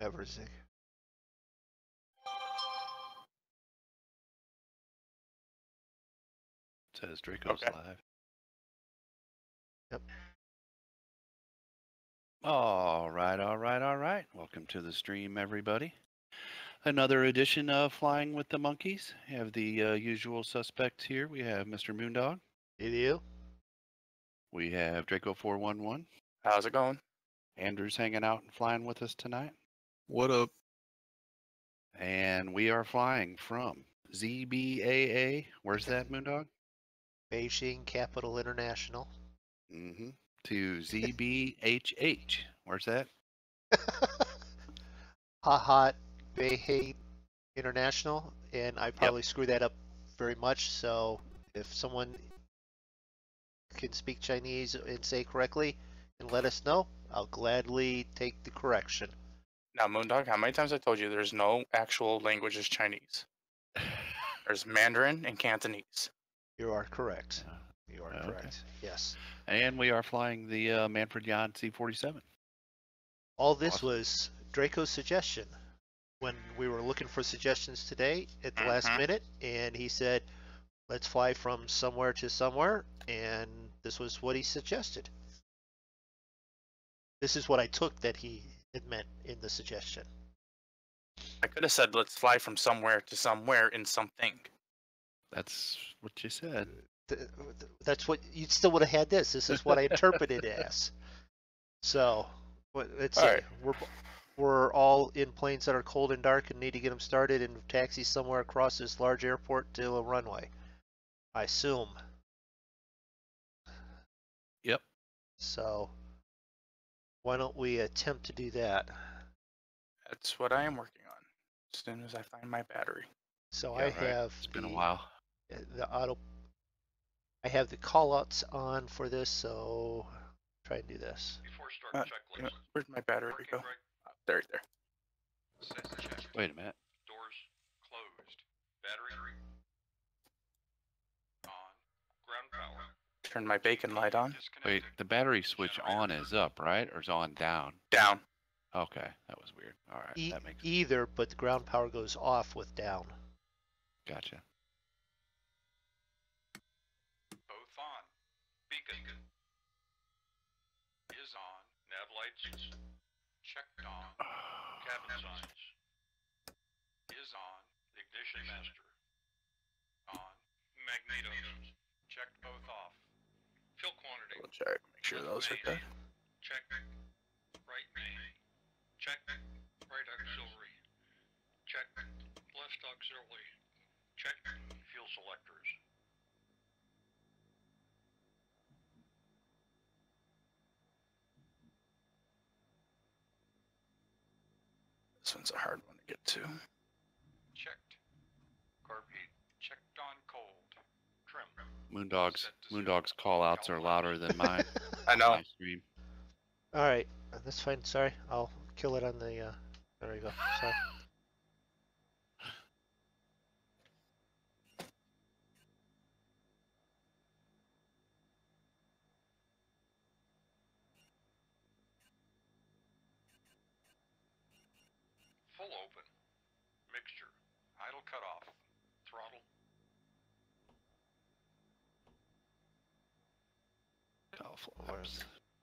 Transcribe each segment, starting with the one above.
Everything. Says Draco's live. Yep. All right. Welcome to the stream, everybody. Another edition of Flying with the Monkeys. We have the usual suspects here. We have Mr. MoonDog. You? We have Draco 411. How's it going? Andrew's hanging out and flying with us tonight. What up? And we are flying from ZBAA. Where's that, MoonDog? Beijing Capital International. Mm-hmm. To ZBHH. Where's that? Hohhot Baita International, and I probably screwed that up very much. So if someone can speak Chinese and say correctly and let us know, I'll gladly take the correction. Now, MoonDog, how many times I told you there's no actual language as Chinese? There's Mandarin and Cantonese. You are correct. You are correct. Yes. And we are flying the Manfred Jan C-47. All this was Draco's suggestion when we were looking for suggestions today at the last minute, and he said, let's fly from somewhere to somewhere, and this was what he suggested. This is what I took that he had meant in the suggestion. I could have said, let's fly from somewhere to somewhere in something. That's what you said. That's what you still would have had. This is what I interpreted it as. So let's see. We're all in planes that are cold and dark and need to get them started and taxi somewhere across this large airport to a runway, I assume. Yep. So why don't we attempt to do that? That's what I am working on. As soon as I find my battery. So Yeah, I have It's been a while. I have the callouts on for this, so try and do this. Before starting checklist. Where'd my battery go? There. Wait a minute. Doors closed. Battery on. Ground power. Turn my bacon light on. Wait, the battery switch on is up, right? Or is on down? Down. Okay, that was weird. All right, that makes Either, but the ground power goes off with down. Gotcha. Both on. Beacon is on. Nav lights checked on. Cabin signs is on. Ignition master on. Magnetos checked both off. Fuel quantity. We'll check. Make sure those are good. Check. Right main. Check. Right auxiliary. Check. Left auxiliary. Check. Fuel selectors. This one's a hard one to get to. Checked. Carb heat. Checked on cold. Trim. Moondog's call outs are louder than mine. I know. My stream. All right, that's fine. Sorry, I'll kill it on the. There we go. Sorry. Full open. Mixture. Idle cutoff. Throttle.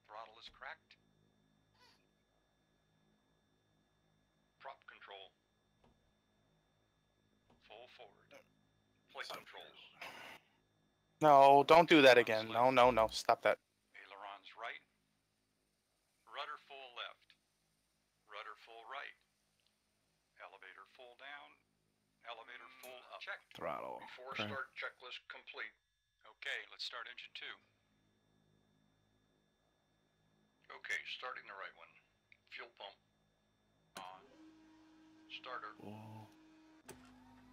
Throttle is cracked. Prop control. Full forward. Flight controls. No, don't do that again. No. Stop that. Ailerons right. Rudder full left. Rudder full right. Elevator full down. Elevator full up. Check. Throttle. Before start checklist complete. Okay, let's start engine 2. Okay, starting the right one. Fuel pump. On. Starter. Whoa.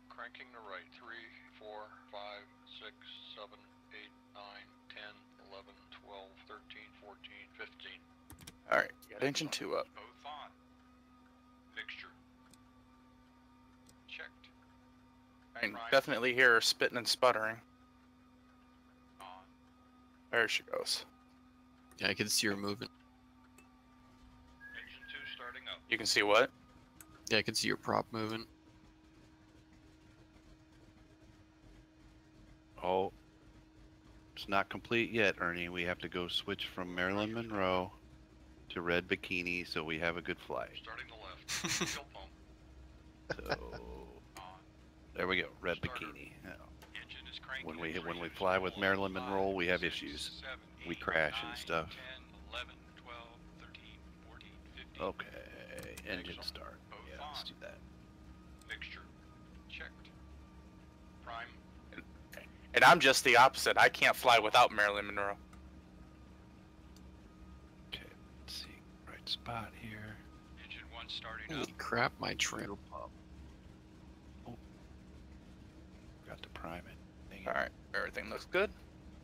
Cranking the right. 3, 4, 5, 6, 7, 8, 9, 10, 11, 12, 13, 14, 15. Alright, got engine 2 up. Both on. Mixture. Checked. I can definitely hear her spitting and sputtering. On. There she goes. Yeah, I can see her moving. Engine 2 starting up. You can see what? Yeah, I can see your prop moving. Oh, it's not complete yet, Ernie. We have to go switch from Marilyn Monroe to Red Bikini so we have a good flight. Starting the left. Fuel pump. So On. there we go, Red Starter. Bikini. Yeah. Engine is cranking. When we fly with Marilyn Monroe, we have issues. We crash and stuff. 10, 11, 12, 13, 14, 15. Okay, engine start. Yeah, let's do that. Mixture. Checked. Prime. And I'm just the opposite. I can't fly without Marilyn Monroe. Okay, let's see. Right spot here. Engine 1 starting Holy up. crap, my trim. Got to prime it. Dang it. All right, everything looks good.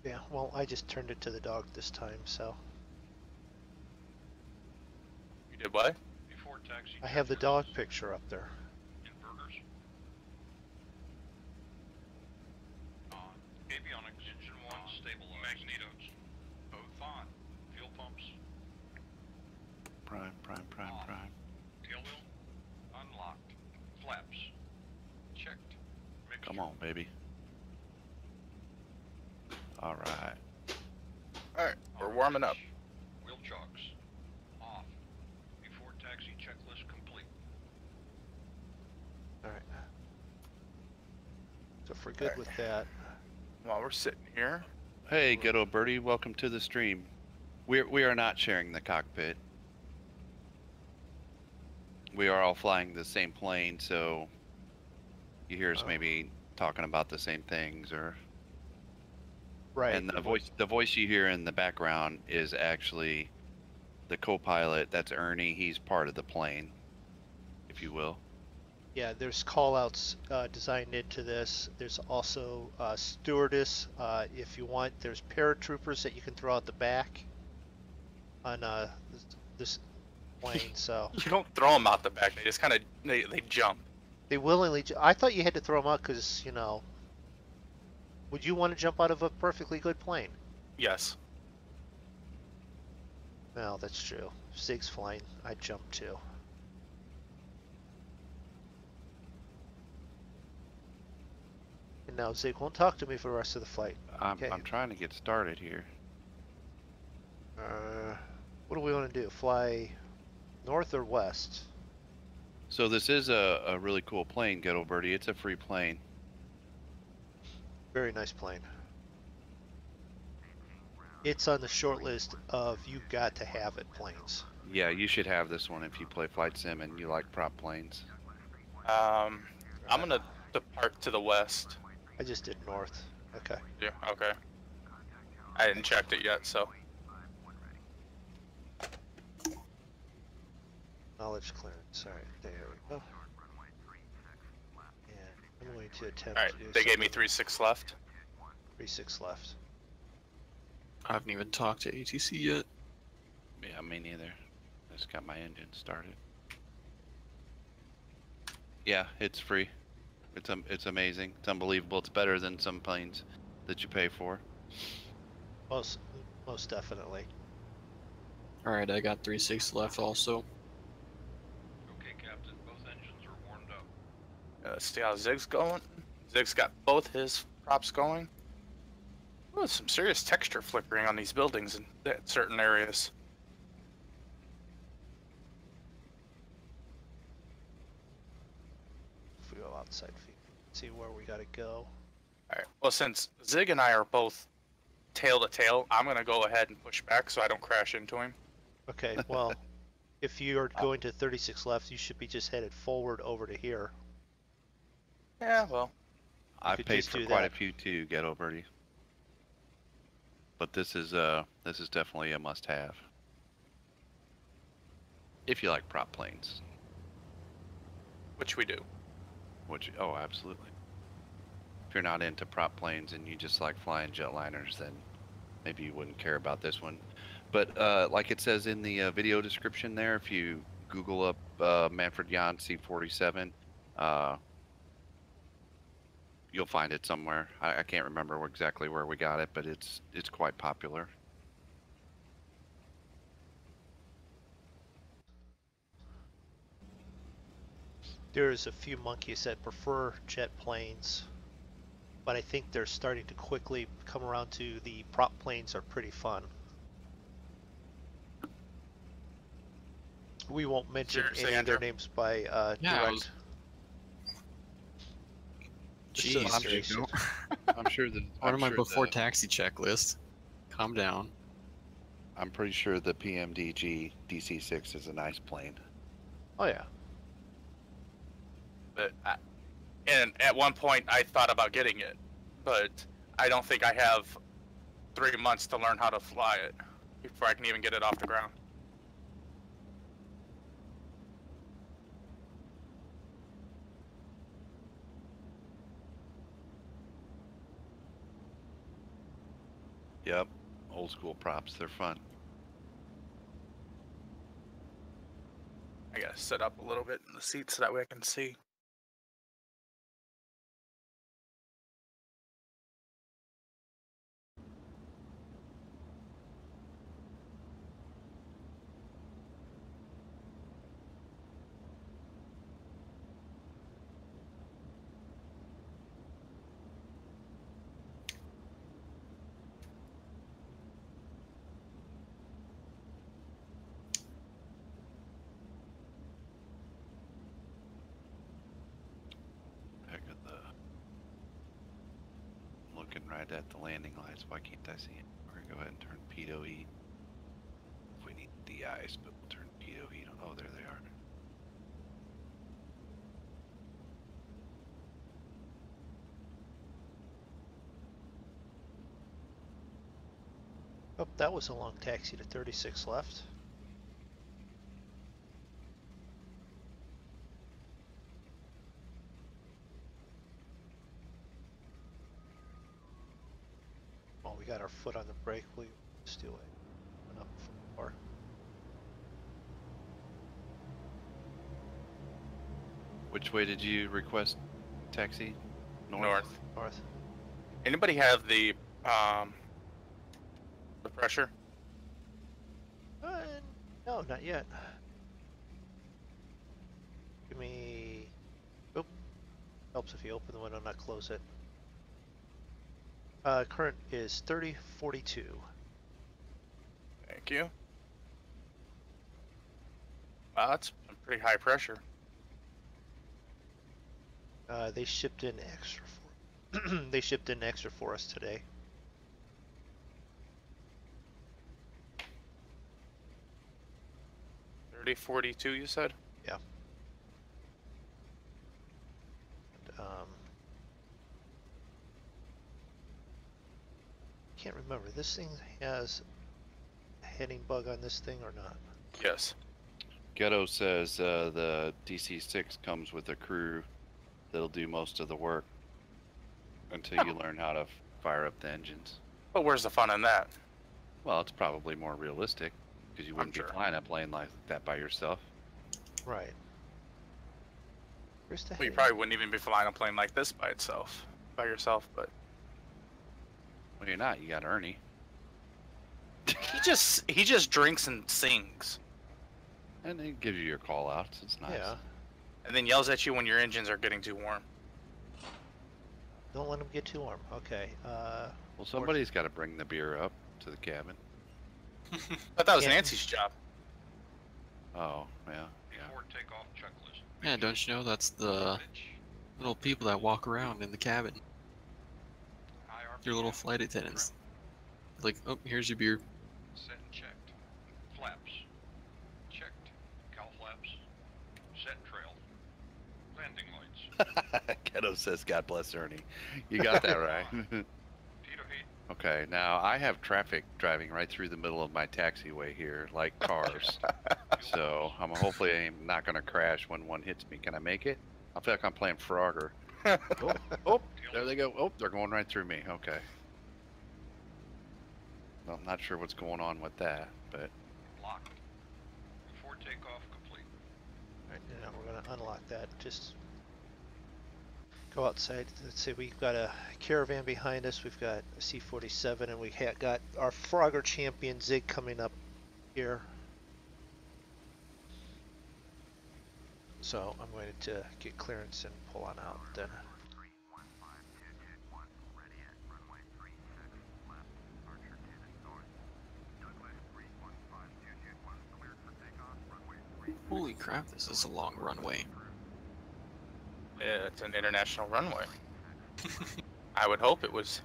Yeah, well, I just turned it to the dog this time, so. You did what? Before taxi. I have the dog picture up there. Inverters. On. Avionics. Engine 1 stabilized. Magnetos. Both on. Fuel pumps. Prime. Tail wheel. Unlocked. Flaps. Checked. Mixture. Come on, baby. All right. All right, we're warming up. Wheel chocks. Off. Before taxi checklist complete. Alright. So if we're good with that, While we're sitting here, Hey, Ghetto Birdie, welcome to the stream. We are not sharing the cockpit. We are all flying the same plane, so you hear us Oh. maybe talking about the same things, or right. and the voice you hear in the background is actually the co-pilot. That's Ernie. He's part of the plane, if you will. Yeah, there's call-outs designed into this. There's also stewardess. If you want, there's paratroopers that you can throw out the back on this plane. So you don't throw them out the back. They just kind of they jump. they willingly. I thought you had to throw them out because would you want to jump out of a perfectly good plane? Yes. No, that's true. If Zig's flying, I'd jump too. And now Zig won't talk to me for the rest of the flight. I'm Okay. trying to get started here. What do we want to do? Fly north or west? So this is a really cool plane, Ghetto Birdie. It's a free plane. Very nice plane. It's on the short list of you got to have it planes. Yeah, you should have this one if you play flight sim and you like prop planes. I'm gonna depart to the west. I just did north. Okay. Yeah. Okay. I didn't check it yet, so. Knowledge clearance. Alright, there we go. And I'm going to attempt All right. to do They gave me something. 3-6 left. 3-6 left. I haven't even talked to ATC yet. Yeah, me neither. I just got my engine started. Yeah, it's free. It's amazing. It's unbelievable. It's better than some planes that you pay for. Most definitely. Alright, I got 3-6 left also. Okay, Captain. Both engines are warmed up. Let's see how Zig's going. Zig's got both his props going. Oh, some serious texture flickering on these buildings in certain areas. If we go outside feet, see where we gotta go. All right. Well, since Zig and I are both tail to tail, I'm gonna go ahead and push back so I don't crash into him. Okay, well, if you're going to 36 left, you should be just headed forward over to here. Yeah. Well. I've could paid just for do quite that. a few too, Ghetto Birdie. But this is definitely a must-have. If you like prop planes, Which we do. oh, absolutely. If you're not into prop planes and you just like flying jetliners, then maybe you wouldn't care about this one. But like it says in the video description there, if you Google up Manfred Jan C-47, you'll find it somewhere. I can't remember exactly where we got it, but it's quite popular. There's a few monkeys that prefer jet planes, but I think they're starting to quickly come around to the prop planes are pretty fun. We won't mention Seriously, any of their Andrew? names by Yeah, direct. Jeez, I'm sure- Draco. I'm sure that. What I'm am I sure before the- taxi checklist? Calm down. I'm pretty sure the PMDG DC-6 is a nice plane. Oh yeah. But and at one point I thought about getting it, but I don't think I have 3 months to learn how to fly it before I can even get it off the ground. Yep, old school props. They're fun. I gotta sit up a little bit in the seat so that way I can see. Heck of the. Looking right at the landing lights. Why can't I see it? We're gonna go ahead and turn Pitot E. If we need DIs, but we'll turn Pitot E. Oh, there they are. Oh, that was a long taxi to 36 left. Well, we got our foot on the brake. We'll just do it. Went up far. Which way did you request taxi? North. North. Anybody have the pressure? No, not yet. Give me. Oop. Helps if you open the window, not close it. Current is 3042. Thank you. Wow, that's some pretty high pressure. They shipped in extra for. They shipped in extra for us today. $30.42, you said? Yeah. And, can't remember. This thing has a heading bug on this thing or not? Yes. Ghetto says the DC-6 comes with a crew that'll do most of the work until you learn how to fire up the engines. But where's the fun in that? Well, it's probably more realistic because you wouldn't be sure. flying a plane like that by yourself. Right. Where's the Well, you heading? probably wouldn't even be flying a plane like this by yourself, but Well, you're not. You got Ernie. he just drinks and sings, And it gives you your call outs. It's nice. Yeah. and then yells at you when your engines are getting too warm. Don't let them get too warm. Okay. Well, somebody's got to bring the beer up to the cabin. But that was Yeah. Nancy's job. Oh, yeah. Before takeoff checklist. Yeah, don't you know that's the Pitch, little people that walk around in the cabin? high Your little RPM, flight attendants. Like, oh, here's your beer. set and checked. Flaps. Checked. Cow flaps. Set trail. Landing lights. Ghetto says, God bless Ernie. You got that right. Pitot heat. Okay, now I have traffic driving right through the middle of my taxiway here, like cars. So I'm hopefully I'm not going to crash when one hits me. Can I make it? I feel like I'm playing Frogger. Oh, there they go. Oh, they're going right through me. Okay. Well, I'm not sure what's going on with that, but Locked. Before takeoff complete. Right now we're going to unlock that. Just go outside. Let's see, we've got a caravan behind us. We've got a C-47, and we got our Frogger champion Zig coming up here. So I'm going to get clearance and pull on out then. Holy crap, this is a long runway. Yeah, it's an international runway. I would hope it was.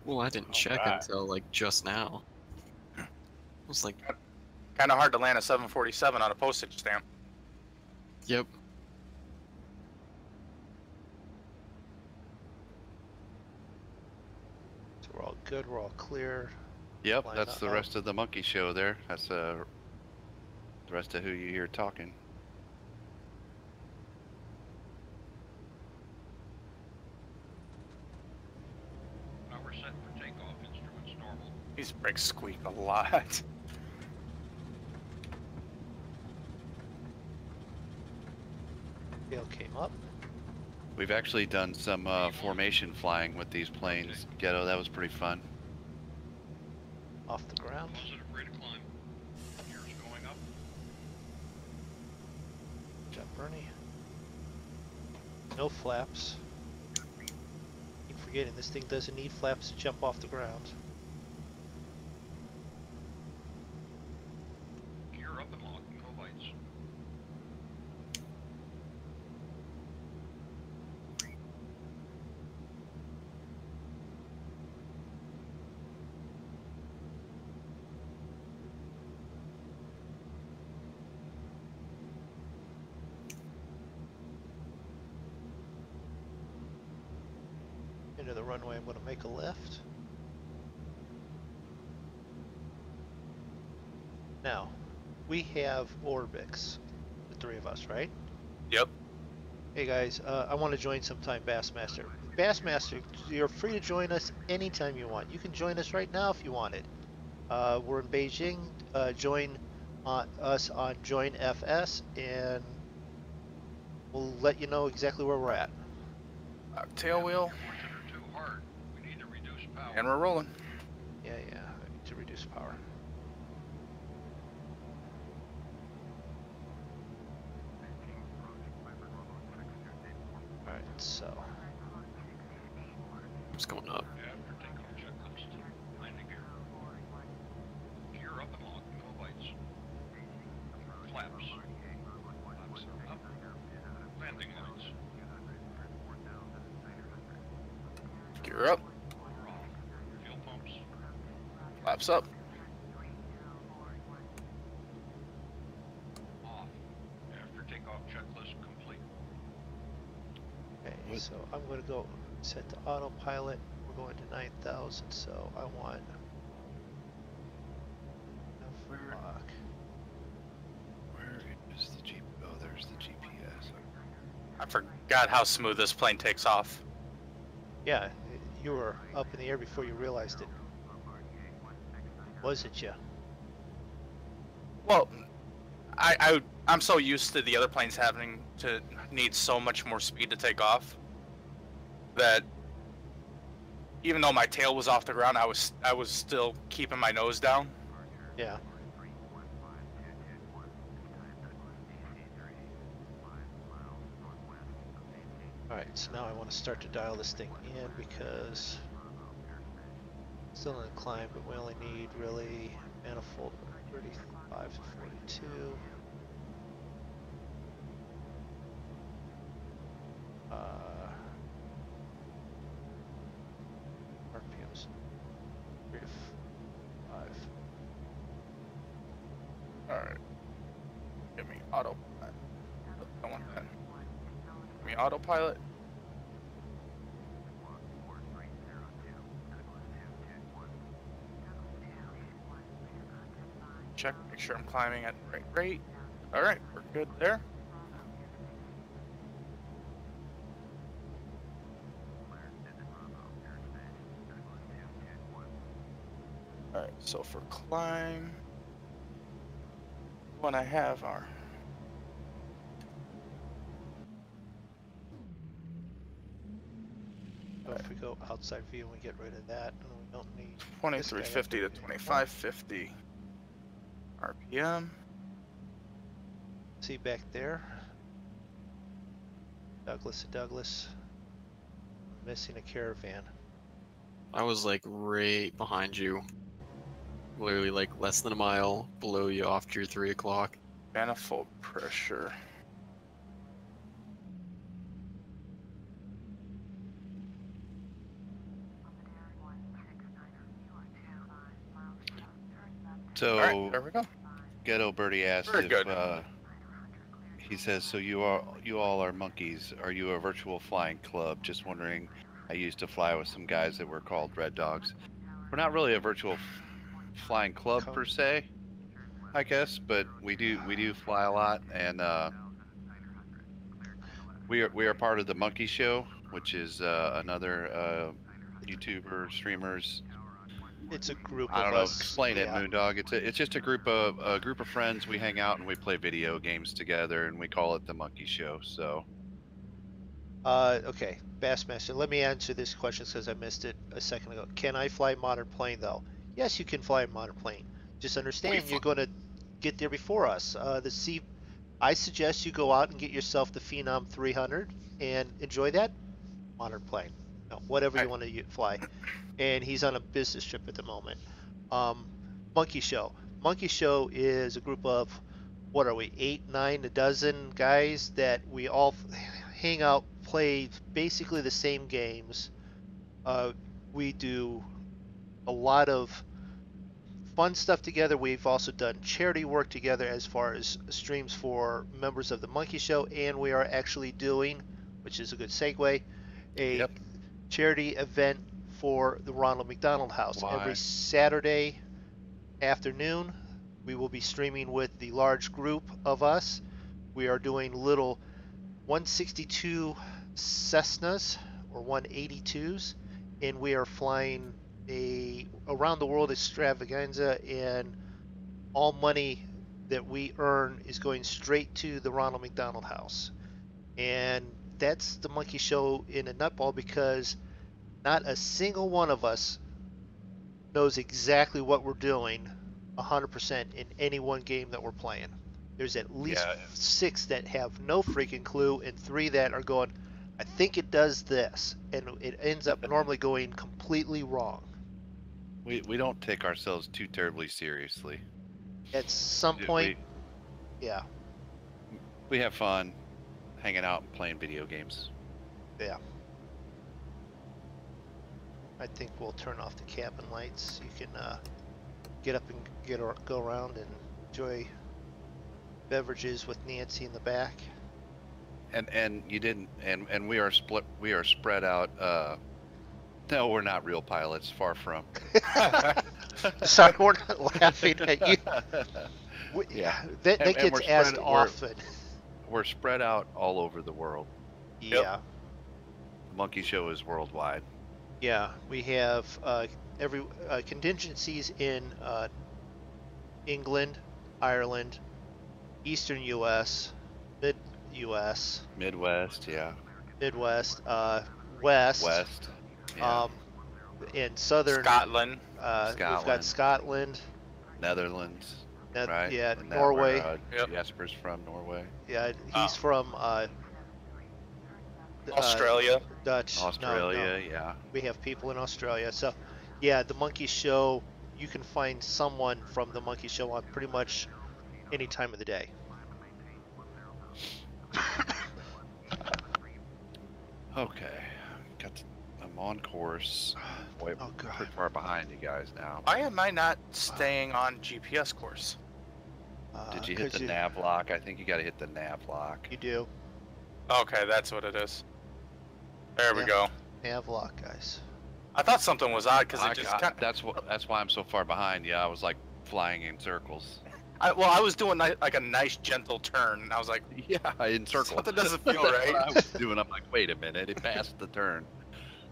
Well, I didn't check until like just now. It was like, Kind of hard to land a 747 on a postage stamp. yep. So we're all good, we're all clear. Yep, Line that's the up. rest of the monkey show there. That's the rest of who you hear talking. Now we're set for takeoff. Instruments normal. These brakes squeak a lot. Tail came up. We've actually done some formation flying with these planes. Ghetto, that was pretty fun. Off the ground. Positive rate of climb. Gears going up. Good job, Bernie. No flaps. Keep forgetting this thing doesn't need flaps to jump off the ground. Gear up and lock. No lights. Into the runway, I'm going to make a left. Now, we have Orbix, the three of us, right? Yep. Hey guys, I want to join sometime, Bassmaster. Bassmaster, you're free to join us anytime you want. You can join us right now if you wanted. We're in Beijing. Join us on Join FS, and we'll let you know exactly where we're at. Tail wheel, Pushing her too hard. We need to reduce power. and we're rolling. Yeah, I need to reduce power. Alright, so. It's going up. After takeoff checklist. Landing gear. Gear up and lock. No lights. Flaps. Flaps are up. Landing lights. Gear up, We're off. Fuel pumps. flaps up. Off. After takeoff checklist complete. Okay, so I'm going to go set to autopilot. We're going to 9,000, so I want. Lock. Where is the Jeep? Oh, there's the GPS. I forgot how smooth this plane takes off. Yeah, you were up in the air before you realized it. Wasn't you? Well, I'm so used to the other planes having to need so much more speed to take off that even though my tail was off the ground, I was still keeping my nose down. Yeah. Alright, so now I want to start to dial this thing in because still in a climb, but we only need really manifold 35 to 42. RPMs 3 to 5. Alright. Give me autopilot. I want that. Give me autopilot. Check, make sure I'm climbing at the right rate. Alright, we're good there. Alright, so for climb, what I have are So if we go outside view and we get rid of that, and we don't need 2350 to 2550 RPM. See back there. Douglas to Douglas. Missing a caravan. I was like right behind you. Literally like less than a mile below you off your 3 o'clock. Manifold pressure. So, Alright, there we go. Ghetto Birdie asked Very if good. he says, "So you all are monkeys. Are you a virtual flying club?" Just wondering. I used to fly with some guys that were called Red Dogs. We're not really a virtual flying club per se, I guess, but we do fly a lot, and we are part of the Monkey Show, which is another YouTuber streamers. It's a group I of don't know. us. Explain it, yeah. MoonDog. It's just a group of friends. We hang out and we play video games together, and we call it the Monkey Show. So, Okay, Bassmaster, let me answer this question because I missed it a second ago. Can I fly modern plane though? Yes, you can fly a modern plane. Just understand you're going to get there before us. I suggest you go out and get yourself the Phenom 300 and enjoy that modern plane. No, whatever you want to fly. And he's on a business trip at the moment. Monkey Show. Monkey Show is a group of, what are we, 8, 9, a dozen guys that we all hang out, play basically the same games. We do a lot of fun stuff together. We've also done charity work together as far as streams for members of the Monkey Show, and we are actually doing, which is a good segue, a charity event for the Ronald McDonald House. Every Saturday afternoon, we will be streaming with the large group of us. We are doing little 162 Cessnas or 182s, and we are flying a around the world extravaganza, and all money that we earn is going straight to the Ronald McDonald House. And that's the Monkey Show in a nutball, because not a single one of us knows exactly what we're doing 100% in any one game that we're playing. There's at least 6 that have no freaking clue, and 3 that are going, I think it does this, and it ends up normally going completely wrong. we don't take ourselves too terribly seriously. At some point, yeah. We have fun hanging out and playing video games. Yeah. I think we'll turn off the cabin lights. You can get up and go around and enjoy beverages with Nancy in the back. And you didn't, and we are spread out. No, we're not real pilots, far from. Sorry, we're not laughing at you. That gets asked often. We're spread out all over the world. Yeah. The Monkey Show is worldwide. Yeah, we have contingencies in England, Ireland, Eastern U.S., Mid-U.S. Midwest, yeah. Midwest, West. West. Yeah. In Southern Scotland. We've got Scotland. Netherlands. Right? Yeah, And Norway. Jasper's from Norway. Yeah, he's from Australia. Dutch. Australia, no. yeah. We have people in Australia. So, yeah, the Monkey Show, you can find someone from the Monkey Show on pretty much any time of the day. Okay. I'm on course. Pretty far behind you guys now. Why am I not staying on GPS course? Did you hit the nav lock? I think you got to hit the nav lock. You do. Okay, that's what it is. There we go. Nav lock, guys. I thought something was odd because it just That's why I'm so far behind. Yeah, I was like flying in circles. I was doing like a nice gentle turn, and I was like, yeah, in circles. Something doesn't feel right. That's what I was doing. I'm like, wait a minute, it passed the turn.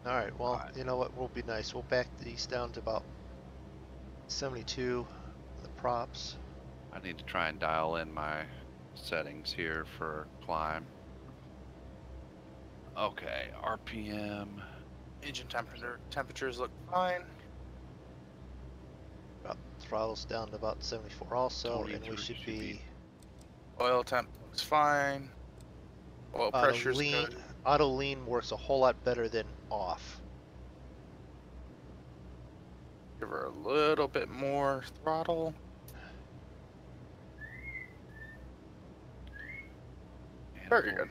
All right, well, you know what? We'll be nice. We'll back these down to about 72, the props. I need to try and dial in my settings here for climb. Okay, RPM. Engine temperatures look fine. Throttles down to about 74 also, and we should 23 be Oil temp looks fine. Oil pressure's lean, good. auto lean works a whole lot better than off. Give her a little bit more throttle. Very good.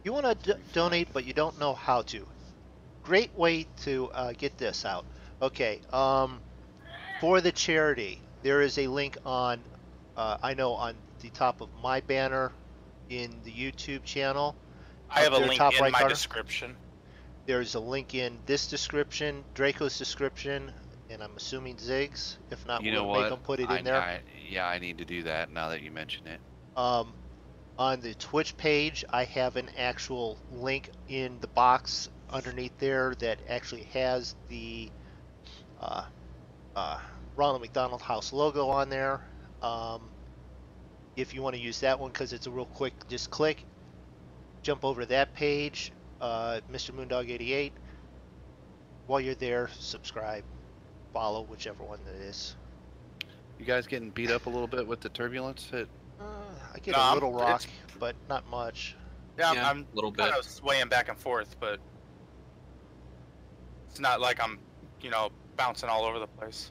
You want to donate, but you don't know how to. Great way to get this out. Okay, for the charity, there is a link on, I know on the top of my banner in the YouTube channel. I have a link in my corner. description. There's a link in this description, Draco's description, and I'm assuming Zig's. If not, we'll make them put it in there. Yeah, I need to do that now that you mention it. On the Twitch page, I have an actual link in the box underneath there that actually has the Ronald McDonald House logo on there. If you want to use that one, because it's a real quick, just click, jump over to that page, Mr. MoonDog 88. While you're there, subscribe, follow, whichever one that is. You guys getting beat up a little bit with the turbulence? I get a little rock, but not much. Yeah, Yeah, I'm a little kind bit. of swaying back and forth, but it's not like I'm, bouncing all over the place.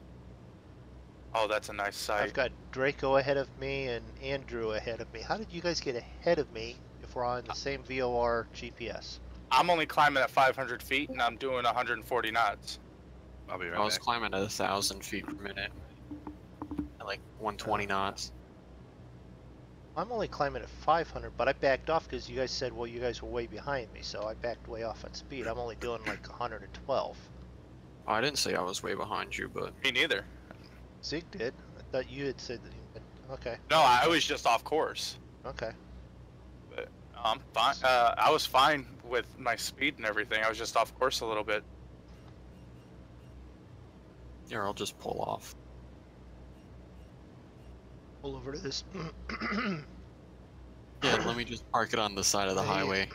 Oh, that's a nice sight. I've got Draco ahead of me and Andrew ahead of me. How did you guys get ahead of me if we're on the same VOR GPS? I'm only climbing at 500 feet, and I'm doing 140 knots. I'll be right I was back. climbing at 1,000 feet per minute. At like 120 knots. I'm only climbing at 500, but I backed off because you guys said, well, you guys were way behind me, so I backed way off on speed. I'm only doing like 112. Oh, I didn't say I was way behind you, but Me neither. Zeke did. I thought you had said that. Okay. No, I was just off course. Okay. But I'm fine. I was fine with my speed and everything. I was just off course a little bit. here, I'll just pull off. Pull over to this. Yeah, let me just park it on the side of the highway.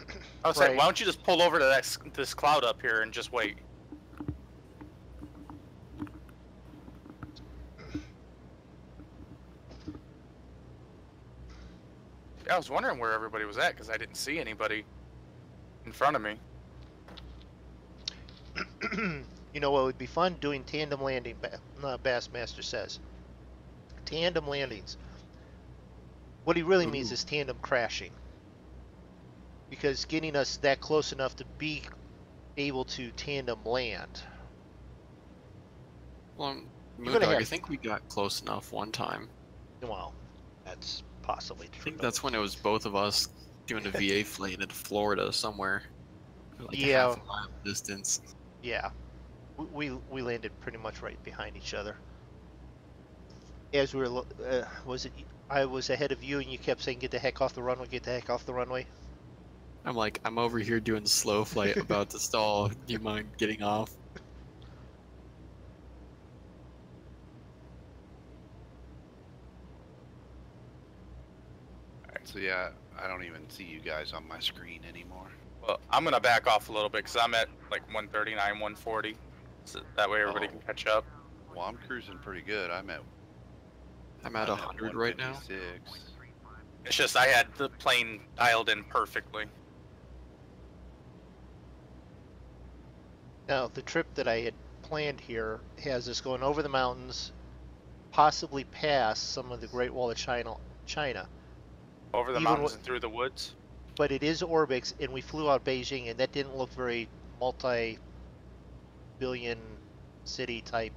I was saying, Right. why don't you just pull over to this cloud up here and just wait? Yeah, I was wondering where everybody was at because I didn't see anybody in front of me. You know what would be fun? Doing tandem landing, Bassmaster says. Tandem landings. What he really means is tandem crashing. Because getting us that close enough to be able to tandem land. Well, You're gonna MoonDog, I have- think we got close enough one time. Well, that's possibly true. I think that's when it was both of us doing a VA flight into Florida somewhere. Like Yeah. a half a mile distance. Yeah. We landed pretty much right behind each other. As we were, was it, I was ahead of you and you kept saying, get the heck off the runway, get the heck off the runway? I'm like, I'm over here doing slow flight, about to stall. Do you mind getting off? Alright, so yeah, I don't even see you guys on my screen anymore. Well, I'm gonna back off a little bit because I'm at like 139, 140. So that way everybody can catch up. Well, I'm cruising pretty good. I'm at 100 right now. 156. It's just I had the plane dialed in perfectly. Now, the trip that I had planned here has us going over the mountains, possibly past some of the Great Wall of China, Over the Even mountains wi- and through the woods. but it is Orbix, and we flew out Beijing, and that didn't look very multi-billion city type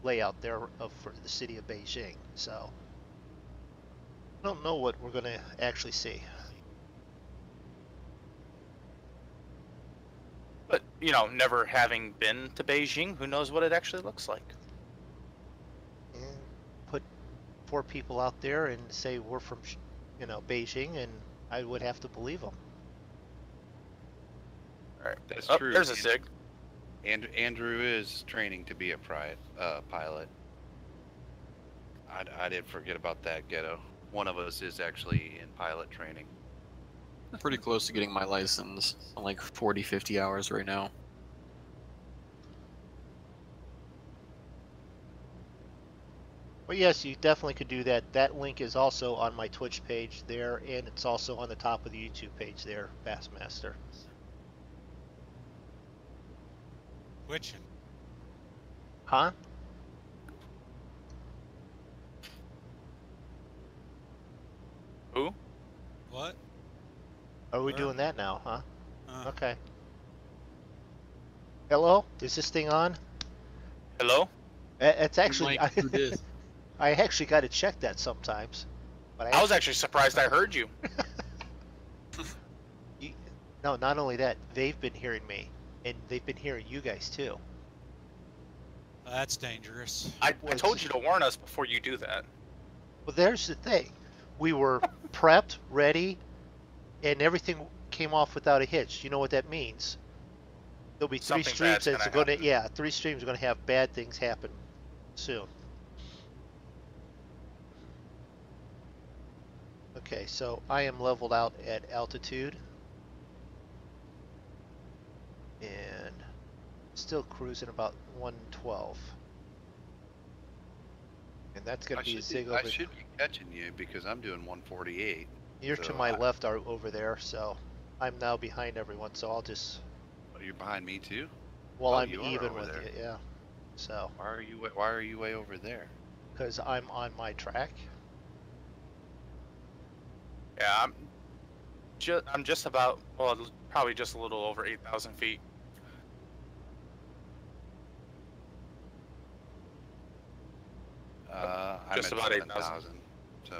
layout there for the city of Beijing. So I don't know what we're going to actually see. But, never having been to Beijing, who knows what it actually looks like? And put 4 people out there and say we're from, Beijing, and I would have to believe them. Alright, That's oh, true. there's a Zig. And Andrew is training to be a pilot. I did forget about that, Ghetto. One of us is actually in pilot training. Pretty close to getting my license. I'm like 40, 50 hours right now. Well, yes, you definitely could do that. That link is also on my Twitch page there, and it's also on the top of the YouTube page there, Bassmaster. Which? Huh? Who? What? Are we Where? doing that now, huh? Uh, Okay. Hello? Is this thing on? Hello? It's actually, Mike, who dis? I actually got to check that sometimes. But I was actually surprised I heard you. No, not only that, they've been hearing me, and they've been hearing you guys too. that's dangerous. I told you to warn us before you do that. Well, there's the thing. We were prepped, ready, and everything came off without a hitch. You know what that means? There'll be three Something streams bad's that's gonna going to, happen. yeah, 3 streams are going to have bad things happen soon. Okay, so I am leveled out at altitude. And still cruising about 112. And that's going to be a zig over. I should be catching you because I'm doing 148. You're so to my left are over there, so I'm now behind everyone, so I'll just, Oh, you're behind me too? well, Oh, I'm you are even over with there. you, yeah. So, Why are you way over there? because I'm on my track. Yeah, I'm just about, well, probably just a little over 8,000 feet. I'm Just at about 8,000. 7,000. So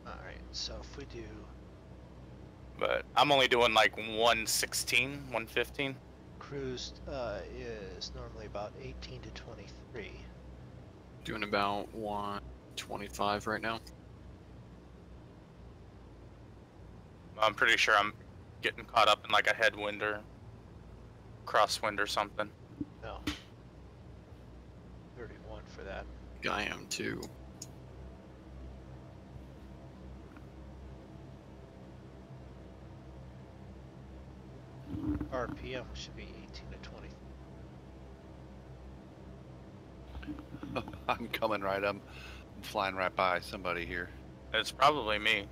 Alright, so if we do But I'm only doing like 116, 115. cruise is normally about 18 to 23. Doing about 125 right now. I'm pretty sure I'm getting caught up in like a headwind or crosswind or something. No. 31 for that. I am too. RPM should be 18 to 20. I'm coming right up. I'm flying right by somebody here. It's probably me.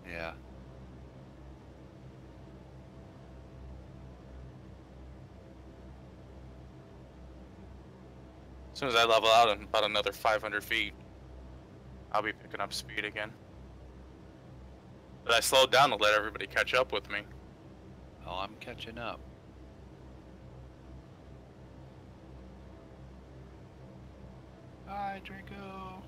Yeah. As soon as I level out in about another 500 feet, I'll be picking up speed again. But I slowed down to let everybody catch up with me. Oh, I'm catching up. Hi, Draco.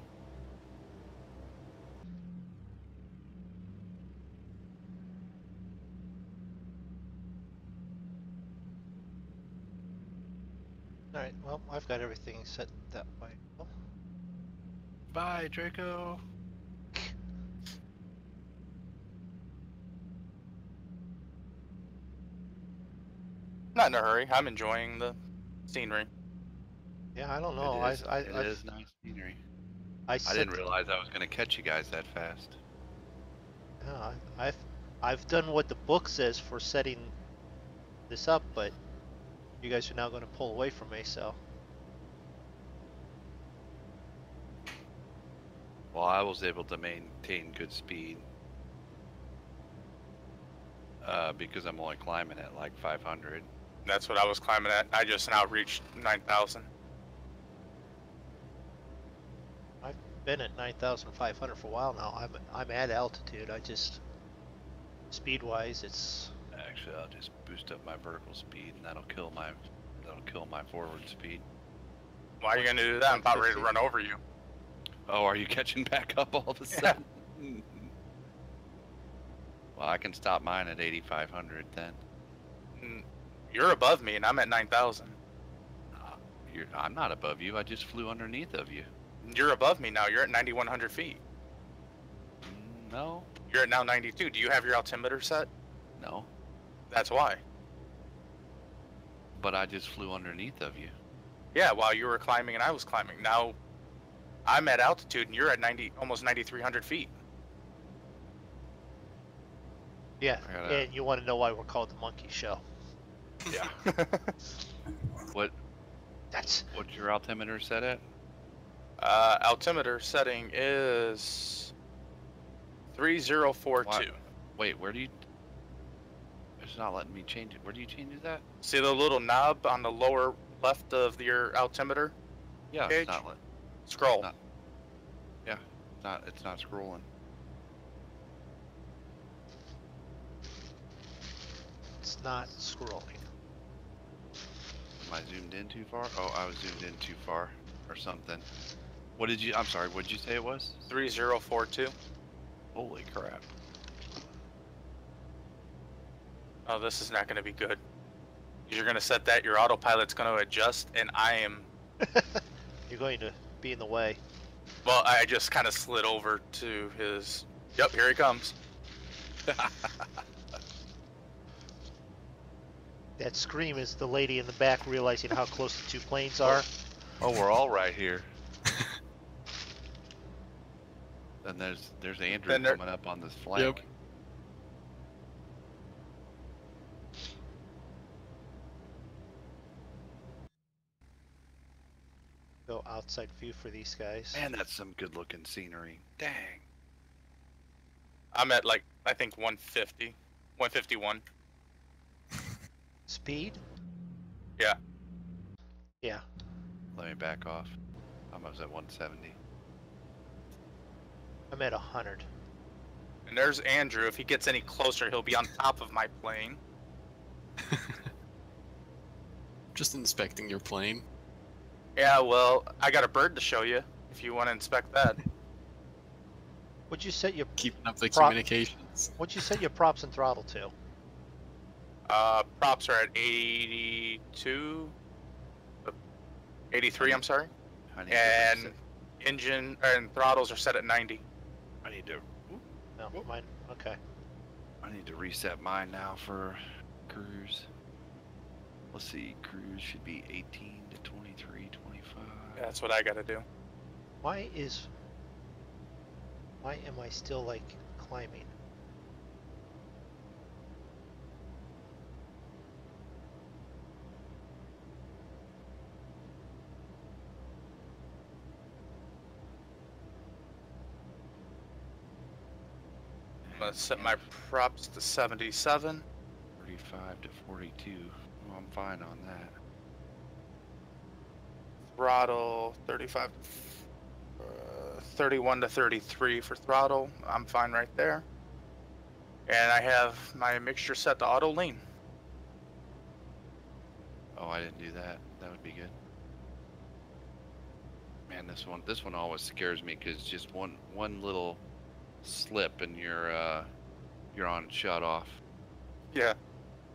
Alright, well, I've got everything set that way. Oh, Bye, Draco. Not in a hurry. I'm enjoying the scenery. yeah, I don't know. It is nice scenery. I set didn't realize I was going to catch you guys that fast. Yeah, I've done what the book says for setting this up, but you guys are now going to pull away from me, so. Well, I was able to maintain good speed. Because I'm only climbing at like 500. That's what I was climbing at. I just now reached 9,000. I've been at 9,500 for a while now. I'm at altitude. I just speed-wise, it's Actually, I'll just boost up my vertical speed, and that'll kill my forward speed. Why are you gonna do that? I'm about ready to run over you. Oh, are you catching back up all of a sudden? Well, I can stop mine at 8,500 then. You're above me, and I'm at 9,000. I'm not above you. I just flew underneath of you. You're above me now. You're at 9,100 feet. No, You're at now 92. Do you have your altimeter set? no. That's why. But I just flew underneath of you. Yeah, while you were climbing and I was climbing. Now, I'm at altitude, and you're at almost 9,300 feet. yeah. And you want to know why we're called the Monkey Show? Yeah. What's That's your altimeter set at? Altimeter setting is 3042. Wait, where do you? It's not letting me change it. Where do you change that? See the little knob on the lower left of your altimeter? Yeah, Gauge? it's not letting. Scroll. Not- Yeah, it's not scrolling. It's not scrolling. Am I zoomed in too far? Oh, I was zoomed in too far, or something. What did you? I'm sorry. What did you say it was? 3042. Holy crap! Oh, this is not going to be good. You're going to set that, your autopilot's going to adjust, and I am... You're going to be in the way. Well, I just kind of slid over to his... Yep, here he comes. That scream is the lady in the back realizing how close the two planes are. Oh, we're all right here. Then there's Andrew Then there- coming up on this flank. Yep. Go outside view for these guys. Man, that's some good-looking scenery. Dang. I'm at, like, I think 150. 151. Speed? Yeah. Yeah. Let me back off. I was at 170. I'm at 100. And there's Andrew. If he gets any closer, he'll be on top of my plane. Just inspecting your plane. Yeah, well, I got a bird to show you if you want to inspect that. What'd you set your Keeping up the Prop- communications. What'd you set your props and throttle to? Props are at 82, 83, I'm sorry. I need to And reset- engine and throttles are set at 90. I need to. No, mine. Okay. I need to reset mine now for cruise. Let's see, cruise should be 18 to 23, 25. That's what I got to do. Why am I still like climbing? I'm going to set my props to 77. 35 to 42. Oh, I'm fine on that. Throttle 35, 31 to 33 for throttle. I'm fine right there. And I have my mixture set to auto lean. Oh, I didn't do that. That would be good. Man, this one always scares me because just one little slip and you're on shut off. Yeah.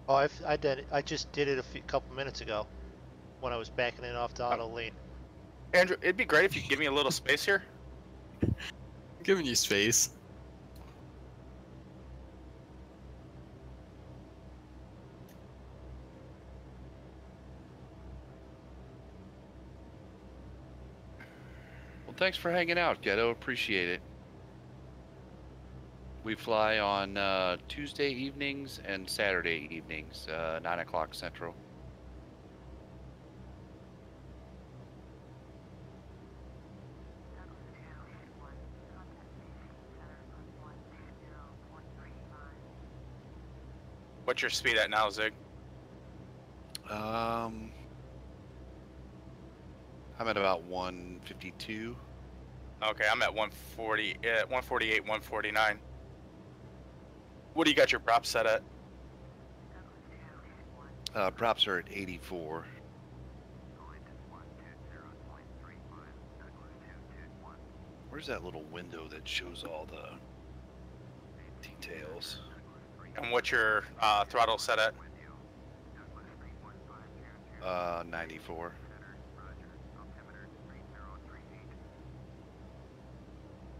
Oh, I did it. I just did it a couple minutes ago when I was backing it off to auto lean. Andrew, it'd be great if you could give me a little space here. I'm giving you space. Well, thanks for hanging out, Ghetto. Appreciate it. We fly on Tuesday evenings and Saturday evenings, 9 o'clock Central. What's your speed at now, Zig? I'm at about 152. Okay, I'm at 140, 148, 149. What do you got your props set at? Props are at 84. Where's that little window that shows all the details? And what's your throttle set at? 94.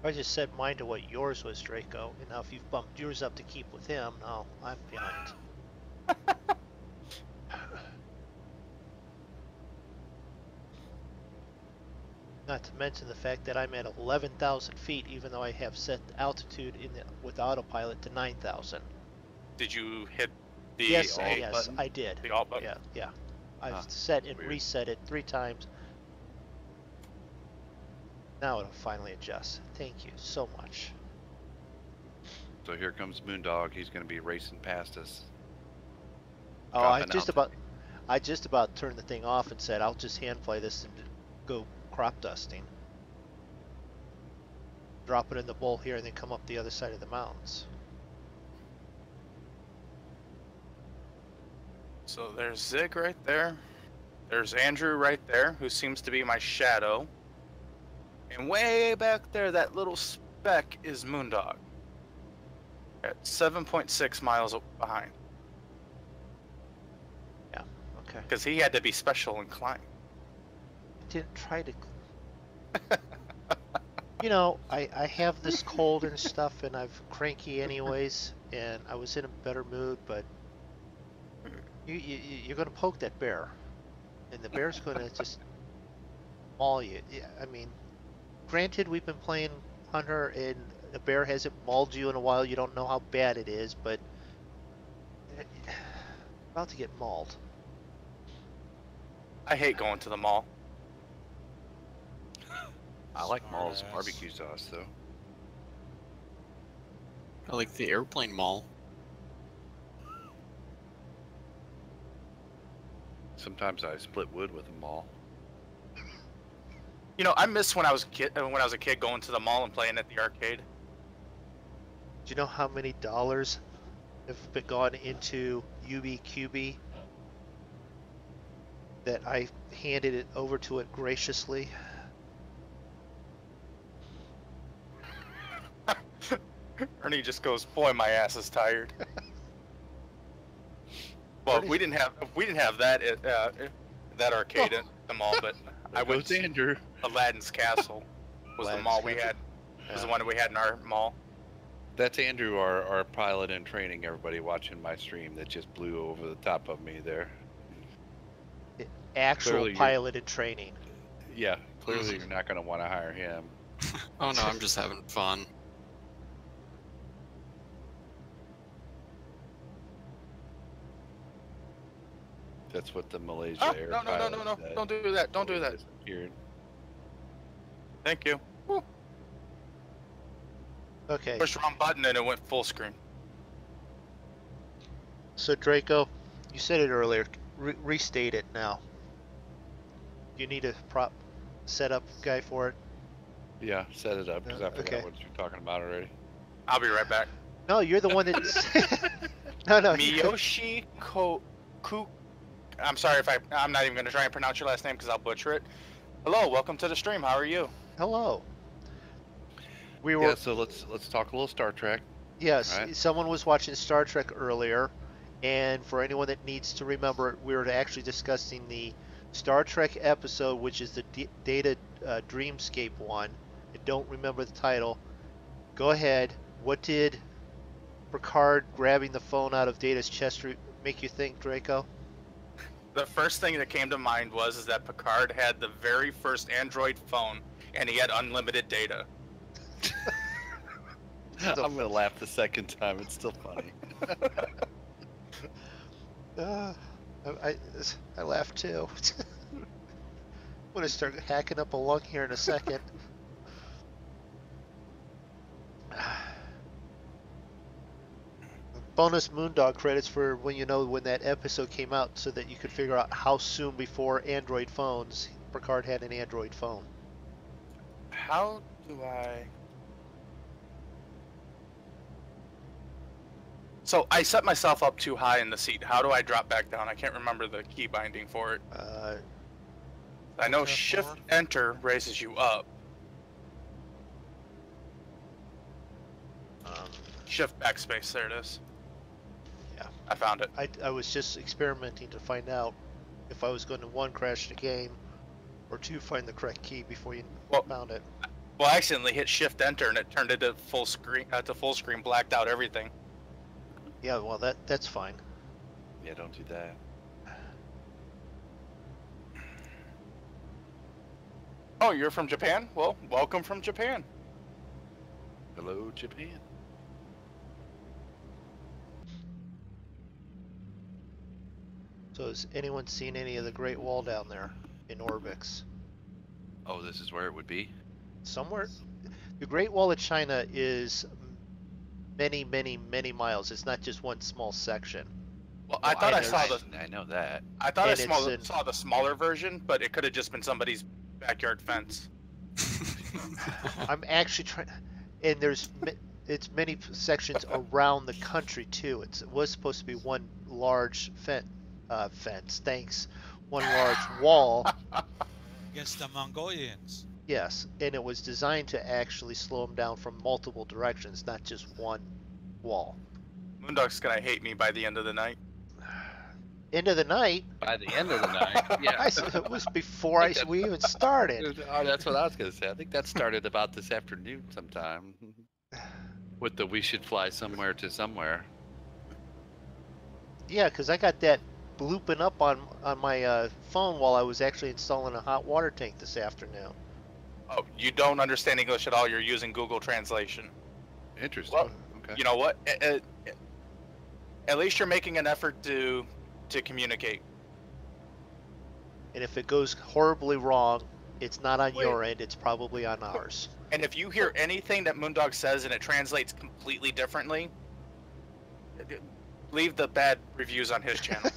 I just set mine to what yours was, Draco. And now if you've bumped yours up to keep with him, now I'm behind. Not to mention the fact that I'm at 11,000 feet, even though I have set the altitude with autopilot to 9,000. Did you hit the Yes, alt yes, button? I did. The alt button? Yeah, yeah. I've Huh, set and weird. reset it 3 times. Now it'll finally adjust. Thank you so much. So here comes MoonDog. He's going to be racing past us. Oh, Dropping I just about turned the thing off and said I'll just hand fly this and go crop dusting. Drop it in the bowl here and then come up the other side of the mountains. So there's Zig right there. There's Andrew right there, who seems to be my shadow. And way back there, that little speck is MoonDog. At 7.6 miles behind. Yeah, okay. Because he had to be special and climb. I didn't try to. You know, I have this cold and stuff, and I'm cranky anyways, and I was in a better mood, but you're going to poke that bear, and the bear's going to just maul you. Yeah, I mean, granted, we've been playing Hunter, and the bear hasn't mauled you in a while. You don't know how bad it is, but about to get mauled. I hate going to the mall. I like Maul's Smart ass. barbecue sauce, though. I like the airplane mall. Sometimes I split wood with a Maul. You know, I miss when I was a kid going to the mall and playing at the arcade. Do you know how many dollars have been gone into UBQB that I handed it over to it graciously? Ernie just goes, "Boy, my ass is tired." Well, Ernie's- we didn't have that at that arcade at the mall, but I went to Andrew. Aladdin's Castle. Was the Aladdin's mall we Castle? had? Was the Yeah. one that we had in our mall. That's Andrew, our pilot in training. Everybody watching my stream that just blew over the top of me there. Actual Clearly you're- pilot in training. Yeah, clearly you're not going to want to hire him. Oh no, I'm just having fun. That's what the Malaysia Oh, Air no, pilot said. Don't do that. Don't do that. Disappeared. Thank you. Woo. Okay, Pushed the wrong button and it went full screen. so Draco, you said it earlier. Restate it now. You need a prop setup guy for it? Yeah, set it up because I forgot Okay. what you're talking about already. I'll be right back. No, you're the one that's... no. Miyoshi Ku. I'm sorry if I'm not even going to try and pronounce your last name because I'll butcher it. Hello, welcome to the stream. How are you? Hello. We were... Yeah, so let's talk a little Star Trek. Yes, Alright. someone was watching Star Trek earlier, and for anyone that needs to remember, we were actually discussing the Star Trek episode, which is the Data Dreamscape one. I don't remember the title. Go ahead. What did Picard grabbing the phone out of Data's chest make you think, Draco? The first thing that came to mind was that Picard had the very first Android phone and he had unlimited data. I'm going to laugh the second time. It's still funny. I laughed too. I'm gonna start hacking up a lung here in a second. Bonus MoonDog credits for when you know when that episode came out, so that you could figure out how soon before Android phones Picard had an Android phone. How do I... So I set myself up too high in the seat. How do I drop back down? I can't remember the key binding for it. I know F4. Shift Enter raises you up. Shift backspace. There it is. Yeah. I found it. I was just experimenting to find out if I was going to, one, crash the game, or two, find the correct key before you found it. Well, I accidentally hit Shift Enter and it turned it to full screen. Blacked out everything. Yeah, well, that's fine. Yeah, don't do that. Oh, you're from Japan? Well, welcome from Japan. Hello, Japan. So has anyone seen any of the Great Wall down there in Orbix? Oh, this is where it would be? somewhere. The Great Wall of China is many, many, many miles. It's not just one small section. Well, I thought I saw the. I know that. I thought I And it's saw the smaller version, but it could have just been somebody's backyard fence. I'm actually trying, and it's many sections around the country too. It was supposed to be one large fence. Thanks, one large wall. Against the Mongolians. Yes, and it was designed to actually slow them down from multiple directions, not just one wall. Moondog's gonna hate me by the end of the night. End of the night. By the end of the night, yeah. It was before we even started. Oh, that's what I was gonna say. I think that started about this afternoon sometime. With the we should fly somewhere to somewhere. Yeah, because I got that blooping up on my phone while I was actually installing a hot water tank this afternoon. Oh, you don't understand English at all. You're using Google Translation. Interesting. Well, okay. You know what? At least you're making an effort to communicate. And if it goes horribly wrong, it's not on your end, it's probably on ours. And if you hear anything that Moondog says and it translates completely differently, leave the bad reviews on his channel.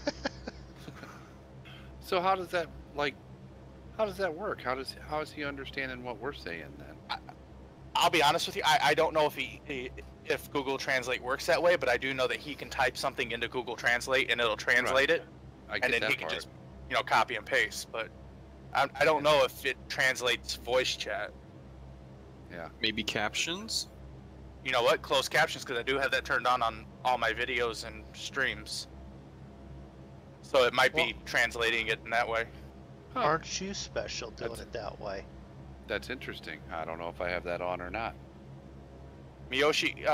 So how does that work? How is he understanding what we're saying then? I'll be honest with you. I don't know if Google Translate works that way, but I do know that he can type something into Google Translate and it'll translate it, I and get then that he can part. just copy and paste. But I don't know if it translates voice chat. Yeah. Maybe captions? You know what? Closed captions, because I do have that turned on all my videos and streams. So it might be translating it in that way. Huh. Aren't you special doing it that way? That's interesting. I don't know if I have that on or not. Miyoshi,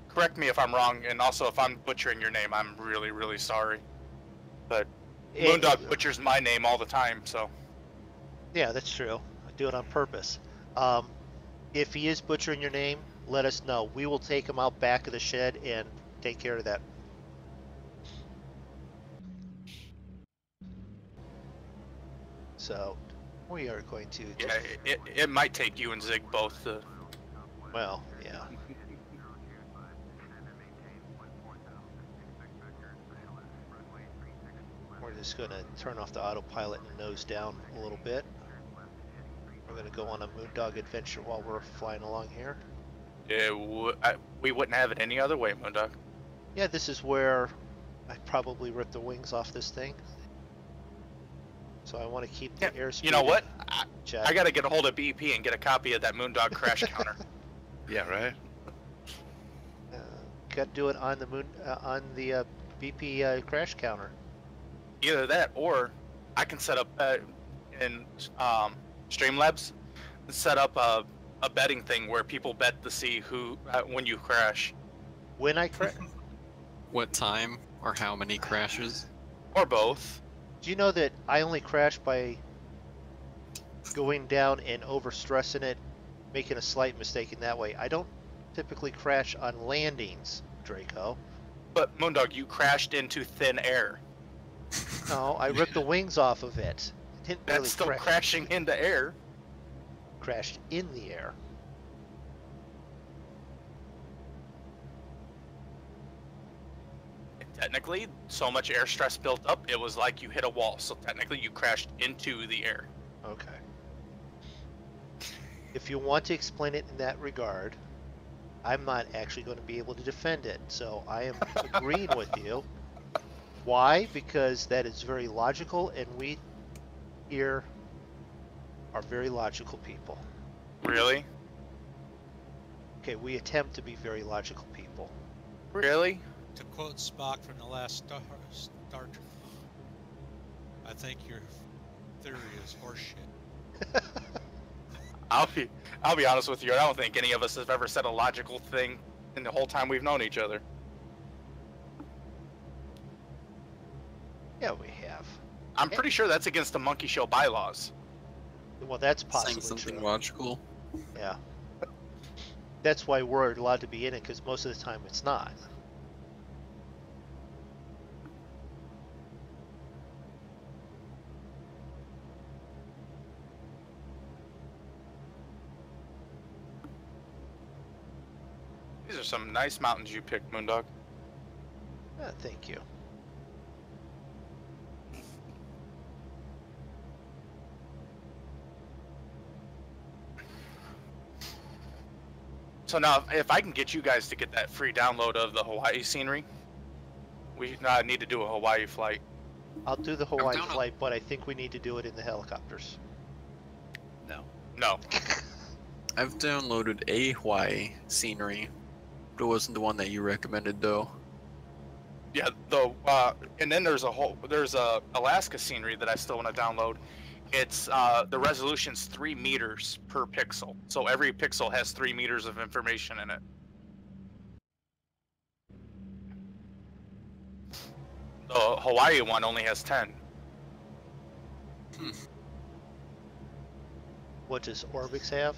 correct me if I'm wrong, and also if I'm butchering your name, I'm really, really sorry. But Moondog butchers my name all the time, so. Yeah, that's true. I do it on purpose. If he is butchering your name, let us know. We will take him out back of the shed and take care of that. So, we are going to... Yeah, it might take you and Zig both to... Well, yeah. We're just going to turn off the autopilot and nose down a little bit. We're going to go on a Moondog adventure while we're flying along here. Yeah, we wouldn't have it any other way, Moondog. Yeah, this is where I probably ripped the wings off this thing. So I want to keep the airspeed. You know what? Check. I got to get a hold of BP and get a copy of that Moondog crash counter. Yeah, right. Got to do it on the BP crash counter. Either that, or I can set up in Streamlabs, set up a betting thing where people bet to see who when you crash, When I crash, What time or how many crashes? or both. do you know that I only crash by going down and overstressing it, making a slight mistake in that way? I don't typically crash on landings, Draco. But Moondog, you crashed into thin air. No, I ripped the wings off of it. I didn't That's really still crash. crashing into air. Crashed in the air. Technically, so much air stress built up, it was like you hit a wall. So technically, you crashed into the air. Okay. If you want to explain it in that regard, I'm not actually going to be able to defend it. So I am agreeing with you. Why? Because that is very logical, and we here are very logical people. Really? Okay, we attempt to be very logical people. Really? To quote Spock from the last Star Trek, I think your theory is horseshit. I'll be honest with you. I don't think any of us have ever said a logical thing in the whole time we've known each other. Yeah, we have. I'm pretty sure that's against the Monkey Show bylaws. Well, that's Saying possibly something true. logical. Yeah. That's why we're allowed to be in it, because most of the time it's not. some nice mountains you picked, MoonDog. Thank you. So now, if I can get you guys to get that free download of the Hawaii scenery, we need to do a Hawaii flight. I'll do the Hawaii flight, but I think we need to do it in the helicopters. No. No. I've downloaded a Hawaii scenery, but it wasn't the one that you recommended though. Yeah, and then there's a Alaska scenery that I still want to download. It's the resolution's 3 meters per pixel, so every pixel has 3 meters of information in it. The Hawaii one only has 10. What does Orbix have?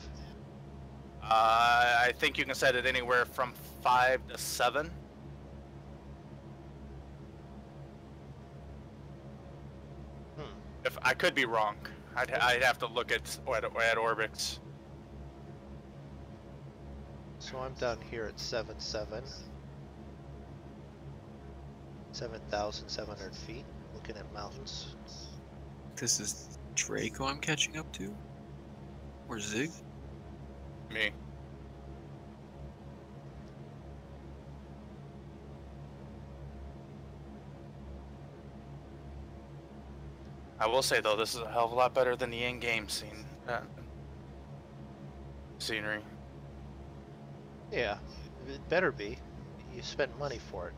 I think you can set it anywhere from 5 to 7. If I could be wrong, I'd have to look at Orbix. So I'm down here at 7,700 feet, looking at mountains. This is Draco I'm catching up to? Or Zig? Me. I will say though, this is a hell of a lot better than the in-game scenery. Yeah, it better be. You spent money for it.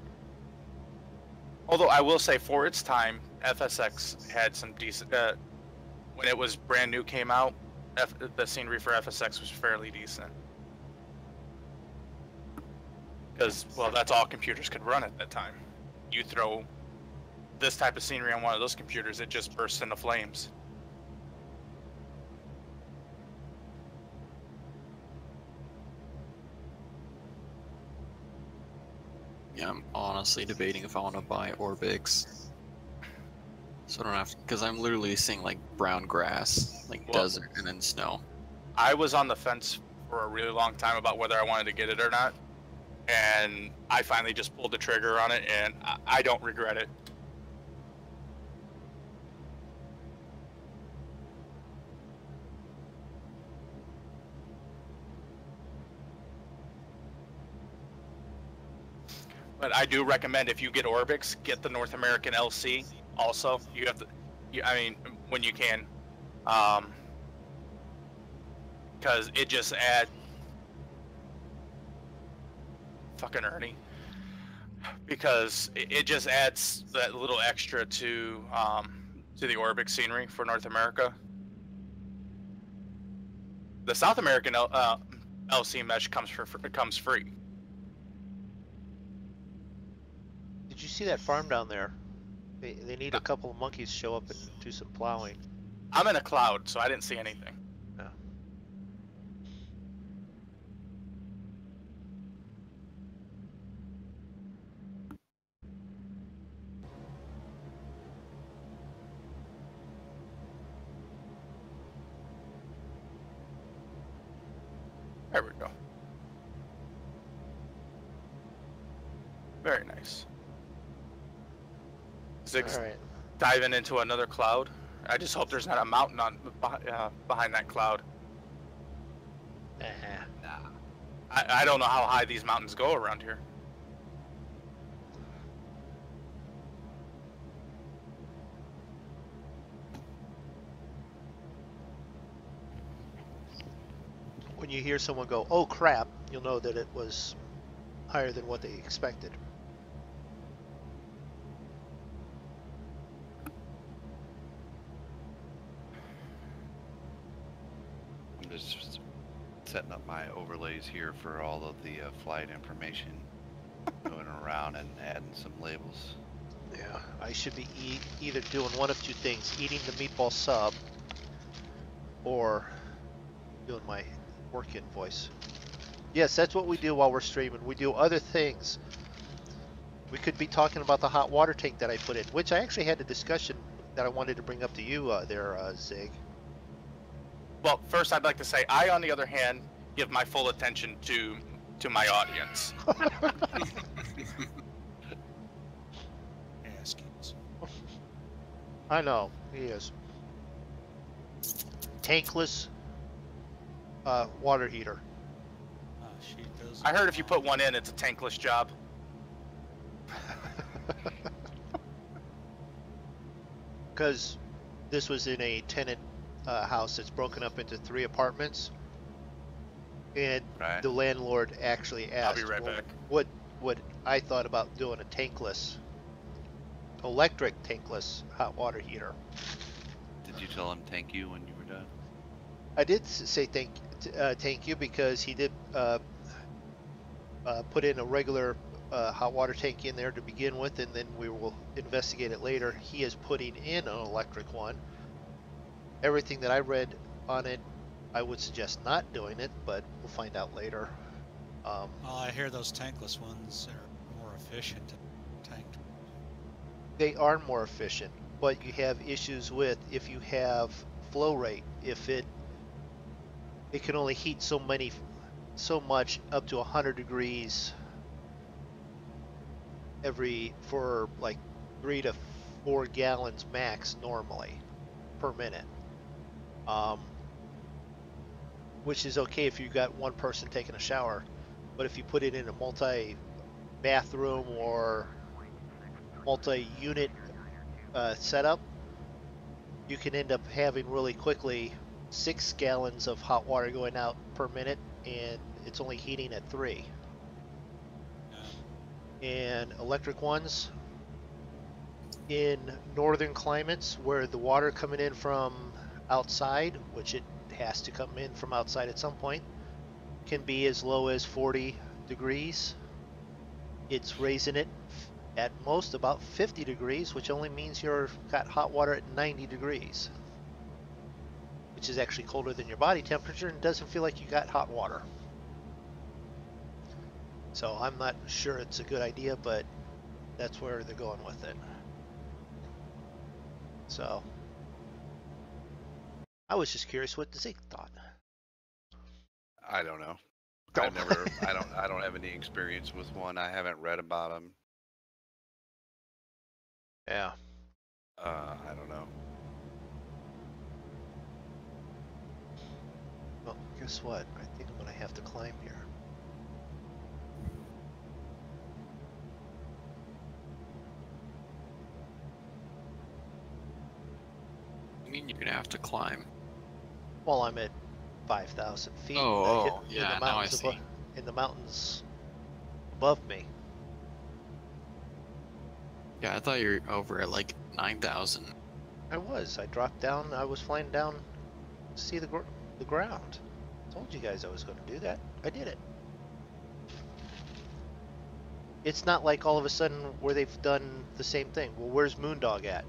Although I will say, for its time, FSX had some decent. When it was brand new, came out, the scenery for FSX was fairly decent. Because, well, that's all computers could run at that time. You throw this type of scenery on one of those computers, it just bursts into flames. Yeah, I'm honestly debating if I want to buy Orbix. So I don't have to, because I'm literally seeing like brown grass, like desert, and then snow. I was on the fence for a really long time about whether I wanted to get it or not. And I finally just pulled the trigger on it, and I don't regret it. But I do recommend, if you get Orbix, get the North American LC. Also, you have to. I mean, when you can, because it just adds. Fucking Ernie. Because it just adds that little extra to the Orbix scenery for North America. The South American LC mesh comes free. Did you see that farm down there? They need a couple of monkeys to show up and do some plowing. I'm in a cloud, so I didn't see anything. No. There we go. Very nice. Zig's diving into another cloud. I just hope there's not a mountain behind that cloud. Nah. I don't know how high these mountains go around here. When you hear someone go, "Oh crap," you'll know that it was higher than what they expected. I'm just setting up my overlays here for all of the flight information, going around and adding some labels. Yeah, I should be either doing one of two things: eating the meatball sub, or doing my work-in voice. Yes, that's what we do while we're streaming. We do other things. We could be talking about the hot water tank that I put in, which I actually had a discussion that I wanted to bring up to you there, Zig. Well, first I'd like to say, I, on the other hand, give my full attention to to my audience. Askins. I know, he is. Tankless water heater. She does. I heard if you put one in, it's a tankless job. Because this was in a tenant house that's broken up into 3 apartments, and Right. the landlord actually asked I'll be right back. what I thought about doing a tankless, electric tankless hot water heater. Did you tell him thank you when you were done? I did say thank you because he did put in a regular hot water tank in there to begin with, and then we will investigate it later. He is putting in an electric one. Everything that I read on it, I would suggest not doing it, but we'll find out later. Well, I hear those tankless ones are more efficient than tanked. They are more efficient, but you have issues with if you have flow rate. If it can only heat so much up to 100 degrees for like 3 to 4 gallons max normally per minute. Which is okay if you got one person taking a shower, but if you put it in a multi-bathroom or multi-unit setup, you can end up having really quickly 6 gallons of hot water going out per minute, and it's only heating at 3. And electric ones, in northern climates where the water coming in from outside, which it has to come in from outside at some point, can be as low as 40 degrees. It's raising it at most about 50 degrees, which only means you've got hot water at 90 degrees, which is actually colder than your body temperature and doesn't feel like you got hot water. So I'm not sure it's a good idea, but that's where they're going with it. So I was just curious what Zeke thought. I don't know. Don't. I don't have any experience with one. I haven't read about them. Yeah. I don't know. Well, guess what? I think I'm gonna have to climb here. I mean, you're gonna have to climb. Well, I'm at 5,000 feet. Yeah, now I see. In the mountains above me. Yeah, I thought you were over at like 9,000. I was. I dropped down. I was flying down to see the ground. I told you guys I was going to do that. I did it. It's not like all of a sudden where they've done the same thing. Well, where's MoonDog at?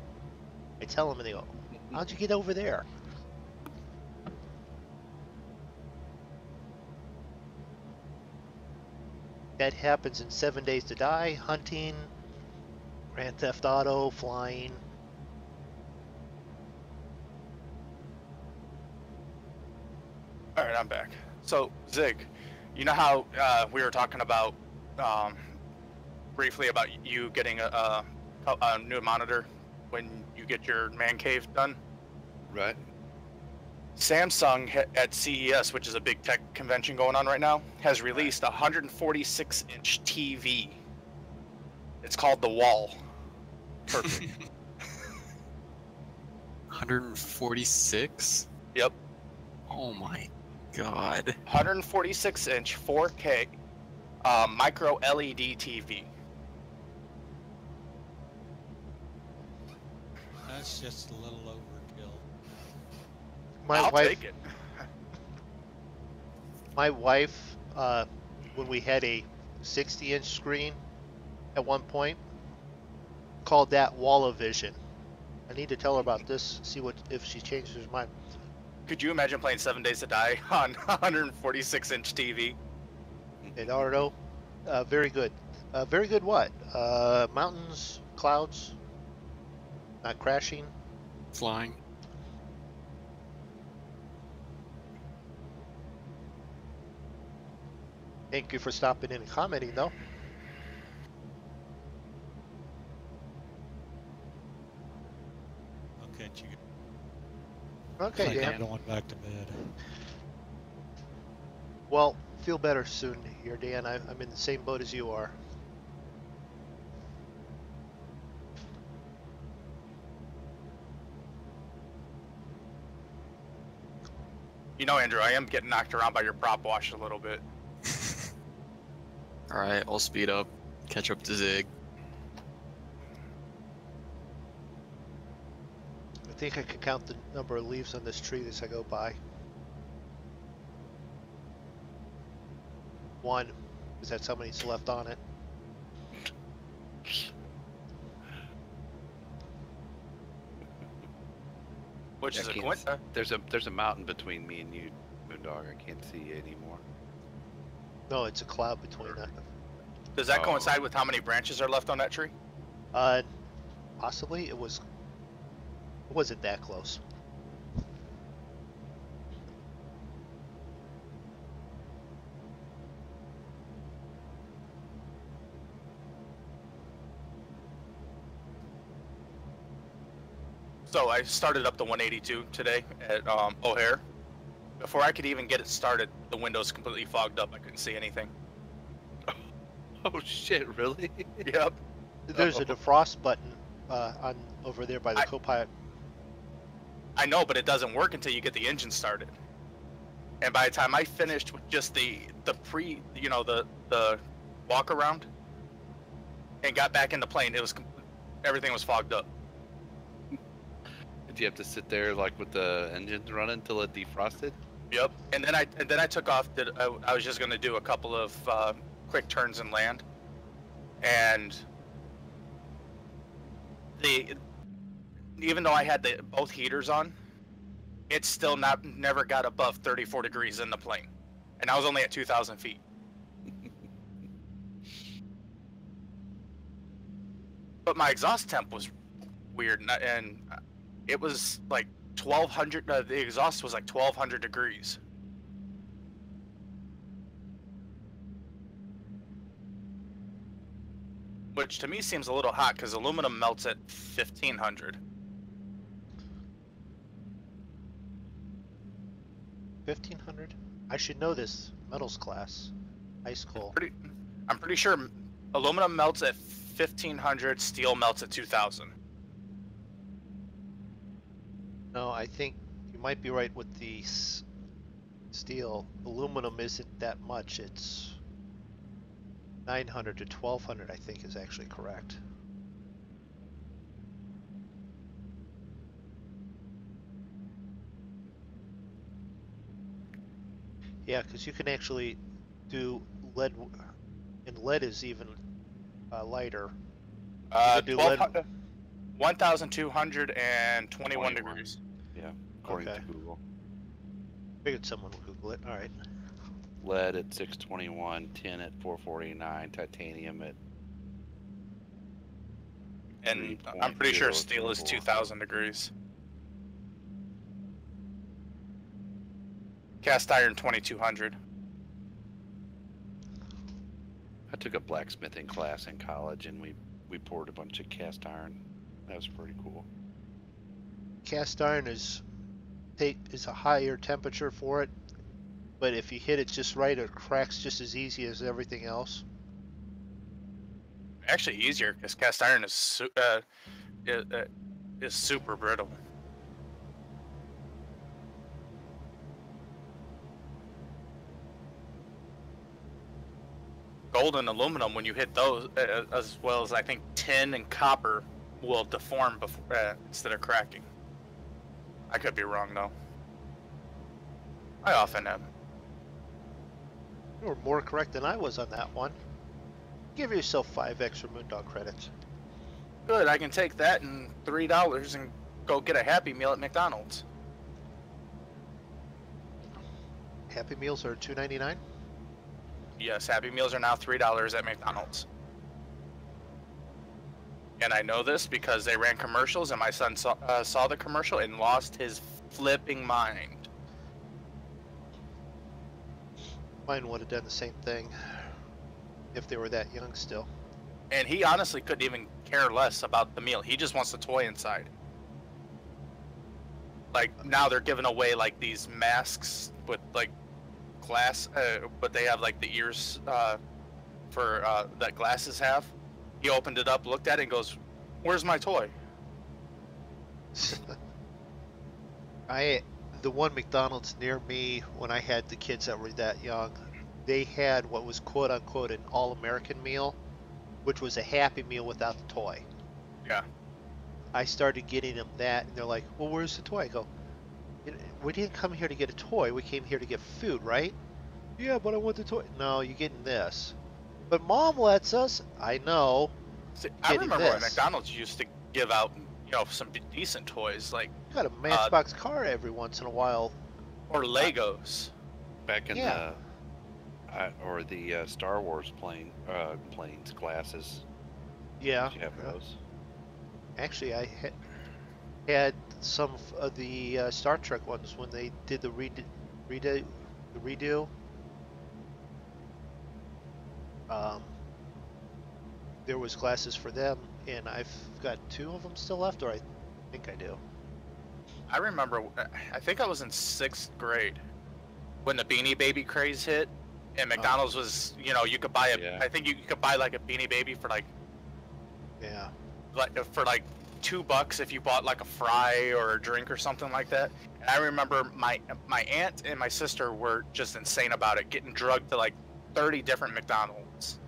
I tell them and they go, how'd you get over there? That happens in 7 Days to Die, hunting, Grand Theft Auto, flying. All right, I'm back. So, Zig, you know how we were talking about briefly about you getting a new monitor when you get your man cave done? Right. Samsung at CES, which is a big tech convention going on right now, has released a 146-inch TV. It's called The Wall. Perfect. 146? Yep. Oh my god. 146-inch 4K micro LED TV. That's just a little overkill. I'll take it. My wife, when we had a 60-inch screen at one point, called that Wall of Vision. I need to tell her about this, see if she changes her mind. Could you imagine playing 7 Days to Die on 146-inch TV? Eduardo, very good. Very good what? Mountains, clouds, not crashing. Flying. Thank you for stopping in and commenting, though. I'll catch you. Okay, I think Dan. I'm going back to bed. Well, feel better soon here, Dan. I'm in the same boat as you are. You know, Andrew, I am getting knocked around by your prop wash a little bit. Alright, I'll speed up, catch up to Zig. I think I can count the number of leaves on this tree as I go by. 1, because that's how many's left on it. Which is a can't coincidence. there's a mountain between me and you, Moondog. I can't see you anymore. No, it's a cloud between that. Does that Oh. coincide with how many branches are left on that tree? Possibly. It wasn't that close. So I started up the 182 today at O'Hare. Before I could even get it started, the window's completely fogged up. I couldn't see anything. Oh shit! Really? Yep. There's a defrost button on over there by the co-pilot. I know, but it doesn't work until you get the engine started. And by the time I finished with just the walk around and got back in the plane, everything was fogged up. Did you have to sit there like with the engines running till it defrosted? Yep. And then I took off. I was just gonna do a couple of quick turns and land, and even though I had both heaters on, it still never got above 34 degrees in the plane, and I was only at 2,000 feet. But my exhaust temp was weird, and it was like 1,200. The exhaust was like 1,200 degrees. Which to me seems a little hot because aluminum melts at 1,500. 1,500? I should know this. Metals class. Ice coal. I'm pretty sure aluminum melts at 1,500, steel melts at 2,000. No, I think you might be right with the steel. Aluminum isn't that much. It's 900 to 1,200, I think, is actually correct. Yeah, because you can actually do lead, and lead is even lighter. You can do lead. 1,221 degrees. Yeah, according Okay. to Google. Figured someone would Google it. All right. Lead at 621, tin at 449, titanium at. And I'm pretty sure 3.024. steel is 2,000 degrees. Cast iron 2,200. I took a blacksmithing class in college, and we poured a bunch of cast iron. That was pretty cool. Cast iron is a higher temperature for it, but if you hit it just right, it cracks just as easy as everything else. Actually easier because cast iron is super brittle. Gold and aluminum, when you hit those, as well as I think tin and copper, will deform before, instead of cracking. I could be wrong though. I often am. You were more correct than I was on that one. Give yourself 5 extra MoonDog credits. Good, I can take that and $3 and go get a Happy Meal at McDonald's. Happy Meals are $2.99. Yes, Happy Meals are now $3 at McDonald's. And I know this because they ran commercials and my son saw the commercial and lost his flipping mind. Mine would have done the same thing if they were that young still. And he honestly couldn't even care less about the meal. He just wants the toy inside. Like, now they're giving away, like, these masks with, like, glass, but they have, like, the ears that glasses have. He opened it up, looked at it, and goes, "Where's my toy?" The one McDonald's near me, when I had the kids that were that young, they had what was quote unquote an all-American meal, which was a Happy Meal without the toy. Yeah. I started getting them that, and they're like, "Well, where's the toy?" I go, "We didn't come here to get a toy. We came here to get food, right?" "Yeah, but I want the toy." "No, you're getting this." "But Mom lets us." "I know." See, I remember when McDonald's used to give out, some decent toys, like You got a Matchbox car every once in a while. or Legos. Back in Yeah. the Star Wars planes glasses. Yeah. Did you have those? Actually, I had some of the Star Trek ones when they did the redo. There was glasses for them, and I've got 2 of them still left, or I think I do. I remember, I think I was in 6th grade when the Beanie Baby craze hit, and McDonald's was, you could buy I think you could buy like a Beanie Baby for like Yeah. like $2 if you bought like a fry or a drink or something like that. And I remember my aunt and my sister were just insane about it, getting drugged to like 30 different McDonald's.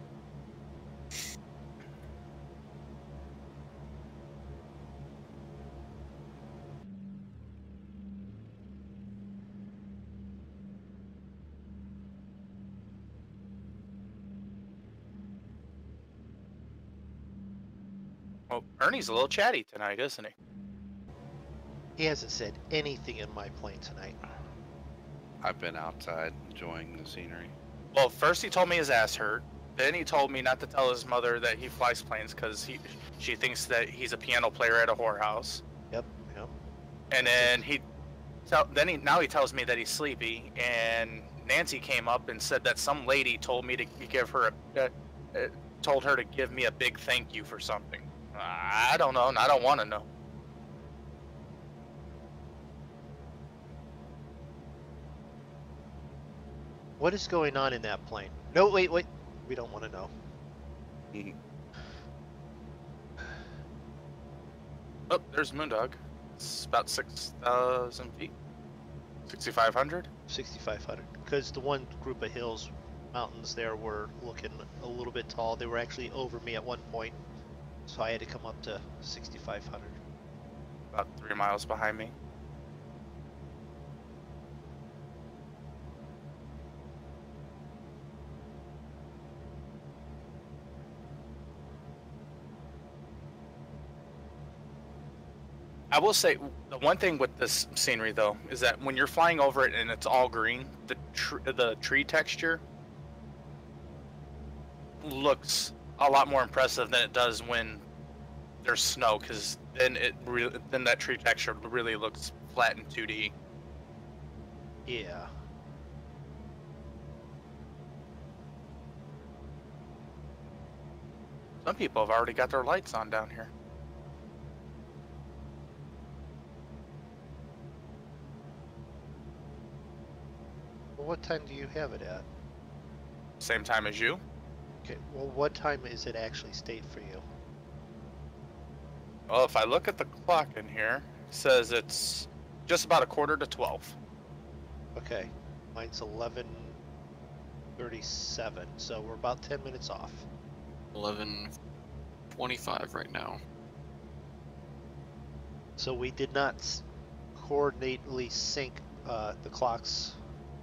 Well, Ernie's a little chatty tonight, isn't he? He hasn't said anything in my plane tonight. I've been outside enjoying the scenery. Well, first he told me his ass hurt. Then he told me not to tell his mother that he flies planes because she thinks that he's a piano player at a whorehouse. Yep. And then now he tells me that he's sleepy. And Nancy came up and said that some lady told me to give her told her to give me a big thank you for something. I don't know, and I don't want to know. What is going on in that plane? No, wait. We don't want to know. Oh, there's MoonDog. It's about 6,000 feet. 6,500? 6,500. Because the one group of mountains there were looking a little bit tall. They were actually over me at one point. So I had to come up to 6,500. About 3 miles behind me. I will say, the one thing with this scenery, though, is that when you're flying over it and it's all green, the tree texture looks a lot more impressive than it does when there's snow, because then that tree texture really looks flat in 2D. Yeah. Some people have already got their lights on down here. Well, what time do you have it at? Same time as you? Okay. Well, what time is it actually state for you? Well, if I look at the clock in here, it says it's just about 11:45. Okay. Mine's 11:37, so we're about 10 minutes off. 11:25 right now. So we did not coordinately sync the clocks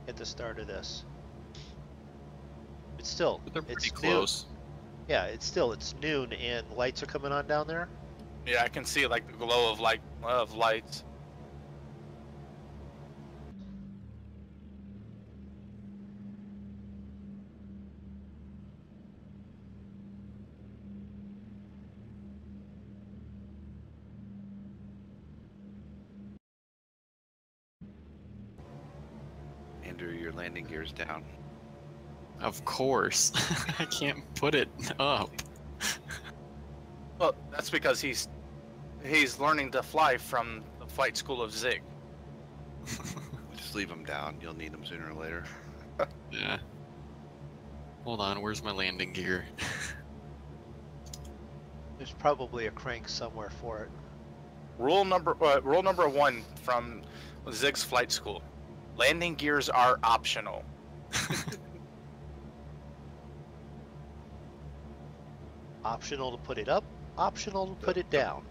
at the start of this. It's still, But they're pretty it's close. Noon. Yeah, it's noon and lights are coming on down there. Yeah, I can see like the glow of lights. Andrew, your landing gear's down. Of course. I can't put it up. Well, that's because he's learning to fly from the flight school of Zig. Just leave them down. You'll need them sooner or later. Yeah. Hold on, where's my landing gear? There's probably a crank somewhere for it. Rule number 1 from Zig's flight school: landing gears are optional. Optional to put it up, optional to put it down.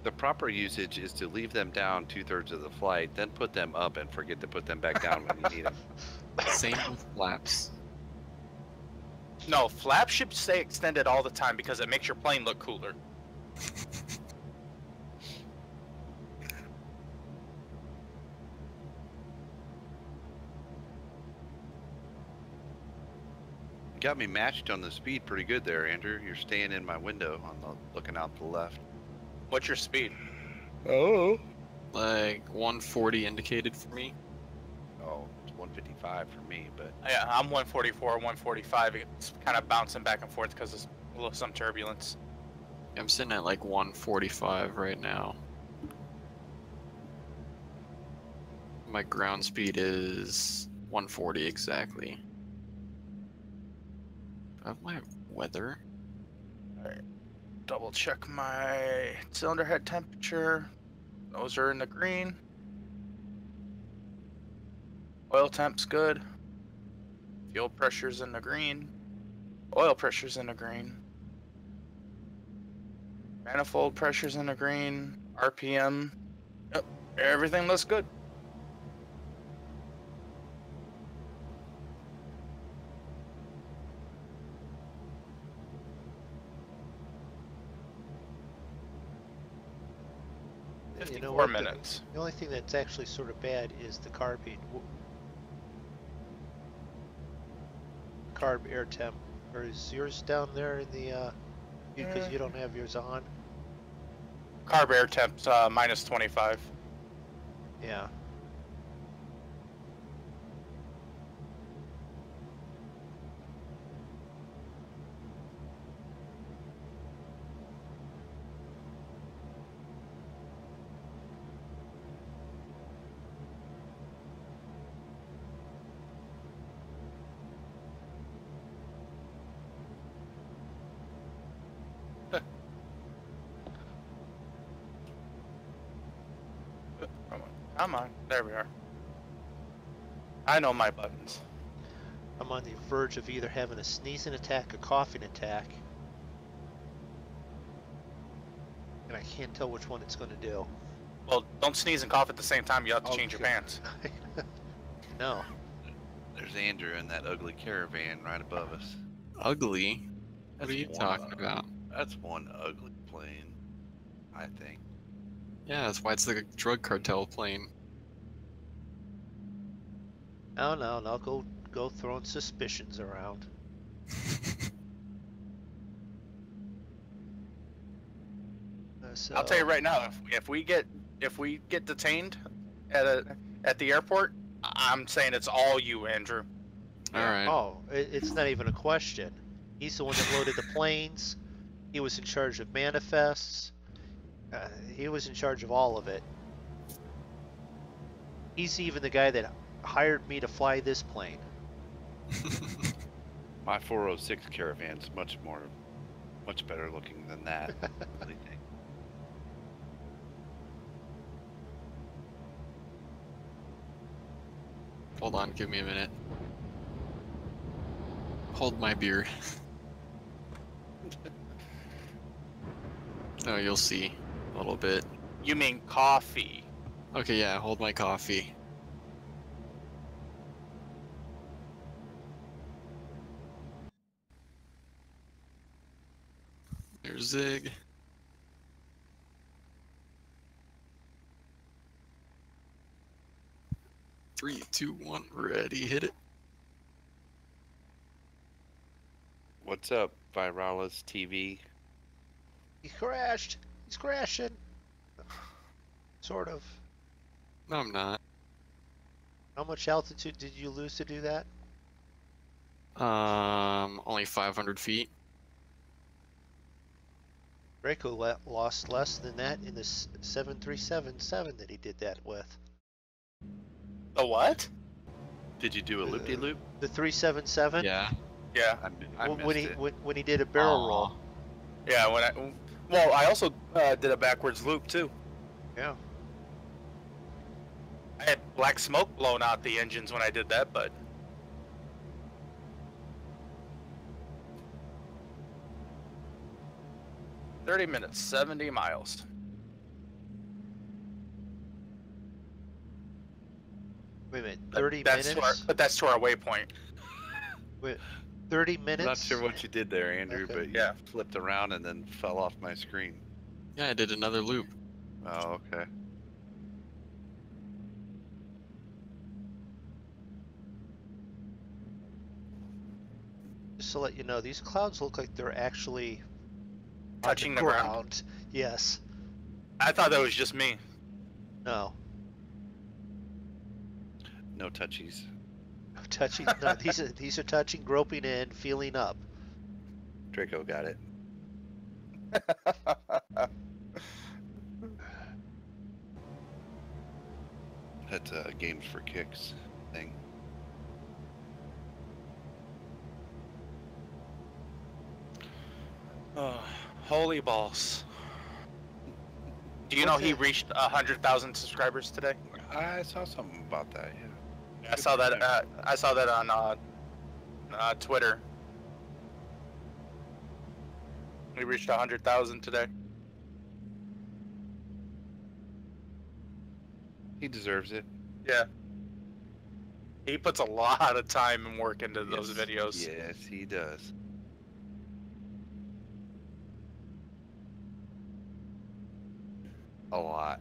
The proper usage is to leave them down 2/3 of the flight, then put them up and forget to put them back down when you need them. Same with flaps. No, flaps should stay extended all the time because it makes your plane look cooler. You got me matched on the speed pretty good there, Andrew. You're staying in my window on the looking out to the left. What's your speed? Oh. Like 140 indicated for me. Oh, it's 155 for me, but Yeah, I'm 144, 145. It's kind of bouncing back and forth because there's a little some turbulence. I'm sitting at like 145 right now. My ground speed is 140 exactly. Do I have my weather? Double check my cylinder head temperature. Those are in the green. Oil temp's good. Fuel pressure's in the green. Oil pressure's in the green. Manifold pressure's in the green. RPM. Yep, everything looks good. You know 54 what? minutes. The only thing that's actually sort of bad is the carb heat. Carb air temp. Or is yours down there in the, because you don't have yours on? Carb air temp's minus 25. Yeah. Come on, there we are. I know my buttons. I'm on the verge of either having a sneezing attack, a coughing attack. And I can't tell which one it's going to do. Well, don't sneeze and cough at the same time. You have to change your Okay. pants. No. there's Andrew in that ugly caravan right above us. Ugly? What That's are you one, talking about? That's one ugly plane, I think. Yeah, that's why it's like a drug cartel plane. No. Go throwing suspicions around. So, I'll tell you right now, if we get detained at the airport, I'm saying it's all you, Andrew. Alright. Oh, it's not even a question. He's the one that loaded the planes. He was in charge of manifests. He was in charge of all of it. He's even the guy that hired me to fly this plane. My 406 caravan's much better looking than that. I really think. Hold on, give me a minute. Hold my beer. Oh, you'll see a little bit. You mean coffee? Okay, yeah, hold my coffee. There's Zig. Three, two, one, ready, hit it. What's up, Virala's TV? He crashed. He's crashing. Sort of. No, I'm not. How much altitude did you lose to do that? Only 500 feet. Draco lost less than that in the 737-7 that he did that with. The what? Did you do a loop-de-loop? The 377. Yeah. Yeah. I missed when he it. when he did a barrel Aw. roll. Yeah. Well, I also did a backwards loop too. Yeah. I had black smoke blown out the engines when I did that, but 30 minutes, 70 miles. Wait a minute. 30 That's minutes. but that's to our waypoint. Wait, 30 minutes. I'm not sure what you did there, Andrew, Okay. but you Yeah. flipped around and then fell off my screen. Yeah, I did another loop. Oh, okay. Just to let you know, these clouds look like they're actually on Touching the ground. Yes. I thought that was just me. No. No touchies. No touching. No, these are touching, groping in, feeling up. Draco got it. That's a games for kicks thing. Oh, holy balls. Do you know he reached 100,000 subscribers today? I saw something about that, yeah. I saw that. I saw that on Twitter. We reached 100,000 today. He deserves it. Yeah. He puts a lot of time and work into those Yes. videos. Yes, he does. A lot.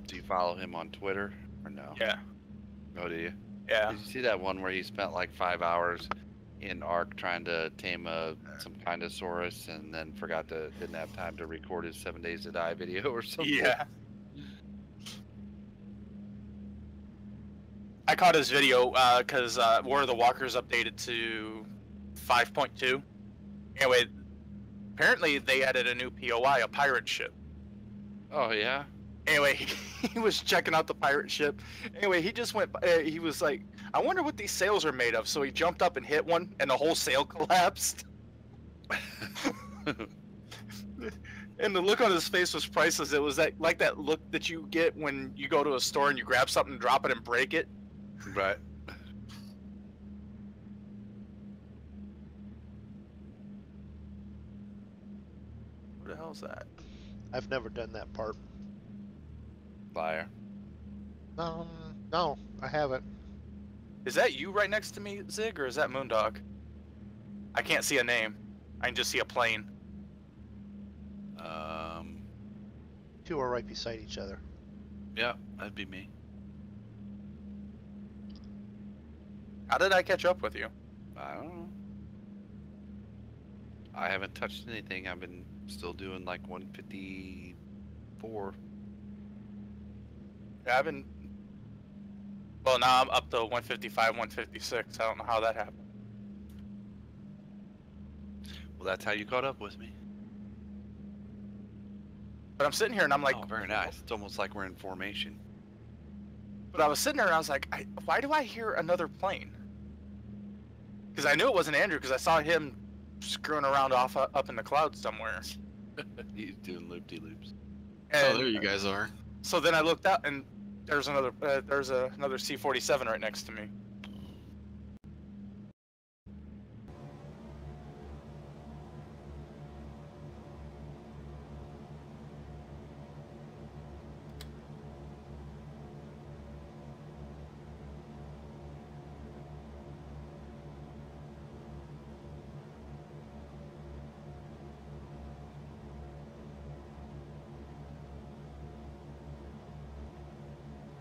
Do you follow him on Twitter or no? Yeah. Oh, do you? Yeah. Did you see that one where he spent like 5 hours in Ark trying to tame some kind of Saurus and then didn't have time to record his 7 Days to Die video or something? Yeah. I caught his video because War of the Walkers updated to 5.2. Anyway, apparently they added a new POI, a pirate ship. Oh, yeah? Anyway, he was checking out the pirate ship. Anyway, he just went, he was like, I wonder what these sails are made of. So he jumped up and hit one, and the whole sail collapsed. And the look on his face was priceless. It was like that look that you get when you go to a store and you grab something, drop it, and break it. Right. What the hell's that? I've never done that part. Liar. No, I haven't. Is that you right next to me, Zig, or is that MoonDog? I can't see a name. I can just see a plane. Two are right beside each other. Yeah, that'd be me. How did I catch up with you? I don't know. I haven't touched anything. I've been still doing like 154. Yeah, I've been. Well, now I'm up to 155, 156. I don't know how that happened. Well, that's how you caught up with me. But I'm sitting here and I'm like, Oh, very nice. It's almost like we're in formation. but I was sitting there and I was like, why do I hear another plane? Because I knew it wasn't Andrew because I saw him screwing around up in the clouds somewhere. He's doing loop-de-loops. And Oh, there you guys are. so then I looked out and there's another C-47 right next to me.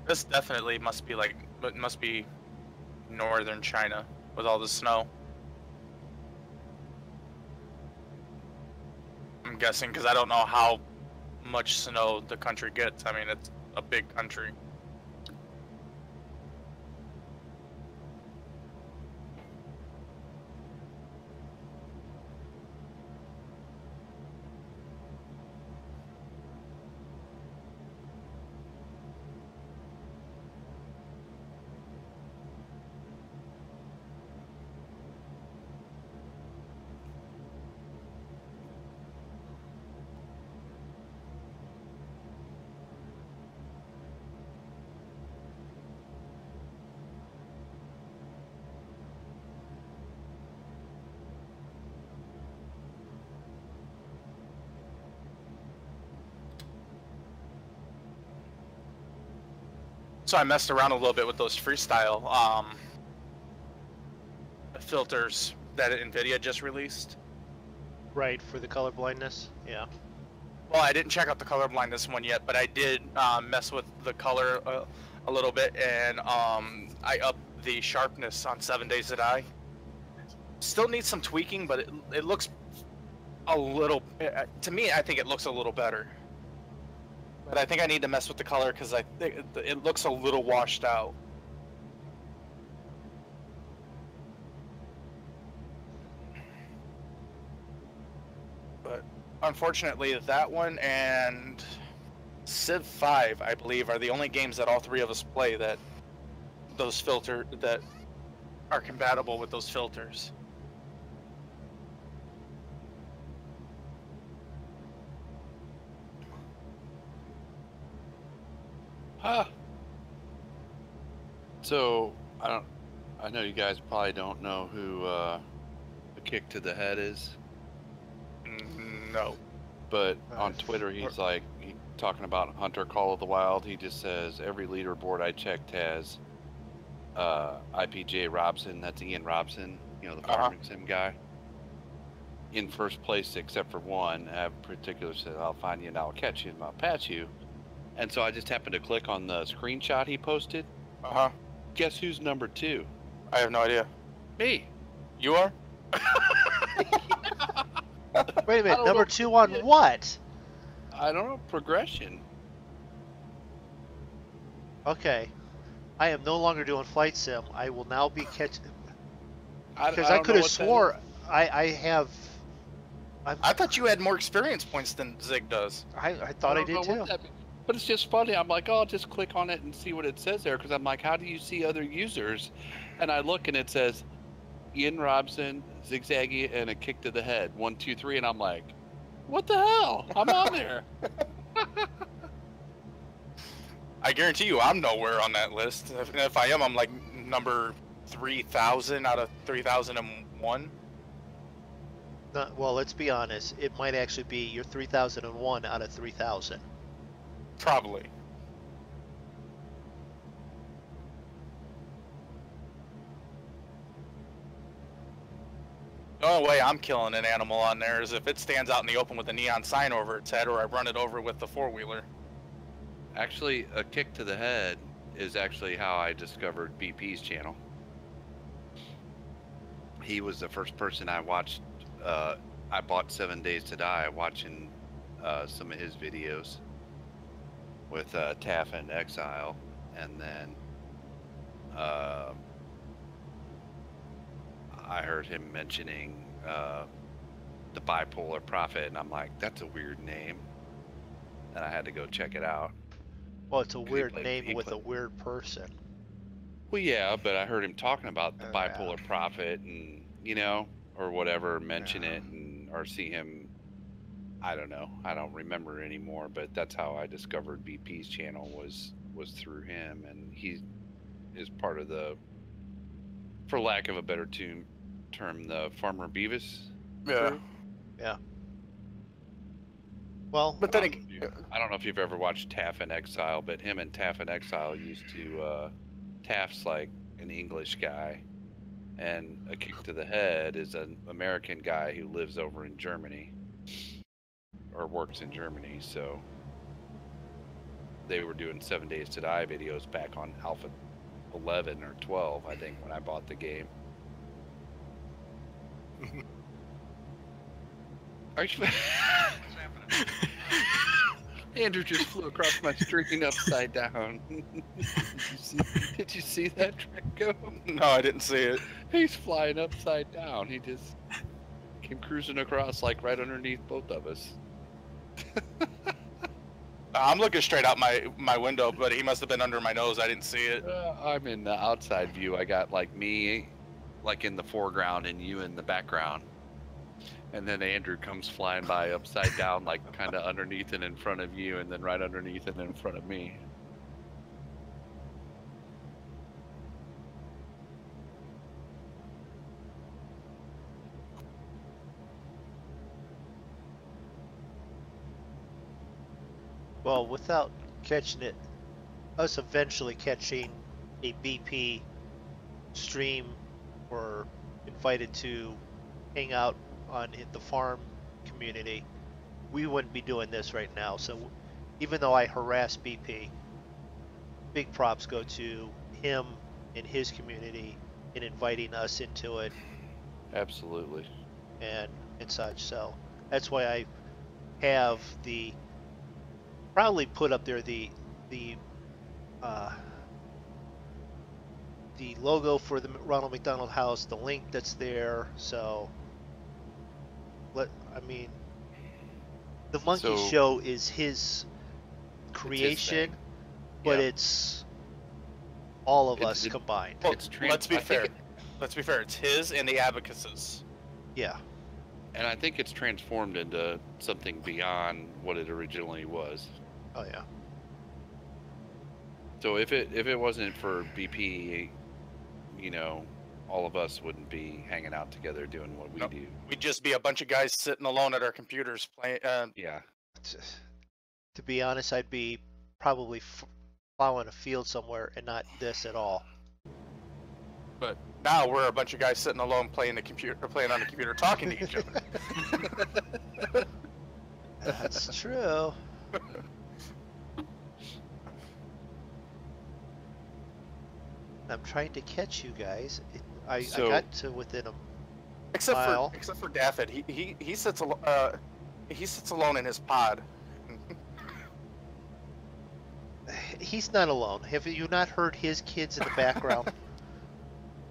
This definitely must be northern China with all the snow. I'm guessing, because I don't know how much snow the country gets. I mean, it's a big country. So I messed around a little bit with those freestyle filters that NVIDIA just released. Right, for the color blindness. Yeah. Well, I didn't check out the color blindness one yet, but I did mess with the color a little bit, and I upped the sharpness on 7 Days to Die. Still needs some tweaking, but it looks a little, to me, I think it looks a little better. But I think I need to mess with the color because I think it looks a little washed out. But unfortunately, that one and Civ 5, I believe, are the only games that all three of us play that are compatible with those filters. Huh. So I know you guys probably don't know who the kick to the head is. No. But on Twitter, he's talking about Hunter Call of the Wild. He just says every leaderboard I checked has IPJ Robson. That's Ian Robson, you know, the farming sim guy. In first place, except for one. I particular said, "I'll find you and I'll catch you and I'll patch you." And so I just happened to click on the screenshot he posted. Guess who's number 2? I have no idea. Me. You are? Wait a minute, number 2 on what? I don't know, progression. Okay. I am no longer doing flight sim. I will now be catching. Because I I could have swore I thought you had more experience points than Zig does. I thought I did too. But it's just funny. I'm like, oh, I'll just click on it and see what it says there. Because I'm like, how do you see other users? And I look and it says Ian Robson, Zigzaggy, and a kick to the head. 1, 2, 3. And I'm like, what the hell? I'm on there. I guarantee you I'm nowhere on that list. If I am, I'm like number 3,000 out of 3,001. Well, let's be honest. It might actually be your 3,001 out of 3,000. Probably. The only way I'm killing an animal on there is if it stands out in the open with a neon sign over its head, or I run it over with the four-wheeler. Actually, a kick to the head is actually how I discovered BP's channel. He was the first person I watched. I bought 7 Days to Die watching some of his videos with Taff and Exile, and then I heard him mentioning the Bipolar Prophet, and I'm like, that's a weird name, and I had to go check it out. Well, it's a weird name with a weird person. Well, yeah, but I heard him talking about the Bipolar Prophet, and you know, or whatever, mention it, and or see him. I don't know. I don't remember anymore, but that's how I discovered BP's channel was through him, and he is part of the, for lack of a better term, the Farmer Beavis. Yeah. Yeah. Well, but then I don't know if you've ever watched Taff and Exile, but him and Taff and Exile used to. Taff's like an English guy, and a kick to the head is an American guy who lives over in Germany. Or works in Germany, so they were doing 7 Days to Die videos back on Alpha 11 or 12, I think, when I bought the game. Andrew just flew across my screen upside down. Did you see that, Draco? No, I didn't see it. He's flying upside down. He just came cruising across like right underneath both of us. I'm looking straight out my window, but he must have been under my nose. I didn't see it. I'm in the outside view. I got like me like in the foreground and you in the background. And then Andrew comes flying by upside down, like kind of underneath and in front of you, and then right underneath and in front of me. Well, without catching it, us eventually catching a BP stream or invited to hang out on the farm community, we wouldn't be doing this right now. So even though I harass BP, big props go to him and his community in inviting us into it. Absolutely. And such. So that's why I have probably put up there the logo for the Ronald McDonald House, the link that's there. So I mean, the monkey show is his creation, but it's all of us combined. Well, let's be fair. Let's be fair. It's his and the Abacus's. Yeah. And I think it's transformed into something beyond what it originally was. Oh yeah. So if it wasn't for BP, you know, all of us wouldn't be hanging out together doing what we do. We'd just be a bunch of guys sitting alone at our computers playing. Yeah. To be honest, I'd be probably plowing a field somewhere and not this at all. But now we're a bunch of guys sitting alone playing on the computer, talking to each other. That's true. I'm trying to catch you guys. I got to within a mile. Except for Daffod, he sits alone in his pod. He's not alone. Have you not heard his kids in the background?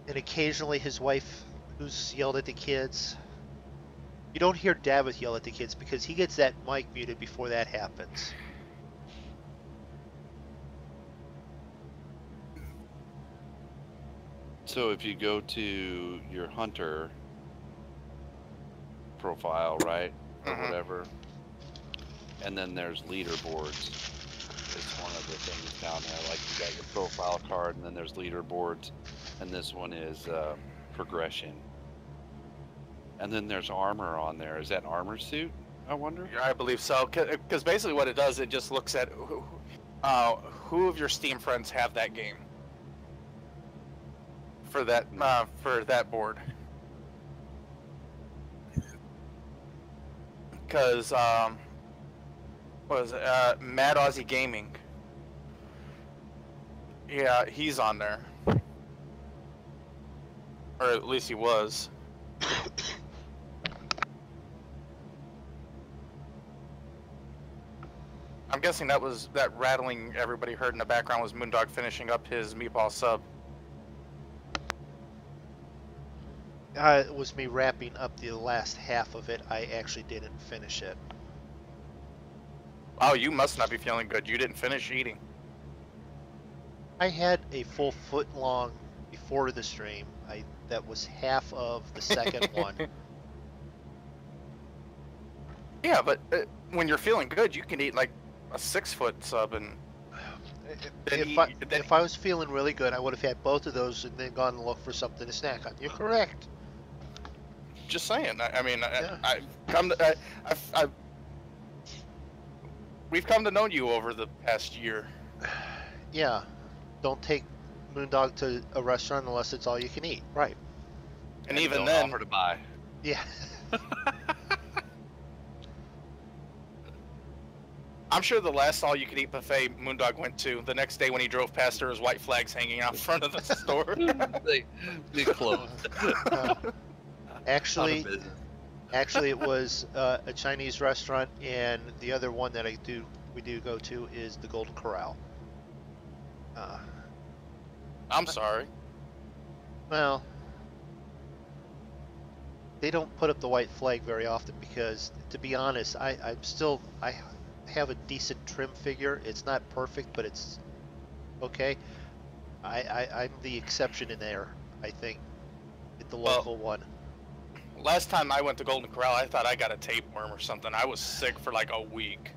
And occasionally his wife, who's yelled at the kids. You don't hear David yell at the kids because he gets that mic muted before that happens. So if you go to your hunter profile, right, or whatever, and then there's leaderboards. It's one of the things down there. Like you got your profile card, and then there's leaderboards, and this one is progression. And then there's armor on there. Is that armor suit? I wonder. Yeah, I believe so. Because basically what it does, it just looks at who of your Steam friends have that game. For that board, because was Mad Aussie Gaming? Yeah, he's on there, or at least he was. I'm guessing that rattling everybody heard in the background was MoonDog finishing up his meatball sub. It was me wrapping up the last half of it. I actually didn't finish it. Oh, you must not be feeling good. You didn't finish eating. I had a full foot long before the stream. That was half of the second one. Yeah, but when you're feeling good, you can eat like a 6-foot sub and. If I was feeling really good, I would have had both of those and then gone and looked for something to snack on. You're correct. Just saying. I mean, we've come to know you over the past year. Yeah. Don't take MoonDog to a restaurant unless it's all you can eat. Right. And even then, offer to buy. Yeah. I'm sure the last all-you-could-eat buffet MoonDog went to, the next day when he drove past, there was white flags hanging out front of the store. they closed. Actually, Actually, it was a Chinese restaurant, and the other one that we do go to is the Golden Corral. I'm sorry. Well, they don't put up the white flag very often because, to be honest, I have a decent trim figure. It's not perfect, but it's okay. I'm the exception in there, I think, at the local one. Last time I went to Golden Corral, I thought I got a tapeworm or something. I was sick for like a week.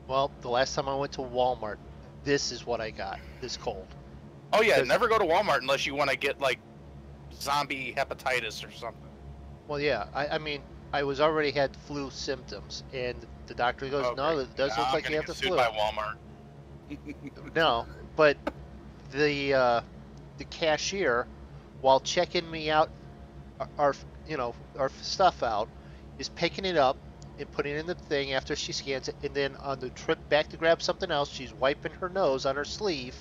Well, the last time I went to Walmart, this is what I got, this cold. Oh yeah, never go to Walmart unless you want to get like zombie hepatitis or something. Well, yeah, I mean, I was already had flu symptoms, and the doctor goes, Okay. no, it does look like you have the flu. By Walmart. No, but the cashier, while checking me out, our stuff out, is picking it up and putting it in the thing after she scans it, and then on the trip back to grab something else, she's wiping her nose on her sleeve,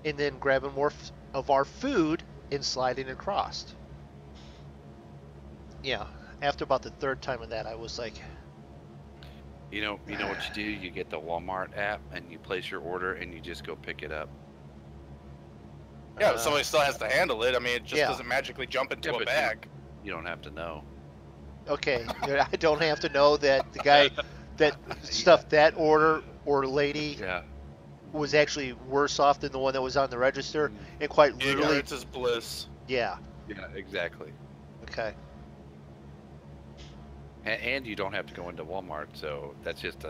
and then grabbing more of our food and sliding across. Yeah, after about the third time of that, I was like, You know what you do? You get the Walmart app and you place your order and you just go pick it up. Yeah, but somebody still has to handle it. I mean, it just Yeah. doesn't magically jump into a but bag. You don't have to know. okay, I don't have to know that the guy that stuffed that order or lady Yeah. was actually worse off than the one that was on the register, and quite literally, Ignorance is bliss. yeah, Yeah, exactly. okay. And you don't have to go into Walmart, so that's just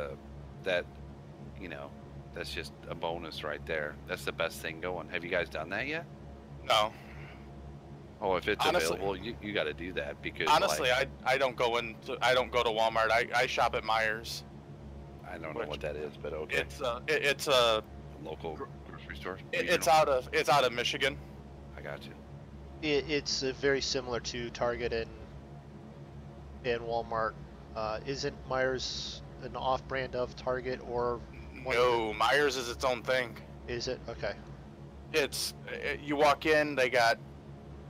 that's just a bonus right there. That's the best thing going. Have you guys done that yet? No. Oh, if it's Honestly- available, you got to do that because Honestly, I don't go to Walmart. I shop at Myers. I don't know what that is, but okay. It's a Local grocery store. it's Regional? out of Michigan. I got you. It's very similar to Target and Walmart. Isn't Myers an off-brand of Target or? No, Myers is its own thing. Is it? Okay. You walk in, they got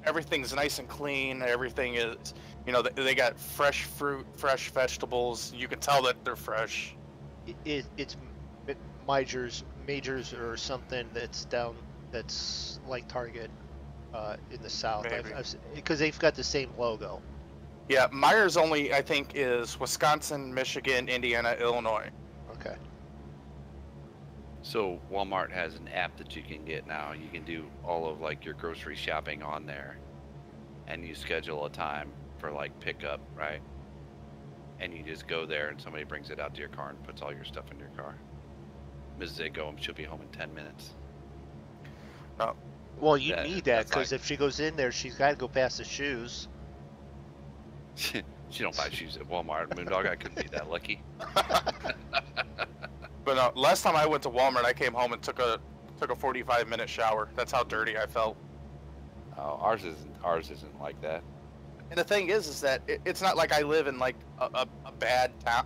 everything's nice and clean. Everything is, they got fresh fruit, fresh vegetables. You can tell that they're fresh. It's Majors or something that's like Target in the South. Maybe. Because they've got the same logo. Yeah, Myers only I think is Wisconsin, Michigan, Indiana, Illinois. Okay. So Walmart has an app that you can get now. You can do all of like your grocery shopping on there, and you schedule a time for like pickup, right? And you just go there, and somebody brings it out to your car and puts all your stuff in your car. Mrs. A go, and she'll be home in 10 minutes. Well, you need that that's because like- if she goes in there, she's got to go past the shoes. She don't buy shoes at Walmart. Moondog, I couldn't be that lucky. But last time I went to Walmart, I came home and took a 45-minute shower. That's how dirty I felt. Oh, ours isn't like that. And the thing is that it's not like I live in like a bad town,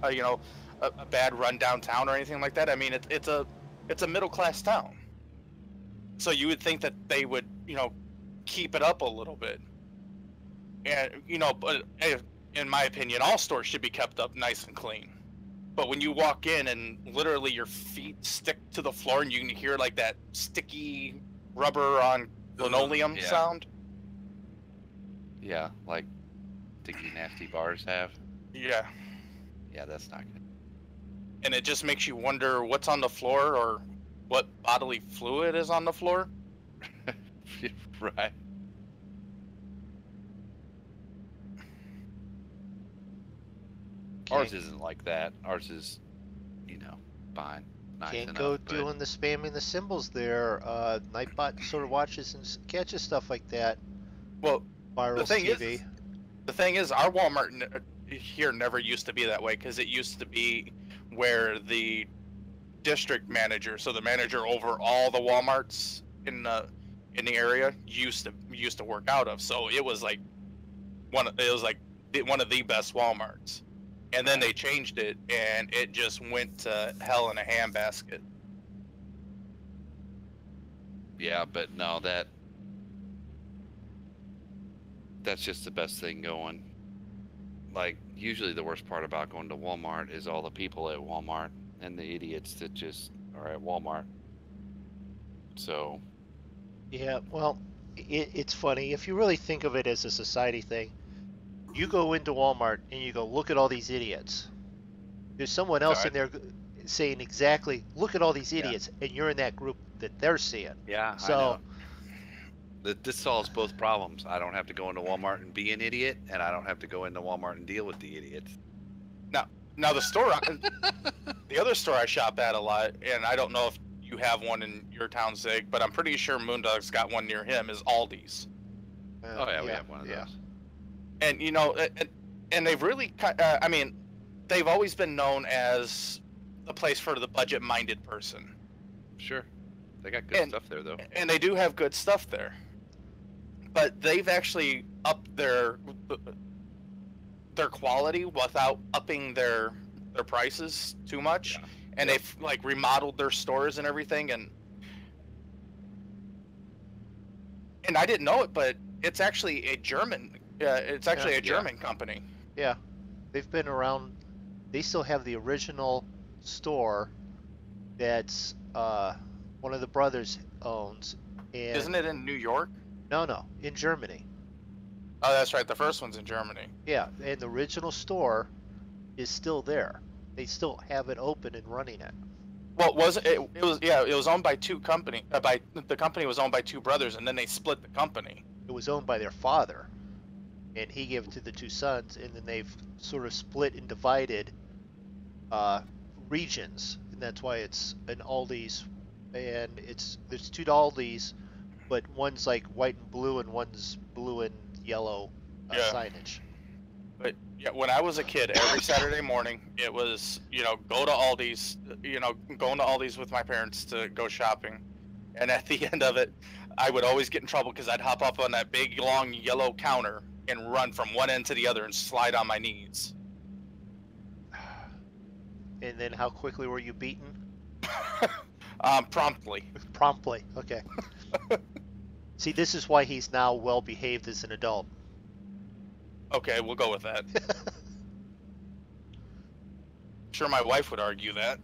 a bad rundown town or anything like that. I mean, it's a middle class town. So you would think that they would, keep it up a little bit. And but in my opinion, all stores should be kept up nice and clean. But when you walk in and literally your feet stick to the floor and you can hear like that sticky rubber on linoleum Yeah. sound. Yeah, like sticky nasty bars have. Yeah. Yeah, that's not good. And it just makes you wonder what's on the floor or what bodily fluid is on the floor. Right. Ours isn't like that. Ours is, fine. Nice Can't enough, go but- doing the spamming the symbols there. Nightbot sort of watches and catches stuff like that. Well, Viral the thing TV. the thing is, our Walmart here never used to be that way because it used to be where the district manager, so the manager over all the Walmarts in the area, used to work out of. So it was like one of the best Walmarts. And then they changed it, and it just went to hell in a handbasket. Yeah, but no, that's just the best thing going. Like, usually the worst part about going to Walmart is all the people at Walmart and the idiots that just are at Walmart. So. Yeah, well, it's funny. If you really think of it as a society thing, you go into Walmart and you go, look at all these idiots. There's someone else in there saying exactly, look at all these idiots, and you're in that group that they're seeing. Yeah, so, I know. This solves both problems. I don't have to go into Walmart and be an idiot, and I don't have to go into Walmart and deal with the idiots. Now the store, the other store I shop at a lot, and I don't know if you have one in your town, Zig, but I'm pretty sure MoonDog's got one near him, is Aldi's. Oh yeah, we have one of those. And you know, and they've really, I mean, they've always been known as a place for the budget-minded person. Sure, they got good stuff there though. And they do have good stuff there, but they've actually upped their quality without upping their prices too much. Yeah. And they've like remodeled their stores and everything, and I didn't know it, but it's actually a German. It's actually a German company. Yeah, they've been around. They still have the original store that's one of the brothers owns. And isn't it in New York? No, in Germany. Oh, that's right. The first one's in Germany. Yeah, and the original store is still there. They still have it open and running it. Well, it was owned by two company. The company was owned by two brothers, and then they split the company. It was owned by their father, and he gave it to the two sons, and then they've sort of split and divided regions, and that's why it's an Aldi's, and there's two Aldi's, but one's like white and blue, and one's blue and yellow signage. But yeah, when I was a kid, every Saturday morning, it was, go to Aldi's, going to Aldi's with my parents to go shopping. And at the end of it, I would always get in trouble because I'd hop up on that big, long, yellow counter and run from one end to the other and slide on my knees. And then how quickly were you beaten? Promptly. Promptly, okay. See, this is why he's now well behaved as an adult. Okay, we'll go with that. Sure, my wife would argue that.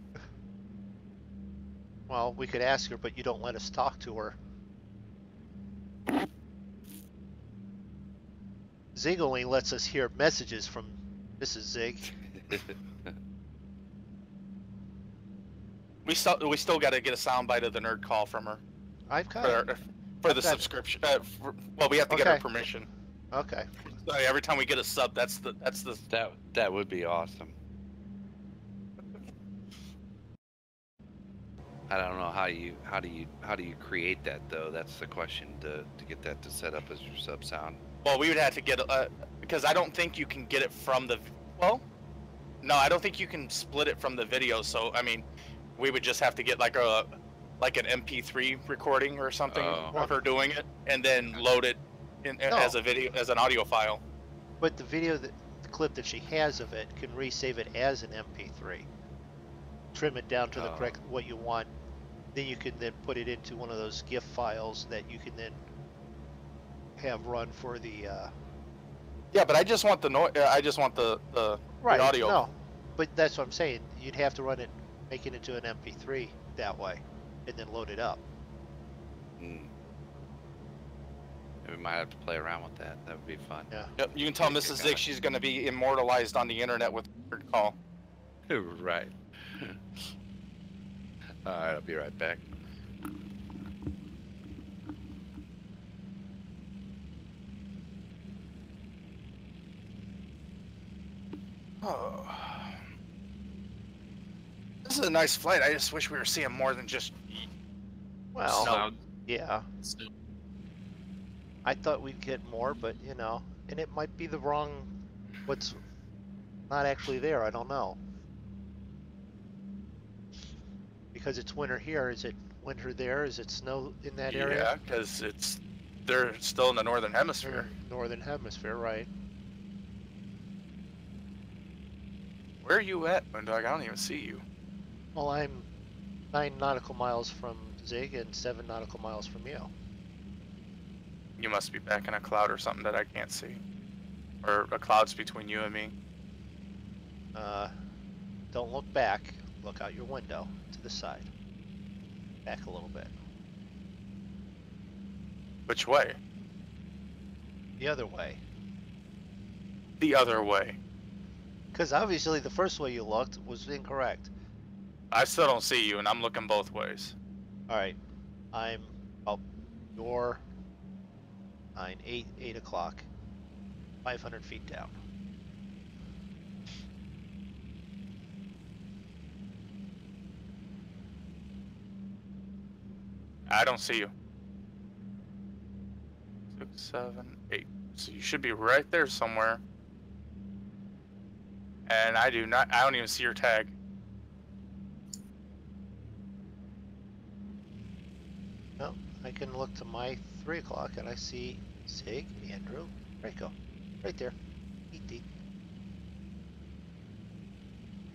Well, we could ask her, but you don't let us talk to her. Zig only lets us hear messages from Mrs. Zig. We still got to get a soundbite of the nerd call from her. I've got for the subscription. Well, we have to get her permission. Okay. So every time we get a sub, that's the. That would be awesome. I don't know how do you create that though? That's the question to get that to set up as your sub sound. Well, we would have to get because I don't think you can get it from the. Well, no, I don't think you can split it from the video. So I mean, we would just have to get like an MP3 recording or something of her doing it, and then load it as a video, as an audio file. But the the clip that she has of it can resave it as an MP3. Trim it down to the correct what you want. Then you can then put it into one of those GIF files that you can then have run for the. Yeah, but I just want I just want the audio. No, but that's what I'm saying. You'd have to run it, make it into an MP3 that way, and then load it up. We might have to play around with that. That would be fun. Yeah. Yep. You can tell Mrs. Zig she's going to be immortalized on the internet with her call. Right. All right, I'll be right back. Oh. This is a nice flight. I just wish we were seeing more than just. Well, snow. Yeah. I thought we'd get more, but and it might be the wrong. What's not actually there? I don't know. Because it's winter here. Is it winter there? Is it snow in that area? Yeah, because they're still in the northern hemisphere. Northern hemisphere, right? Where are you at, MoonDog? I don't even see you. Well, I'm 9 nautical miles from Zig and 7 nautical miles from you. You must be back in a cloud or something that I can't see. Or a cloud's between you and me. Don't look back. Look out your window to the side. Back a little bit. Which way? The other way. The other way. Because obviously the first way you looked was incorrect. I still don't see you, and I'm looking both ways. Alright. I'm about your 8 o'clock. 500 feet down. I don't see you. 6, 7, 8. So you should be right there somewhere. And I don't even see your tag. Well, I can look to my 3 o'clock and I see Sig, Andrew, Draco. Right there. Eat.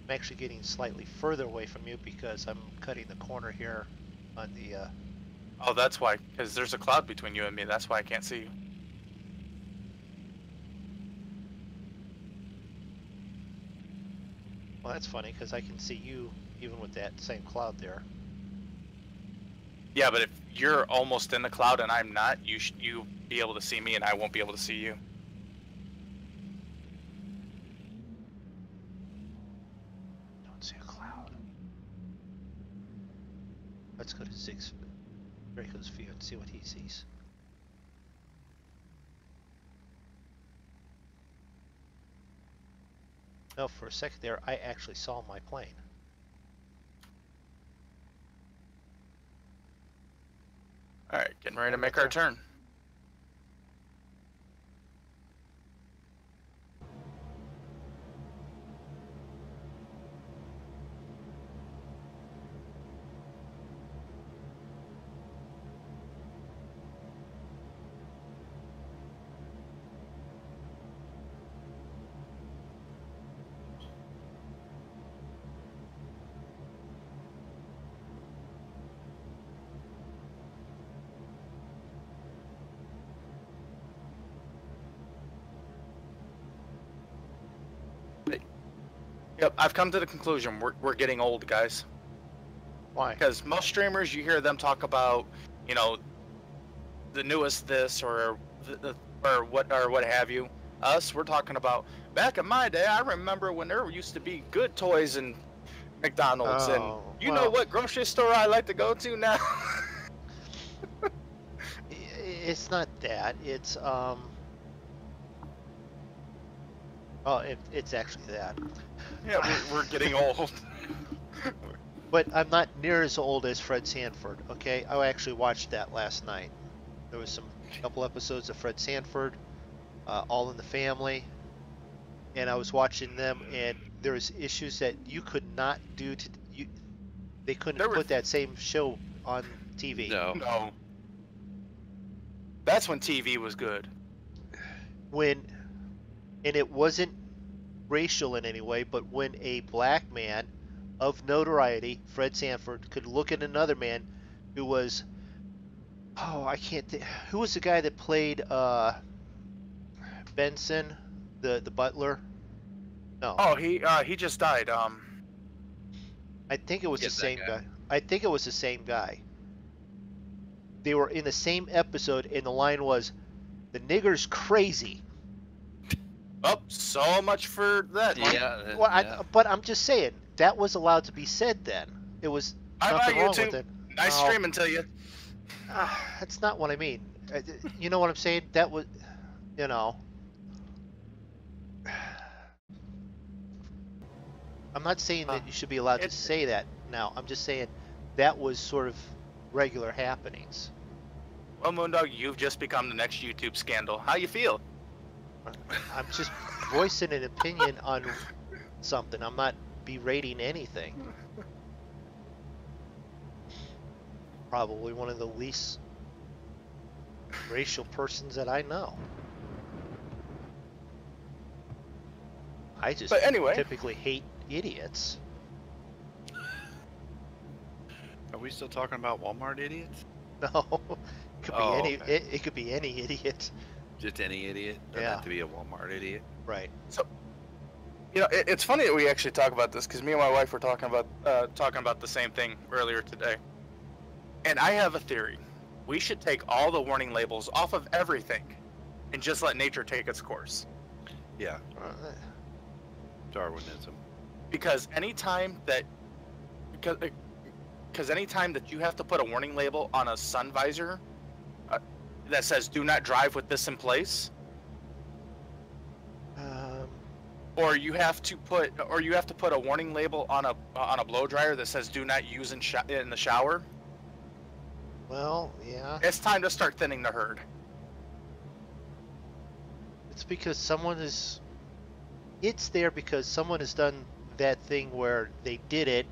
I'm actually getting slightly further away from you because I'm cutting the corner here on the Oh, that's why. Because there's a cloud between you and me. That's why I can't see you. well, that's funny because I can see you even with that same cloud there. Yeah, but if you're almost in the cloud and I'm not, you be able to see me and I won't be able to see you. Don't see a cloud. Let's go to Draco's view and see what he sees. No, for a second there, I actually saw my plane. Alright, getting ready to make our turn. Yep, I've come to the conclusion we're getting old, guys. Why? Because most streamers, you hear them talk about, you know, the newest this or what have you. Us, we're talking about back in my day. I remember when there used to be good toys in McDonald's, and you know what grocery store I like to go to now. It's not that. It's it's actually that. Yeah, we're getting old. But I'm not near as old as Fred Sanford, okay? I actually watched that last night. There was a couple episodes of Fred Sanford, All in the Family, and I was watching them, and there was issues that you could not do to you. They couldn't put that same show on TV. No. That's when TV was good. And it wasn't racial in any way, but when a black man of notoriety, Fred Sanford, could look at another man who was, I can't think, who was the guy that played Benson, the butler? No. Oh, he just died. I think it was the same guy. I think it was the same guy. They were in the same episode, and the line was, "The nigger's crazy." Oh, so much for that. Yeah. Well, but I'm just saying that was allowed to be said then. It was nothing wrong with it. Nice streaming to you. That's not what I mean. You know what I'm saying? That was, you know. I'm not saying that you should be allowed to say that now. I'm just saying that was sort of regular happenings. Well, MoonDog, you've just become the next YouTube scandal. How you feel? I'm just voicing an opinion on something. I'm not berating anything. Probably one of the least racial persons that I know. I just typically hate idiots. Are we still talking about Walmart idiots? No, Could be Oh, any. okay. It could be any idiot. Just any idiot. Doesn't Yeah. have to be a Walmart idiot. Right. So, you know, it's funny that we actually talk about this because me and my wife were talking about the same thing earlier today. And I have a theory. We should take all the warning labels off of everything and just let nature take its course. Yeah. Uh, Darwinism. Because anytime that you have to put a warning label on a sun visor that says "Do not drive with this in place," or you have to put a warning label on a blow dryer that says "Do not use in the shower." well, yeah. It's time to start thinning the herd. It's because someone is. It's there because someone has done that thing where they did it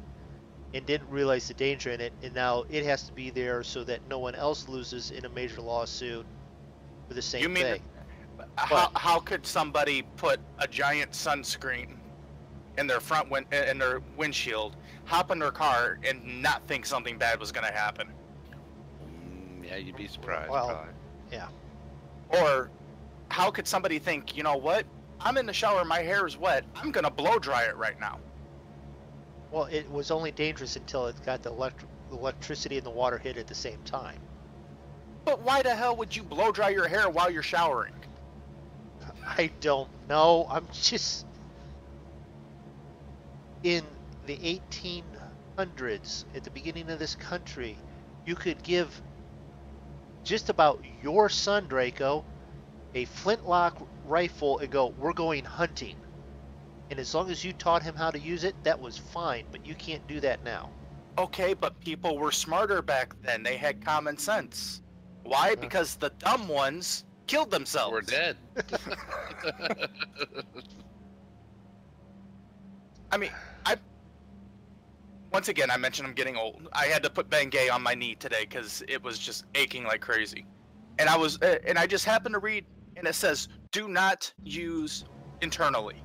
and didn't realize the danger in it, and now it has to be there so that no one else loses in a major lawsuit for the same You mean thing. how could somebody put a giant sunscreen in their in their windshield, hop in their car, and not think something bad was going to happen? Yeah, you'd be surprised. Well, probably. yeah. Or how could somebody think, you know what? I'm in the shower, my hair is wet. I'm going to blow dry it right now. Well, it was only dangerous until it got the electricity and the water hit at the same time. But why the hell would you blow dry your hair while you're showering? I don't know. I'm just. In the 1800s, at the beginning of this country, you could give just about your son, Draco, a flintlock rifle and go, "We're going hunting." And as long as you taught him how to use it, that was fine. But you can't do that now. Okay, but people were smarter back then. They had common sense. Why? Because the dumb ones killed themselves. We're dead. I mean, once again, I mentioned I'm getting old. I had to put Bengay on my knee today because it was just aching like crazy. And I just happened to read, and it says, "Do not use internally."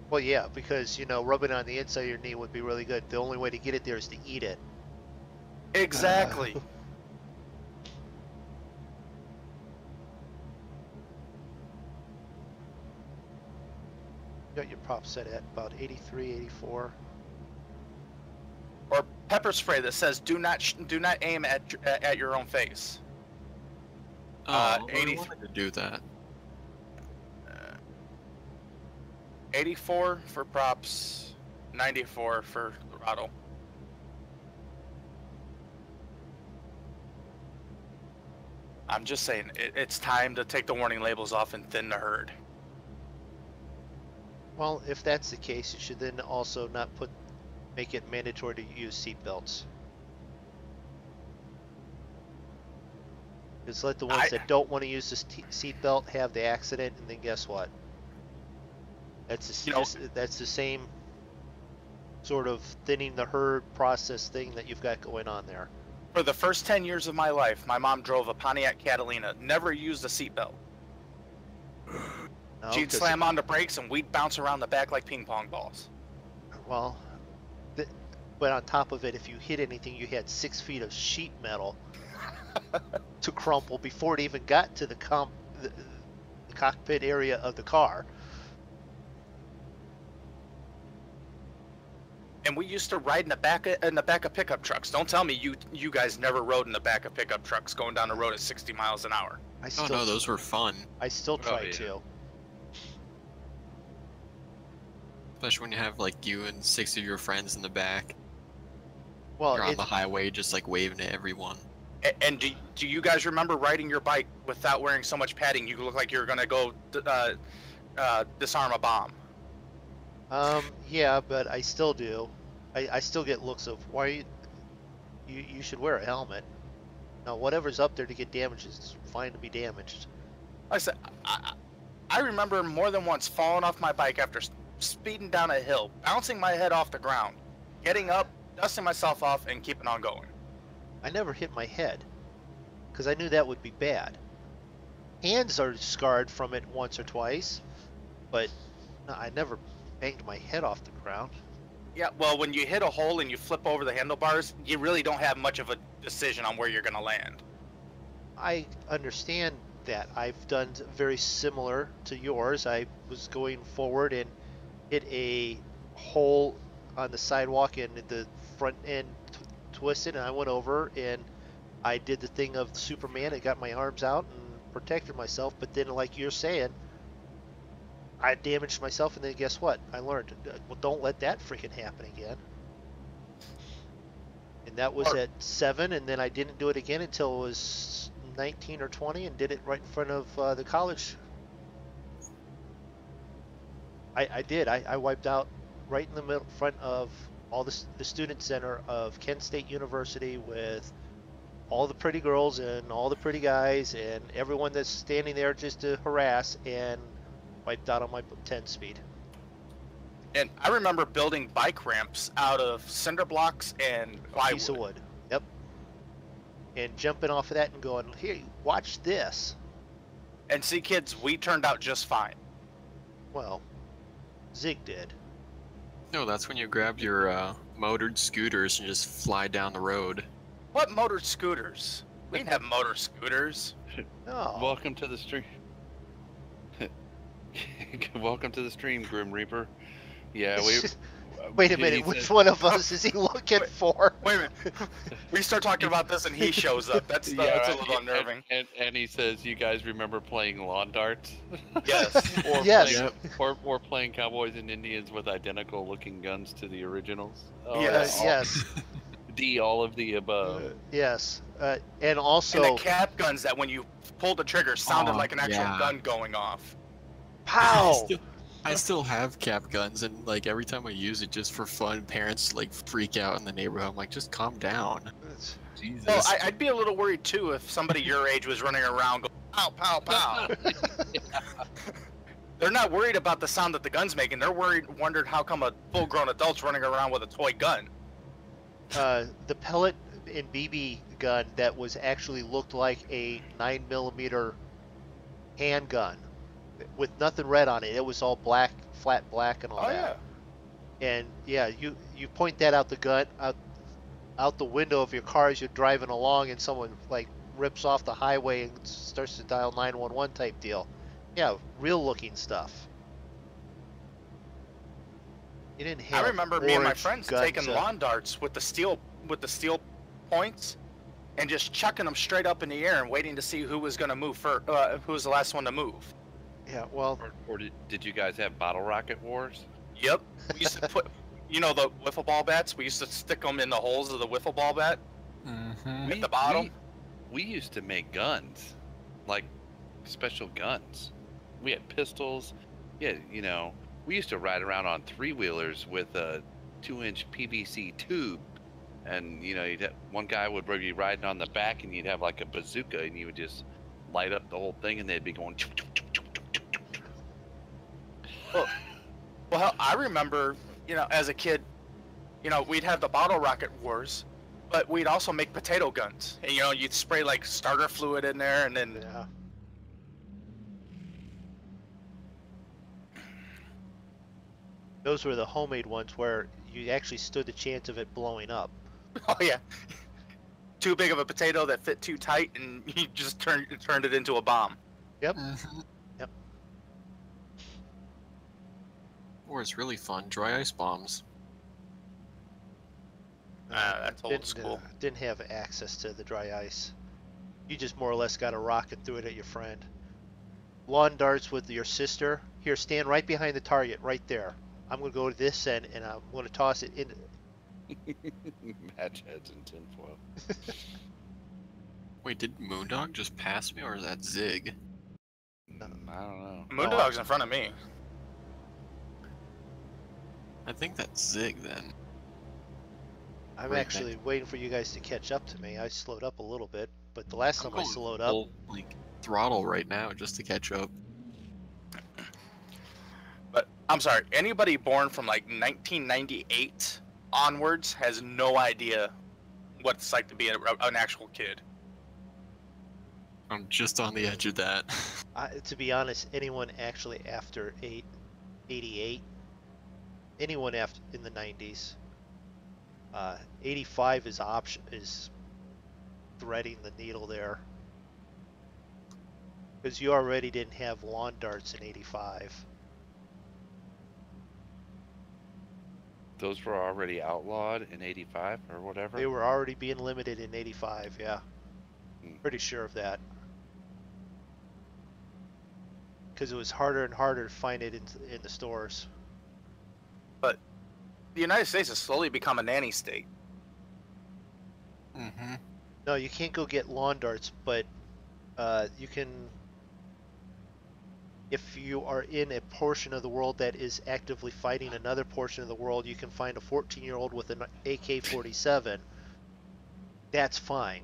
Well, yeah, because, rubbing on the inside of your knee would be really good. The only way to get it there is to eat it. Exactly. You got your prop set at about 83, 84. Or pepper spray that says, "Do not aim at your own face." I 80 wanted to do that. 84 for props, 94 for throttle. I'm just saying, it's time to take the warning labels off and thin the herd. Well, if that's the case, you should then also not make it mandatory to use seat belts. Just let the ones that don't want to use the seat belt have the accident, and then guess what? That's the same sort of thinning the herd process thing that you've got going on there. For the first 10 years of my life, my mom drove a Pontiac Catalina, never used a seatbelt. No, She'd slam on the brakes and we'd bounce around the back like ping pong balls. Well, but on top of it, if you hit anything, you had 6 feet of sheet metal to crumple before it even got to the cockpit area of the car. And we used to ride in the back of pickup trucks. Don't tell me you guys never rode in the back of pickup trucks going down the road at 60 miles an hour. Oh no, those were fun. I still try yeah. to. Especially when you have like you and 6 of your friends in the back. Well, You're on the highway just like waving at everyone. And do you guys remember riding your bike without wearing so much padding? You look like you're gonna go disarm a bomb. Yeah, but I still do. I still get looks of, why you should wear a helmet. Now, whatever's up there to get damaged is fine to be damaged. I said, I remember more than once falling off my bike after speeding down a hill, bouncing my head off the ground, getting up, dusting myself off, and keeping on going. I never hit my head, because I knew that would be bad. Hands are scarred from it once or twice, but no, I never banged my head off the ground. Yeah, well, when you hit a hole and you flip over the handlebars, you really don't have much of a decision on where you're going to land. I understand that. I've done very similar to yours. I was going forward and hit a hole on the sidewalk and the front end twisted, and I went over and I did the thing of Superman. I got my arms out and protected myself, but then, like you're saying, I damaged myself, and then guess what? I learned, well, don't let that freaking happen again. And that was at 7, and then I didn't do it again until it was 19 or 20, and did it right in front of the college. I did. I wiped out right in the middle, front of all the student center of Kent State University with all the pretty girls and all the pretty guys and everyone that's standing there just to harass, and wiped out on my 10 speed. And I remember building bike ramps out of cinder blocks and plywood. Piece of wood. Yep. And jumping off of that and going, here, watch this. And see, kids, we turned out just fine. Well, Zig did. No, that's when you grab your motored scooters and just fly down the road. What motor scooters? We didn't have motor scooters. Oh. Welcome to the stream. Welcome to the stream, Grim Reaper. Yeah, we. Wait a minute, which one of us is he looking for? Wait a minute. We start talking about this and he shows up. That's a little unnerving. And he says, "You guys remember playing lawn darts?" Yes. Or Yes. Playing, or playing Cowboys and Indians with identical looking guns to the originals. Oh, Yes. Yes. D, all of the above. Yes. And also. And the cap guns that when you pulled the trigger sounded Oh, like an actual yeah. gun going off. Pow! I still have cap guns, and like every time I use it just for fun, parents like freak out in the neighborhood. I'm like, just calm down. Jesus. Well, I'd be a little worried too if somebody your age was running around going, pow, pow, pow. They're not worried about the sound that the gun's making. They're wondered how come a full-grown adult's running around with a toy gun. The pellet and BB gun that was actually looked like a 9mm handgun with nothing red on it. It was all black, flat black, and all that. And yeah, you point that out the gun out the window of your car as you're driving along, and someone like rips off the highway and starts to dial 911 type deal. Yeah, real looking stuff. You didn't have. I remember me and my orange friends guns, taking lawn darts with the steel points and just chucking them straight up in the air and waiting to see who was going to move first, who was the last one to move. Yeah, well. Or did you guys have bottle rocket wars? Yep. We used to put, you know, the wiffle ball bats. We used to stick them in the holes of the wiffle ball bat at the bottom. We used to make guns, like special guns. We had pistols. Yeah, you know, we used to ride around on 3-wheelers with a 2-inch PVC tube, and you know, one guy would be riding on the back, and you'd have like a bazooka, and you would just light up the whole thing, and they'd be going. Well, I remember, you know, as a kid, you know, we'd have the bottle rocket wars, but we'd also make potato guns, and you know, you'd spray like starter fluid in there, and then. Yeah. Those were the homemade ones where you actually stood the chance of it blowing up. Oh yeah. Too big of a potato that fit too tight, and you just turned it into a bomb. Yep. Yep. Or it's really fun, dry ice bombs. That's old school. Didn't have access to the dry ice. You just more or less got a rock and threw it at your friend. Lawn darts with your sister. Here, stand right behind the target, right there. I'm going to go to this end, and I'm going to toss it in. Match heads and tinfoil. Wait, did MoonDog just pass me, or is that Zig? I don't know. MoonDog's in front of me. I think that's Zig then. I'm Right, actually waiting for you guys to catch up to me. I slowed up a little bit, but the last time I slowed up. Full, like, throttle right now just to catch up. But I'm sorry, anybody born from like 1998 onwards has no idea what it's like to be an actual kid. I'm just on the edge of that. To be honest, anyone actually after 88 anyone after in the 90s. 85 is threading the needle there, because you already didn't have lawn darts in 85. Those were already outlawed in 85 or whatever? They were already being limited in 85, yeah. Hmm. Pretty sure of that. Because it was harder and harder to find it in the stores. But the United States has slowly become a nanny state. Mm-hmm. No, you can't go get lawn darts, but you can, if you are in a portion of the world that is actively fighting another portion of the world, you can find a 14-year-old with an AK-47. That's fine.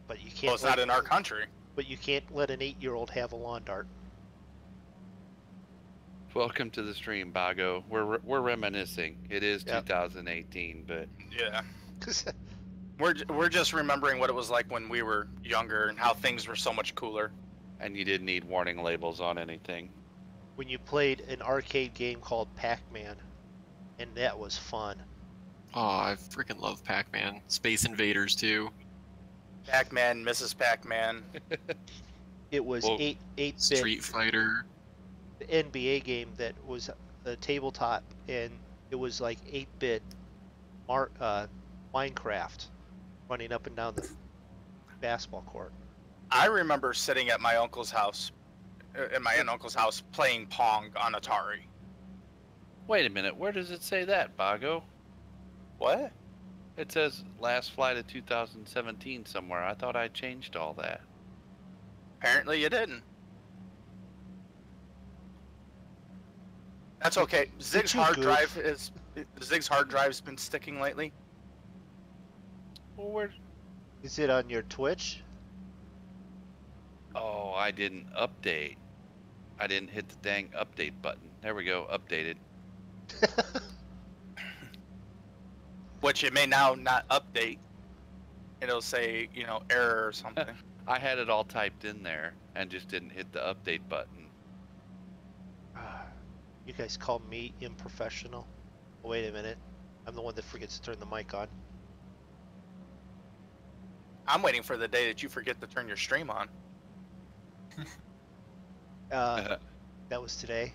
But you can't. Well, it's not in our country. But you can't let an 8-year-old have a lawn dart. Welcome to the stream, Bago. We're reminiscing. It is Yep. 2018, but Yeah. We're just remembering what it was like when we were younger and how things were so much cooler. and you didn't need warning labels on anything. When you played an arcade game called Pac-Man, and that was fun. Oh, I freaking love Pac-Man. Space Invaders too. Pac-Man, Mrs. Pac-Man. It was Well, 8-bit Street Fighter. NBA game that was a tabletop, and it was like 8-bit Minecraft running up and down the basketball court. I remember sitting at my uncle's house, playing Pong on Atari. Wait a minute, where does it say that, Bago? What? It says last flight of 2017 somewhere. I thought I changed all that. Apparently you didn't. That's okay. Zig's you hard goof? drive's been sticking lately. Well, where? Is it on your Twitch? Oh, I didn't update. I didn't hit the dang update button. There we go, updated. Which it may now not update. It'll say, error or something. I had it all typed in there and just didn't hit the update button. You guys call me unprofessional? Wait a minute. I'm the one that forgets to turn the mic on. I'm waiting for the day that you forget to turn your stream on. That was today.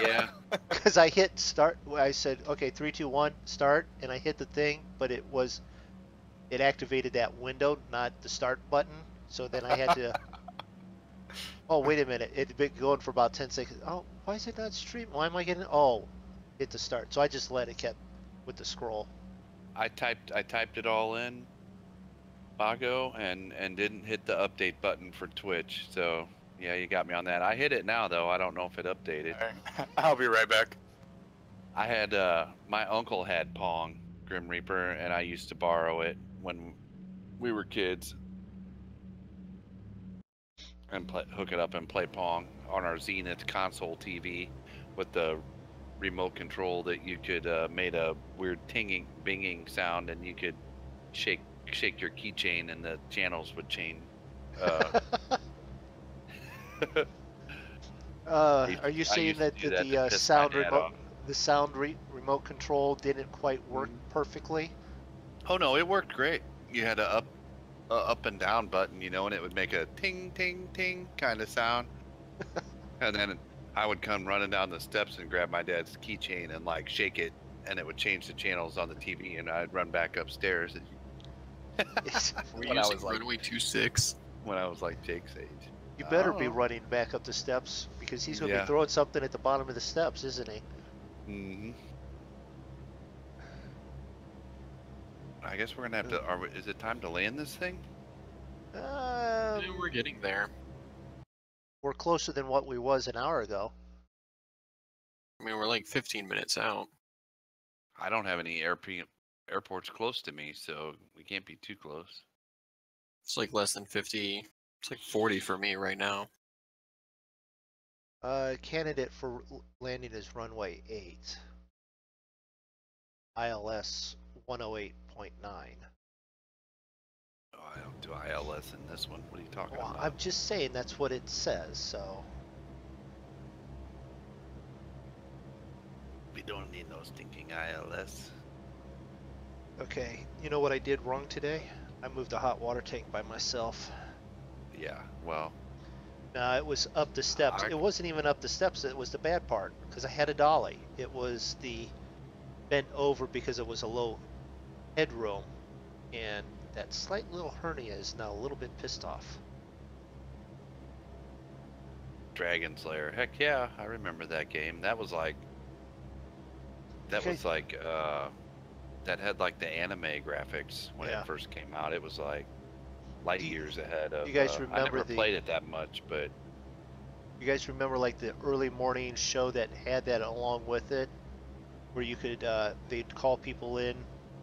Yeah. Because I hit start. I said, okay, 3, 2, 1, start, and I hit the thing, but it activated that window, not the start button. So then I had to. Oh, wait a minute. It had been going for about 10 seconds. Oh, why is it not streaming? Why am I getting? Oh, hit the start. So I just let it kept with the scroll. I typed it all in, Bago, and didn't hit the update button for Twitch. So yeah, you got me on that. I hit it now though. I don't know if it updated. All right. I'll be right back. I had my uncle had Pong, Grim Reaper, and I used to borrow it when we were kids and hook it up and play Pong on our Zenith console TV with the remote control that you could made a weird binging sound, and you could shake your keychain and the channels would change. Are you saying that the sound remote control didn't quite work perfectly? Oh no, it worked great. You had a up and down button, and it would make a ting ting ting kind of sound. And then I would come running down the steps and grab my dad's keychain and like shake it, and it would change the channels on the TV, and I'd run back upstairs. When I was like Runway 26. When I was like Jake's age. You better be running back up the steps, because he's going to be throwing something at the bottom of the steps, isn't he? Mm-hmm. I guess we're going to have to... is it time to land this thing? Yeah, we're getting there. We're closer than what we was an hour ago. I mean, we're like 15 minutes out. I don't have any airports close to me, so we can't be too close. It's like less than 50. It's like 40 for me right now. Candidate for landing is runway 8. ILS 108.9. Oh, I don't do ILS in this one. What are you talking Well, about? I'm just saying that's what it says, so. We don't need no stinking ILS. Okay, you know what I did wrong today? I moved a hot water tank by myself. Yeah, well, No, it was up the steps. It wasn't even up the steps that was the bad part, because I had a dolly. It was the bent over because it was a low headroom, and that slight little hernia is now a little bit pissed off. Dragon Slayer. Heck yeah, I remember that game. That was like, that Okay. was like, that had like the anime graphics when Yeah. it first came out. It was like light Do you- years ahead of. you guys I remember never the- played it that much, but You guys remember like the early morning show that had that along with it, where you could they'd call people in,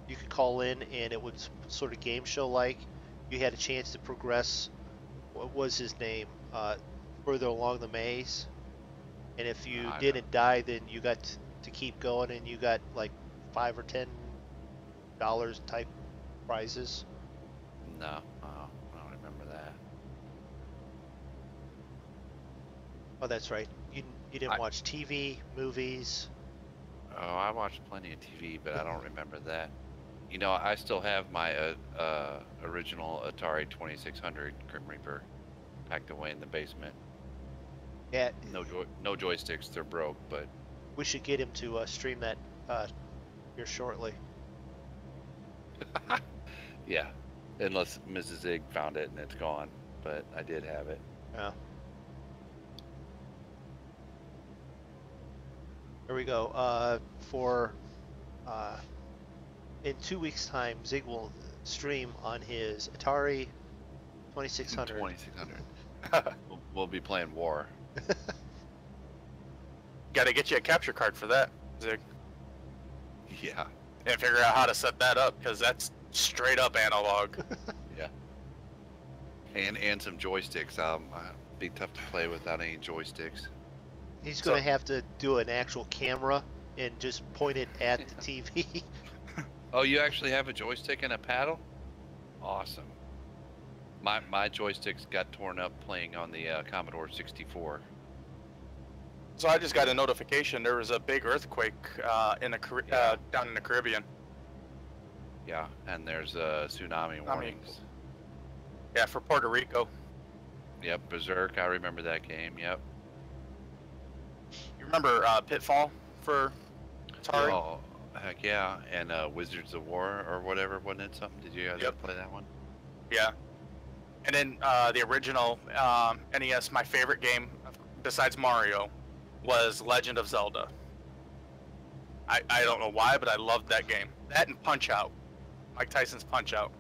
you could call in and it was sort of game show like. You had a chance to progress. What was his name? Further along the maze, and if you I didn't die, then you got to keep going, and you got like $5 or $10 type prizes. no, I don't remember that. Oh, that's right. You didn't watch TV, movies. Oh, I watched plenty of TV, but I don't remember that. You know, I still have my original Atari 2600 Grim Reaper packed away in the basement. Yeah, No joysticks, they're broke, but we should get him to stream that here shortly. yeah, unless Mrs. Zig found it and it's gone, but I did have it. Yeah. There we go. In 2 weeks' time, Zig will stream on his Atari 2600. 2600. We'll be playing War. Got to get you a capture card for that, Zig, Yeah, and figure out how to set that up, because that's straight up analog. yeah. And some joysticks. Be tough to play without any joysticks. He's going to have to do an actual camera and just point it at the TV. Oh, you actually have a joystick and a paddle? Awesome. My joysticks got torn up playing on the Commodore 64. So I just got a notification there was a big earthquake down in the Caribbean. Yeah, and there's tsunami warnings. Yeah, for Puerto Rico. Yep, Berserk. I remember that game. Yep. You remember Pitfall for Atari? Oh, heck yeah. And Wizards of War or whatever, wasn't it something? Did you guys ever play that one? Yeah. And then the original NES, my favorite game besides Mario, was Legend of Zelda. I don't know why, but I loved that game. That and Punch Out. Mike Tyson's Punch Out.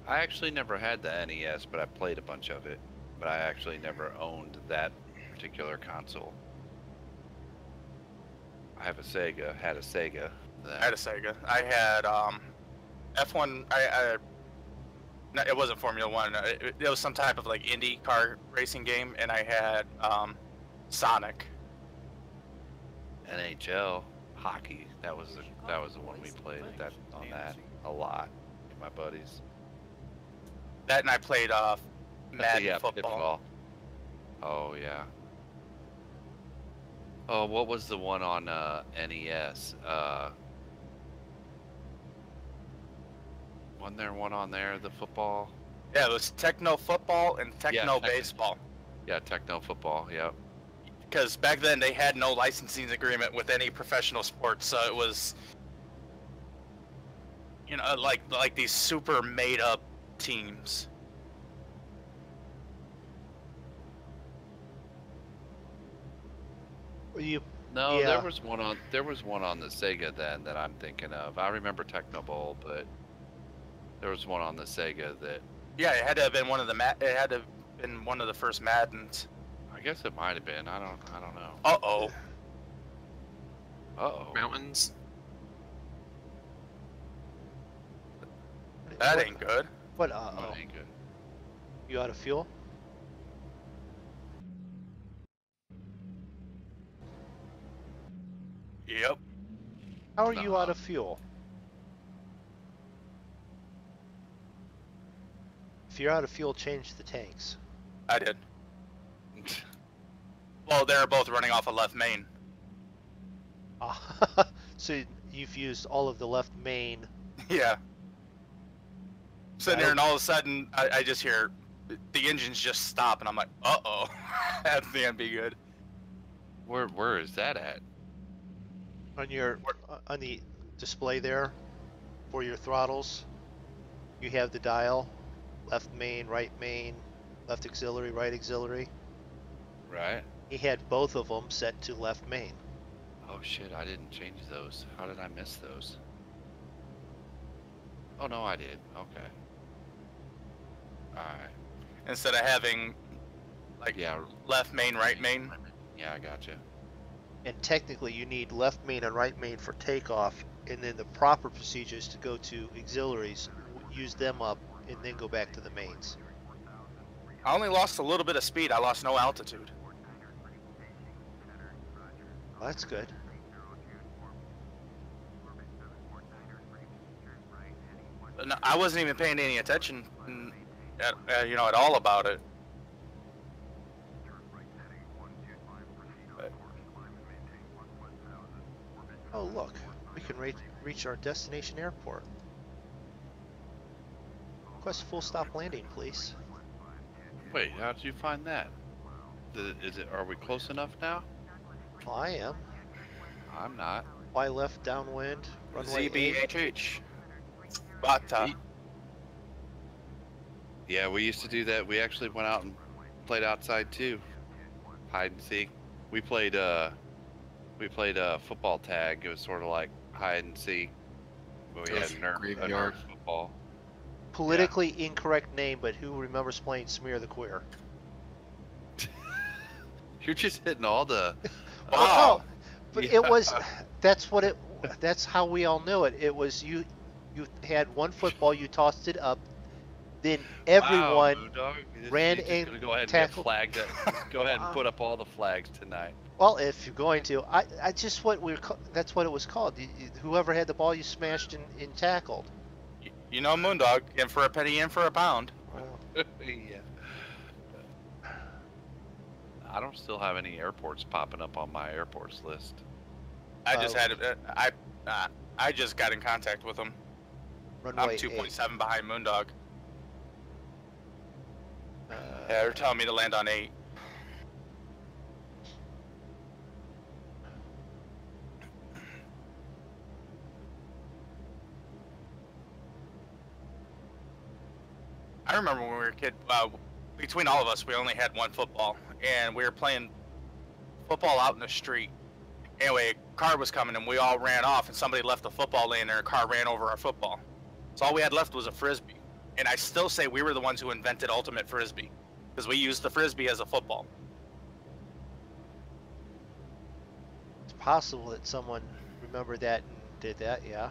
I actually never had the NES, but I played a bunch of it. But I actually never owned that particular console. I have a Sega. Had a Sega. I had a Sega. I had F1. No, it wasn't Formula One. It was some type of like Indy car racing game, and I had Sonic. NHL hockey. That was the one we played on that a lot with my buddies. That, and I played Madden Yeah, football. Pitfall. Oh yeah. Oh, what was the one on NES? Wasn't there one on there? The football. Yeah, it was Techno Football and Techno Baseball. Yeah, Techno Football. Yep. Because back then they had no licensing agreement with any professional sports, so it was, you know, like these super made up teams. No, Yeah. there was one on the Sega then that I'm thinking of. I remember Techno Bowl, but there was one on the Sega that Yeah, it had to have been one of the first Maddens. I guess it might have been. I don't know. Uh-oh. Uh-oh. Mountains. That ain't good. What? Oh, that ain't good. You out of fuel? Yep. How are you out of fuel? If you're out of fuel, change the tanks. I did. Well, they're both running off a left main. So you've used all of the left main. Yeah. Sitting there, and all of a sudden, I just hear the engines just stop, and I'm like, uh-oh. That's gonna be good. Where is that at? On your on the display there for your throttles, you have the dial, left main, right main, left auxiliary, right auxiliary. Right. He had both of them set to left main. Oh shit, I didn't change those. How did I miss those? Oh no, I did. Okay. Alright. Instead of having, like, Yeah. left main, right main. Yeah, I gotcha. And technically you need left main and right main for takeoff, and then the proper procedure is to go to auxiliaries, use them up, and then go back to the mains. I only lost a little bit of speed. I lost no altitude. Well, that's good. No, I wasn't even paying any attention, at all about it. Oh look, we can reach our destination airport. Request full stop landing, please. Wait, how did you find that? Are we close enough now? Well, I am. I'm not. Y left downwind, runway 8. ZBHH. Baita. Yeah, we used to do that. We actually went out and played outside too. Hide and seek. We played football tag. It was sort of like hide and seek. But we had Graveyard. Nerf football. Politically incorrect name, but who remembers playing Smear the Queer? You're just hitting all the. Oh, no, but Yeah. it was. That's how we all knew it. It was you. You had one football. You tossed it up. Then everyone Wow, MoonDog. ran You're just and gonna go ahead and tackled. get flagged. Go ahead and put up all the flags tonight. Well, if you're going to, I just what we were. That's what it was called. Whoever had the ball, you smashed and tackled. You know, Moondog, in for a penny, in for a pound. Well, Yeah. I don't still have any airports popping up on my airports list. I just I just got in contact with him. I'm runway 2.7 behind Moondog. 8. Yeah, they're telling me to land on 8. I remember when we were a kid, between all of us, we only had one football, and we were playing football out in the street. Anyway, a car was coming, and we all ran off, and somebody left the football laying there, and a car ran over our football. So all we had left was a Frisbee. And I still say we were the ones who invented ultimate Frisbee, because we used the Frisbee as a football. It's possible that someone remembered that and did that. Yeah.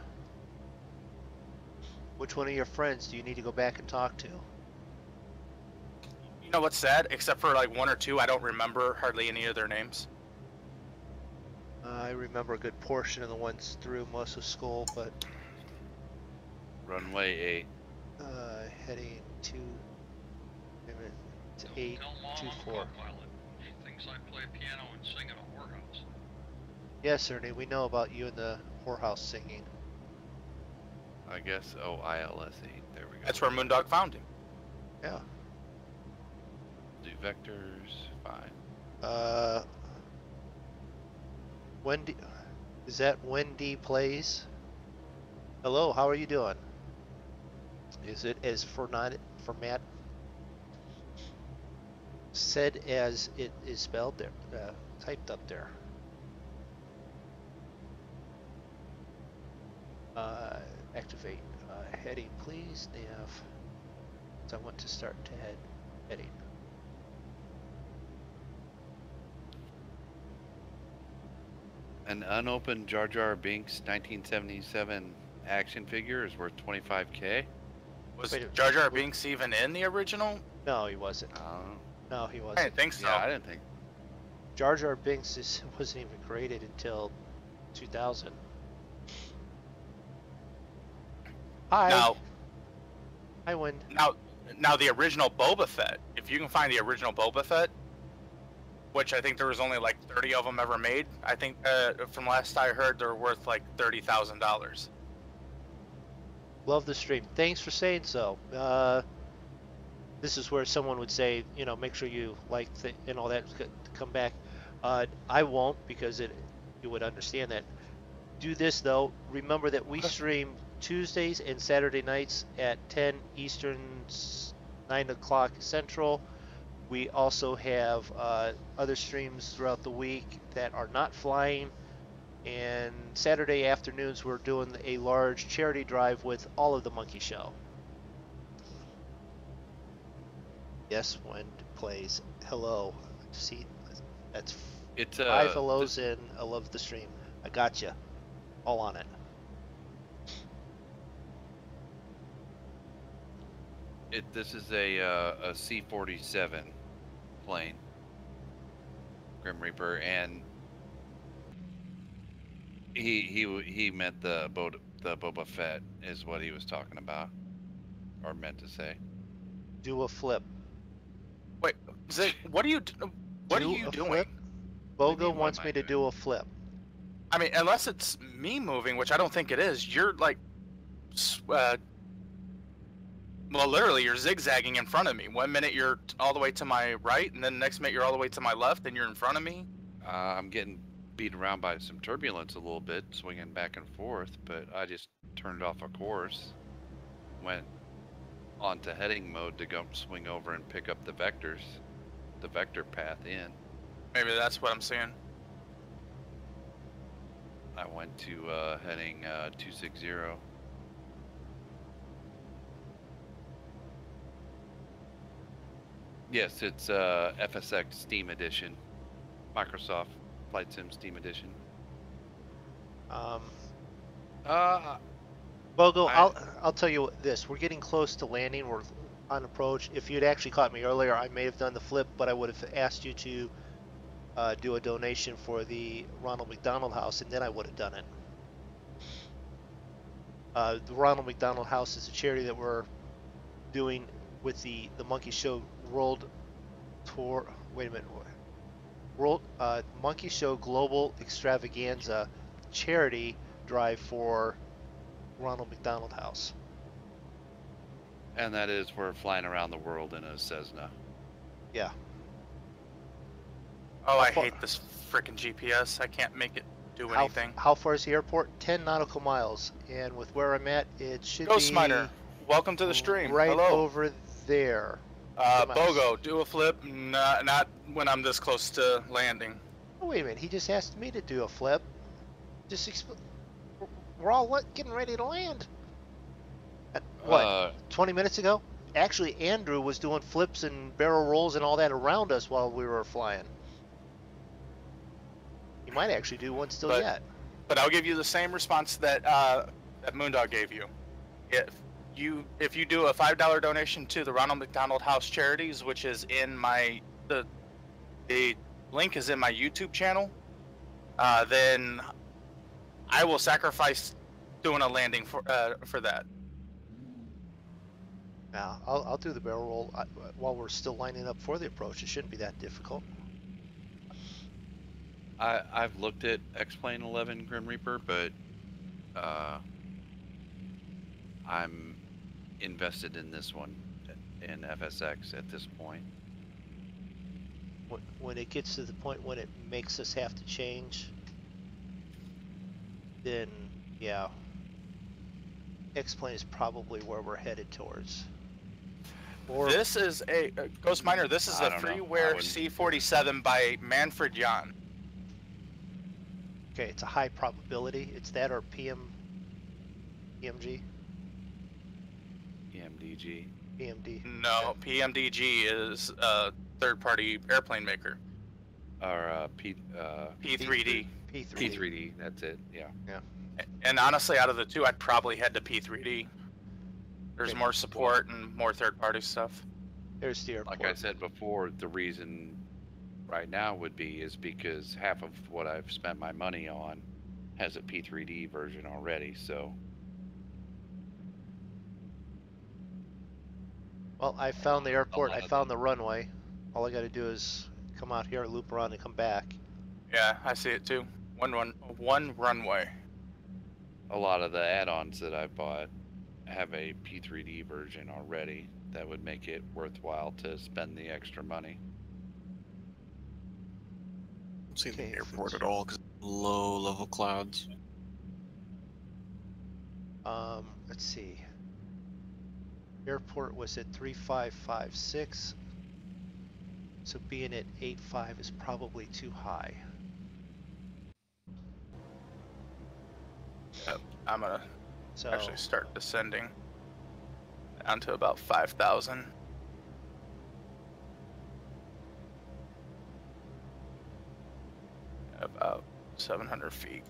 Which one of your friends do you need to go back and talk to? You know what's sad? Except for like 1 or 2, I don't remember hardly any of their names. I remember a good portion of the ones through most of school, but Runway heading to wait a minute, to 824. Co-pilot. She thinks I play piano and sing at a whorehouse. Yes, Ernie, we know about you in the whorehouse singing. 8. I guess. Oh, ILS 8. There we go. That's where Moondog found him. Yeah. Do vectors. Fine. Wendy, is that Wendy Plays? Hello, how are you doing? Is it as format said as it is spelled there, typed up there? Activate heading, please. Nav. So I want to start to heading. An unopened Jar Jar Binks 1977 action figure is worth $25K. Was Wait a- Jar Jar Binks even in the original? No, he wasn't. I don't know. No, he I wasn't. didn't think so. Yeah, I didn't think. Jar Jar Binks wasn't even created until 2000. Hi. Now, Hi, Wind. now the original Boba Fett. If you can find the original Boba Fett, which I think there was only like 30 of them ever made. I think from last I heard, they're worth like $30,000. Love the stream. Thanks for saying so. This is where someone would say, you know, make sure you like and all that to come back. I won't, because you would understand that. Do this though. Remember that we stream Tuesdays and Saturday nights at 10 Eastern, 9 o'clock Central. We also have other streams throughout the week that are not flying. And Saturday afternoons, we're doing a large charity drive with all of the Monkey Show. Yes, Wind plays hello. See, that's It's 5 hellos in. I love the stream. I got you. All on it. This is a C-47 plane, Grim Reaper, and he meant the Boba Fett is what he was talking about, or meant to say. Do a flip. Wait, Zig, what are you doing? Flip? Bogo wants me to do a flip. I mean, unless it's me moving, which I don't think it is. You're like, well, literally, you're zigzagging in front of me. 1 minute you're all the way to my right, and then the next minute you're all the way to my left, and you're in front of me. I'm getting beat around by some turbulence a little bit, swinging back and forth, but I just turned off a course, went onto heading mode to go swing over and pick up the vector path in. Maybe that's what I'm seeing. I went to heading 260. Yes, it's FSX Steam Edition, Microsoft Flight Sim Steam Edition. Bogo, I'll tell you this. We're getting close to landing. We're on approach. If you'd actually caught me earlier, I may have done the flip, but I would have asked you to do a donation for the Ronald McDonald House, and then I would have done it. The Ronald McDonald House is a charity that we're doing with the Monkey Show World Tour. Wait a minute. World Monkey Show Global Extravaganza charity drive for Ronald McDonald House. And that is, we're flying around the world in a Cessna. Yeah. Oh, I hate this freaking GPS. I can't make it do anything. How far is the airport? 10 nautical miles. And with where I'm at, it should Ghost be... Miner, welcome to the stream. Right Hello. over there. Bogo, do a flip. Not when I'm this close to landing. Oh, wait a minute. He just asked me to do a flip. We're all getting ready to land. What? 20 minutes ago? Actually, Andrew was doing flips and barrel rolls and all that around us while we were flying. He might actually do one still yet. But I'll give you the same response that that MoonDog gave you. If you do a $5 donation to the Ronald McDonald House Charities, which is in the link is in my YouTube channel, then I will sacrifice doing a landing for that. Now, I'll do the barrel roll while we're still lining up for the approach. It shouldn't be that difficult. I've looked at X-Plane 11 Grim Reaper, but I'm invested in this one, in FSX at this point. When it gets to the point when it makes us have to change, then yeah, X-Plane is probably where we're headed towards. Or this is a Ghost Miner. This is a freeware C-47 by Manfred Jan. Okay, it's a high probability. It's that or PMG? PMD. No, PMDG is a third-party airplane maker. Or P3D. P3D, that's it, yeah. Yeah. And honestly, out of the two, I'd probably head to P3D. There's more support and more third-party stuff. There's the airport. Like I said before, the reason right now would be is because half of what I've spent my money on has a P3D version already, so. Well, I found the airport. I found the runway. All I got to do is come out here, loop around, and come back. Yeah, I see it too. One runway. A lot of the add-ons that I bought have a P3D version already that would make it worthwhile to spend the extra money. I don't see Okay, the airport at all because low level clouds. Let's see. Airport was at 3556. So being at 85 is probably too high. Yep, I'm gonna So actually start descending down to about 5,000. About 700 feet.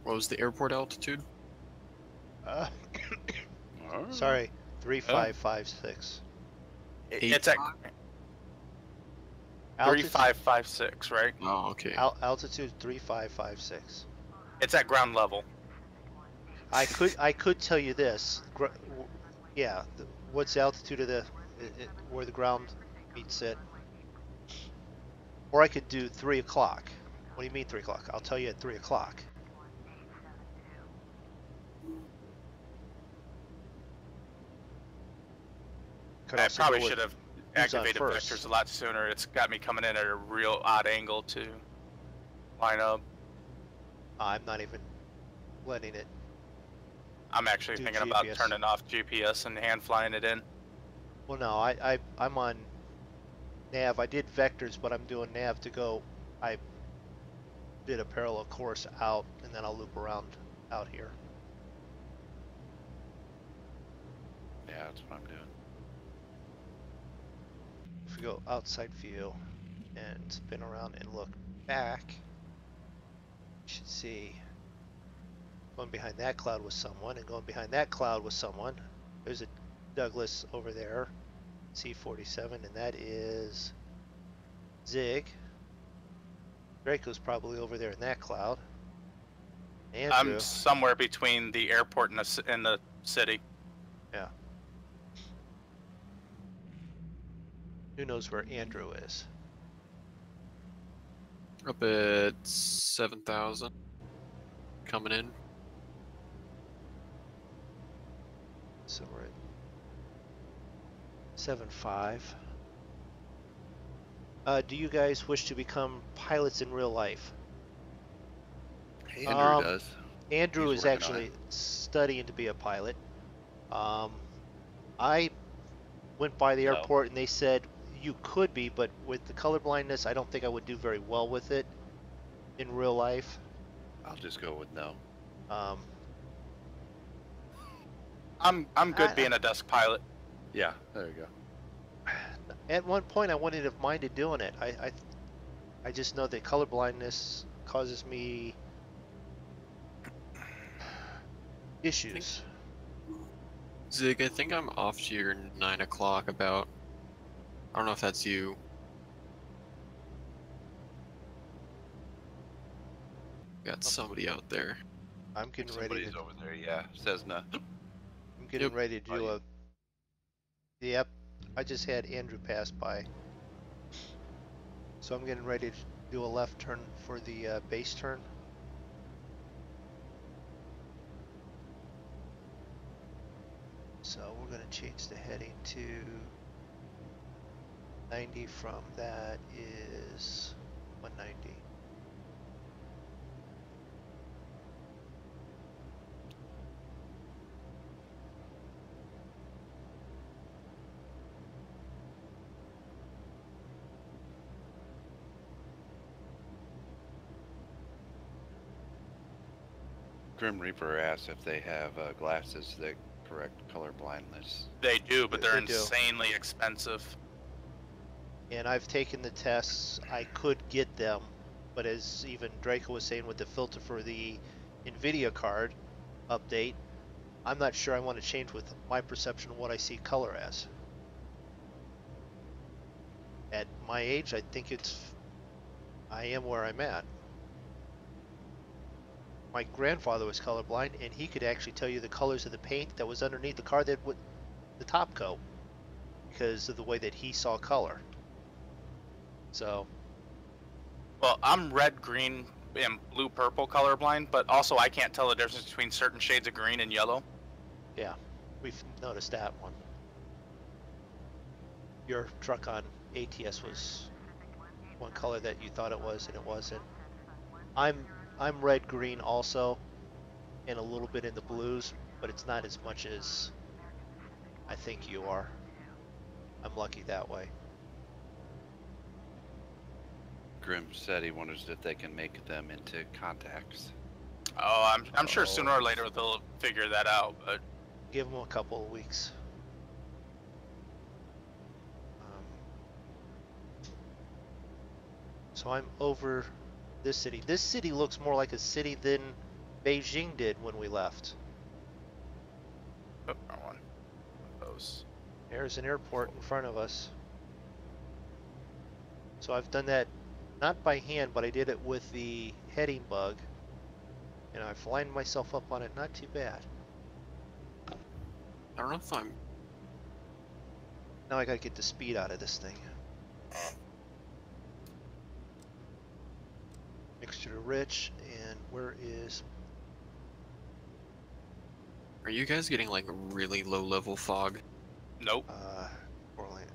What was the airport altitude? sorry, 3556. It's at Altitude, 3556, right? Oh, okay. altitude 3556. It's at ground level. I could tell you this. Yeah, what's the altitude of the where the ground meets it? Or I could do 3 o'clock. What do you mean 3 o'clock? I'll tell you at 3 o'clock. I probably should have who's on activated first? vectors a lot sooner. It's got me coming in at a real odd angle to line up. I'm not even letting it. I'm actually Do thinking about GPS. turning off GPS and hand flying it in. Well, no, I'm on nav. I did vectors, but I'm doing nav to go. I did a parallel course out, and then I'll loop around out here. Yeah, that's what I'm doing. If we go outside view and spin around and look back, you should see going behind that cloud was someone, and going behind that cloud was someone. There's a Douglas over there, C-47, and that is Zig. Draco's probably over there in that cloud. Andrew. I'm somewhere between the airport and the city. Yeah. Who knows where Andrew is? Up at 7,000. Coming in. So we're at 7.5. Do you guys wish to become pilots in real life? Andrew does. Andrew He's is working on actually it. studying to be a pilot. I went by the No. airport and they said you could be, but with the color blindness, I don't think I would do very well with it in real life. I'll just go with no. I'm good being a desk pilot. Yeah, there you go. At one point, I wouldn't have minded doing it. I just know that color blindness causes me issues. Zig, I think I'm off to your 9 o'clock about. I don't know if that's you. Got somebody out there. I'm getting ready Somebody's to. over there, yeah. Says no. I'm getting Yep. ready to do Oh, a. Yep, I just had Andrew pass by. So I'm getting ready to do a left turn for the base turn. So we're going to change the heading to 90 from that is 190. Grim Reaper asks if they have glasses that correct color blindness. They do, but they're They do. insanely expensive. And I've taken the tests. I could get them, but as even Draco was saying with the filter for the NVIDIA card update, I'm not sure I want to change with my perception of what I see color as. At my age, I think I am where I'm at. My grandfather was colorblind, and he could actually tell you the colors of the paint that was underneath the car that would the top coat, because of the way that he saw color. So, Well, I'm red, green, and blue, purple colorblind, but also I can't tell the difference between certain shades of green and yellow. yeah, we've noticed that one. Your truck on ATS was one color that you thought it was, and it wasn't. I'm red, green also, and a little bit in the blues, but it's not as much as I think you are. I'm lucky that way. Grim said he wonders if they can make them into contacts. Oh, I'm sure sooner or later they'll figure that out, but Give them a couple of weeks. So I'm over this city. This city looks more like a city than Beijing did when we left. oh, wrong one. Those. There's an airport in front of us. So I've done that not by hand, but I did it with the heading bug. And I've lined myself up on it not too bad. I don't know if I'm. Now I gotta get the speed out of this thing. Mixture rich, and where is... Are you guys getting like really low level fog? Nope. Orland.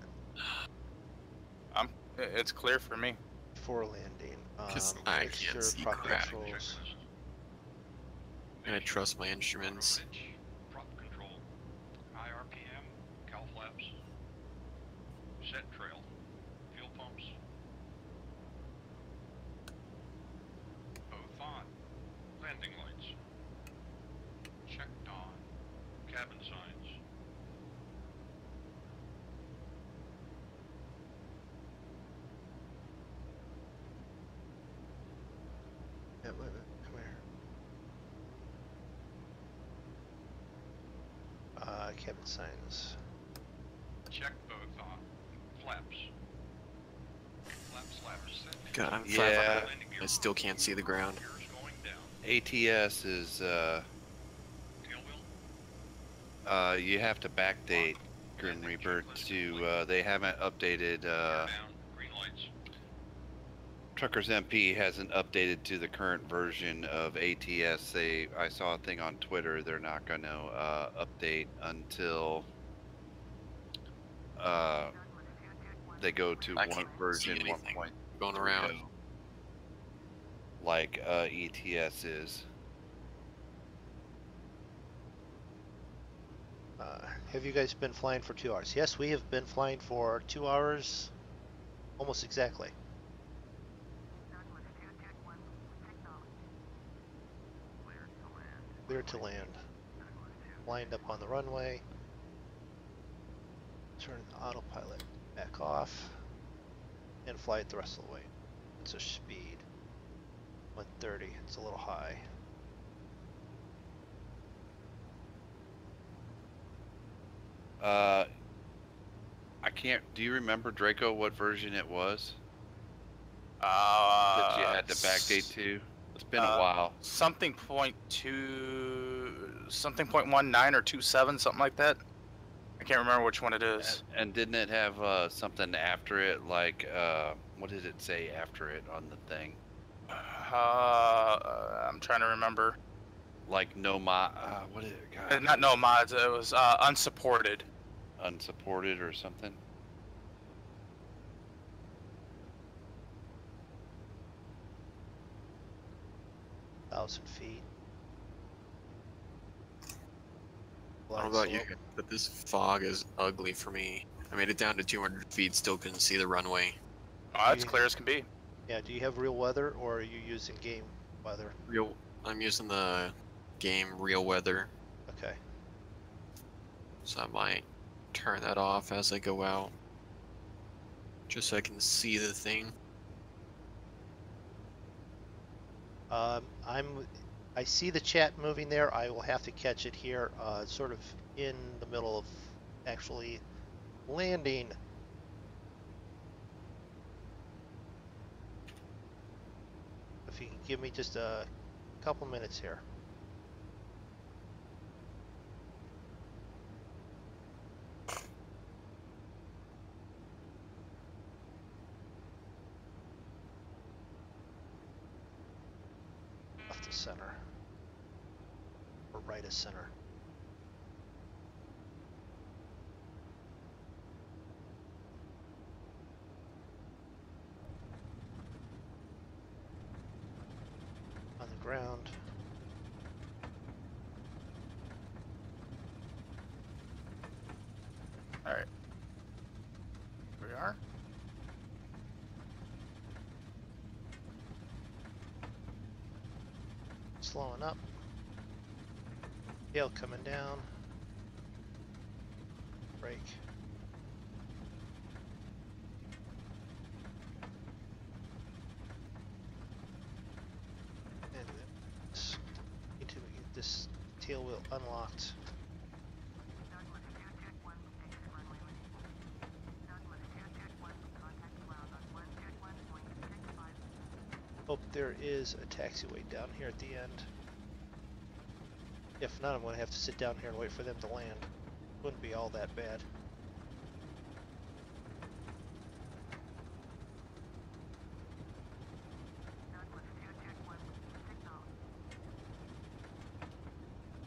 It's clear for me. For landing. 'Cause I can't mixture, see prop crap. controls. I'm gonna trust my instruments. Prop control. High RPM. Cow flaps. Set trail. Fuel pumps. Both on. Landing lights. Checked on. Cabin signs. Yeah, wait, come here. Cabin signs. Check both on. Flaps. Flaps. Set. God, I'm Yeah. 500. I still can't see the ground. Gears going down. ATS is Tail wheel. you have to backdate Grim Reaper to they haven't updated Down. Green lights. Truckers MP hasn't updated to the current version of ATS. I saw a thing on Twitter. They're not going to update until they go to I one can't version see anything 1.0 going around. like ETS is. Have you guys been flying for 2 hours? Yes, we have been flying for 2 hours, almost exactly. Clear to land. Lined up on the runway. Turn the autopilot back off. And fly it the rest of the way. It's a speed. 130. It's a little high. I can't. Do you remember, Draco, what version it was Uh, that you had to backdate to? It's been a while. Something something 0.19 or 2.7, something like that. I can't remember which one it is. And didn't it have something after it? Like, what did it say after it on the thing? I'm trying to remember. Like no mod. What is it? God, Not no mods. It was unsupported. unsupported or something. 1,000 feet. I don't know about you, but this fog is ugly for me. I made it down to 200 feet, still couldn't see the runway. Oh, that's clear as can be. Yeah, do you have real weather or are you using game weather? I'm using the game real weather, Okay. so I might turn that off as I go out, just so I can see the thing. I see the chat moving there. I will have to catch it here, sort of in the middle of actually landing. if you can give me just a couple minutes here. Left of center. Or right of center. On the ground. All right. Here we are. Slowing up. Tail coming down. Brake. And need to get this tail wheel unlocked. Hope there is a taxiway down here at the end. If not, I'm going to have to sit down here and wait for them to land. Wouldn't be all that bad.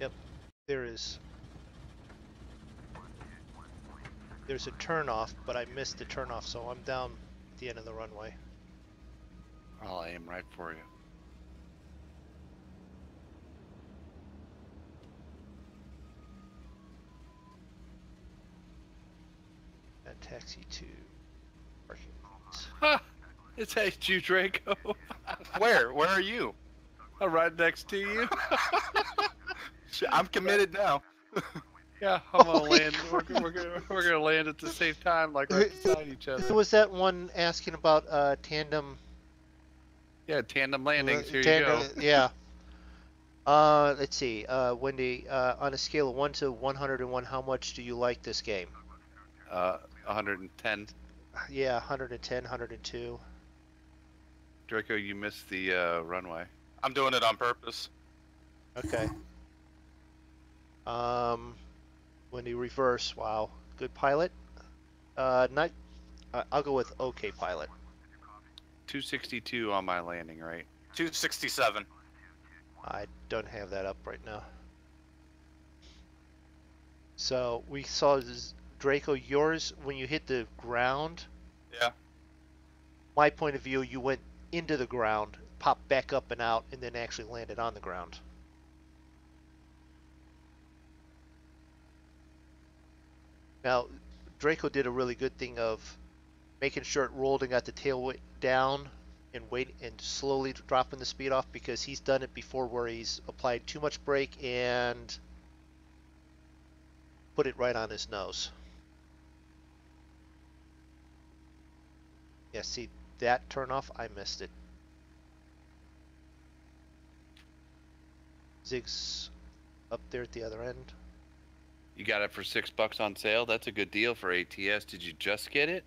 Yep, there is. There's a turnoff, but I missed the turnoff, so I'm down at the end of the runway. I'll aim right for you. That taxi to parking lots. Ha! It's you, Draco. Where? Where are you? I'm right next to you. I'm committed now. Yeah, I'm gonna land. We're gonna land at the same time, like right beside each other. Was that one asking about tandem? Yeah, tandem landings. Here Tandem, you go. yeah. Let's see, Wendy. On a scale of 1 to 101, how much do you like this game? 110. Yeah, 110, 102. Draco, you missed the runway. I'm doing it on purpose. Okay. Wendy, reverse. Wow, good pilot. Not. I'll go with okay pilot. 262 on my landing, right? 267. I don't have that up right now. So we saw this, Draco, yours when you hit the ground. Yeah. My point of view, you went into the ground, popped back up and out, and then actually landed on the ground. Now, Draco did a really good thing of making sure it rolled and got the tail down and wait and slowly dropping the speed off, because he's done it before where he's applied too much brake and put it right on his nose. Yeah, see that turn off? I missed it. Zig's up there at the other end. You got it for $6 on sale. That's a good deal for ATS. Did you just get it?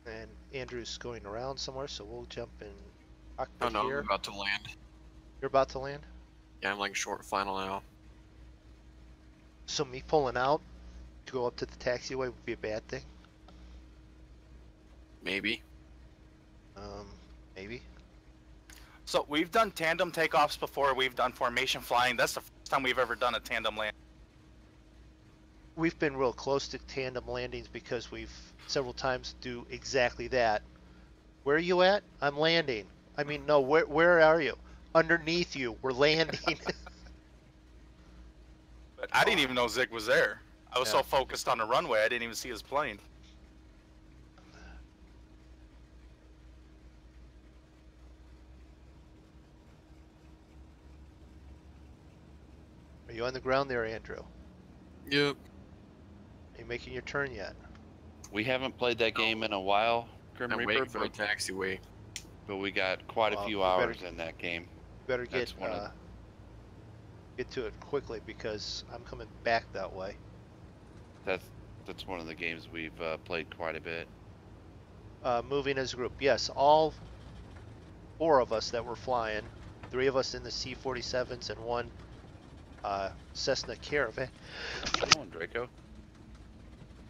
And Andrew's going around somewhere, so we'll jump in cockpit Oh no, here. I'm about to land. You're about to land? Yeah, I'm like short final now. So me pulling out to go up to the taxiway would be a bad thing? Maybe. Maybe. So we've done tandem takeoffs before. We've done formation flying. That's the first time we've ever done a tandem land. We've been real close to tandem landings because we've several times do exactly that. Where are you at? I'm landing. I mean, no, where are you? Underneath you. We're landing. But I didn't even know Zig was there. I was Yeah. so focused on the runway, I didn't even see his plane. Are you on the ground there, Andrew? Yep. Are you making your turn yet? We haven't played that game in a while, Grim I'm Reaper, waiting for the but, taxiway. we got quite a Well, few we better- hours in that game. You better That's get to it quickly because I'm coming back that way. That's one of the games we've played quite a bit. moving as a group. Yes, all 4 of us that were flying, 3 of us in the C-47s and 1 Cessna Caravan. Come on, Draco.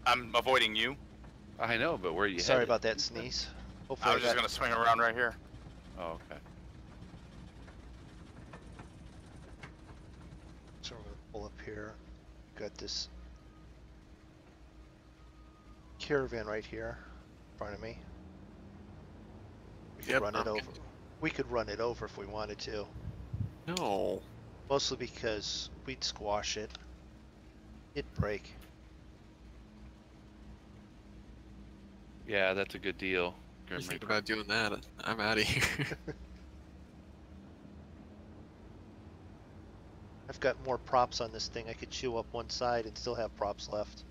I'm avoiding you. I know, but where are you Sorry headed? about that sneeze. Hopefully I was just gonna swing around right here. Oh, okay. So we're gonna pull up here. Got this caravan right here in front of me. We could Yep, run it I'm over. good. We could run it over if we wanted to. No. Mostly because we'd squash it. It'd break. Yeah, that's a good deal. You Grim think Reaper. about doing that? I'm out of here. I've got more props on this thing. I could chew up one side and still have props left.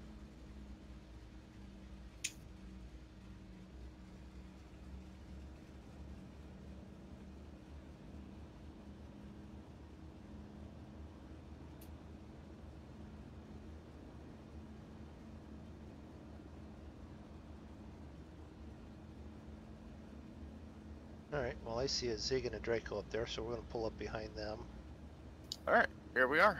Alright, well I see a Zig and a Draco up there, so we're going to pull up behind them. All right, here we are.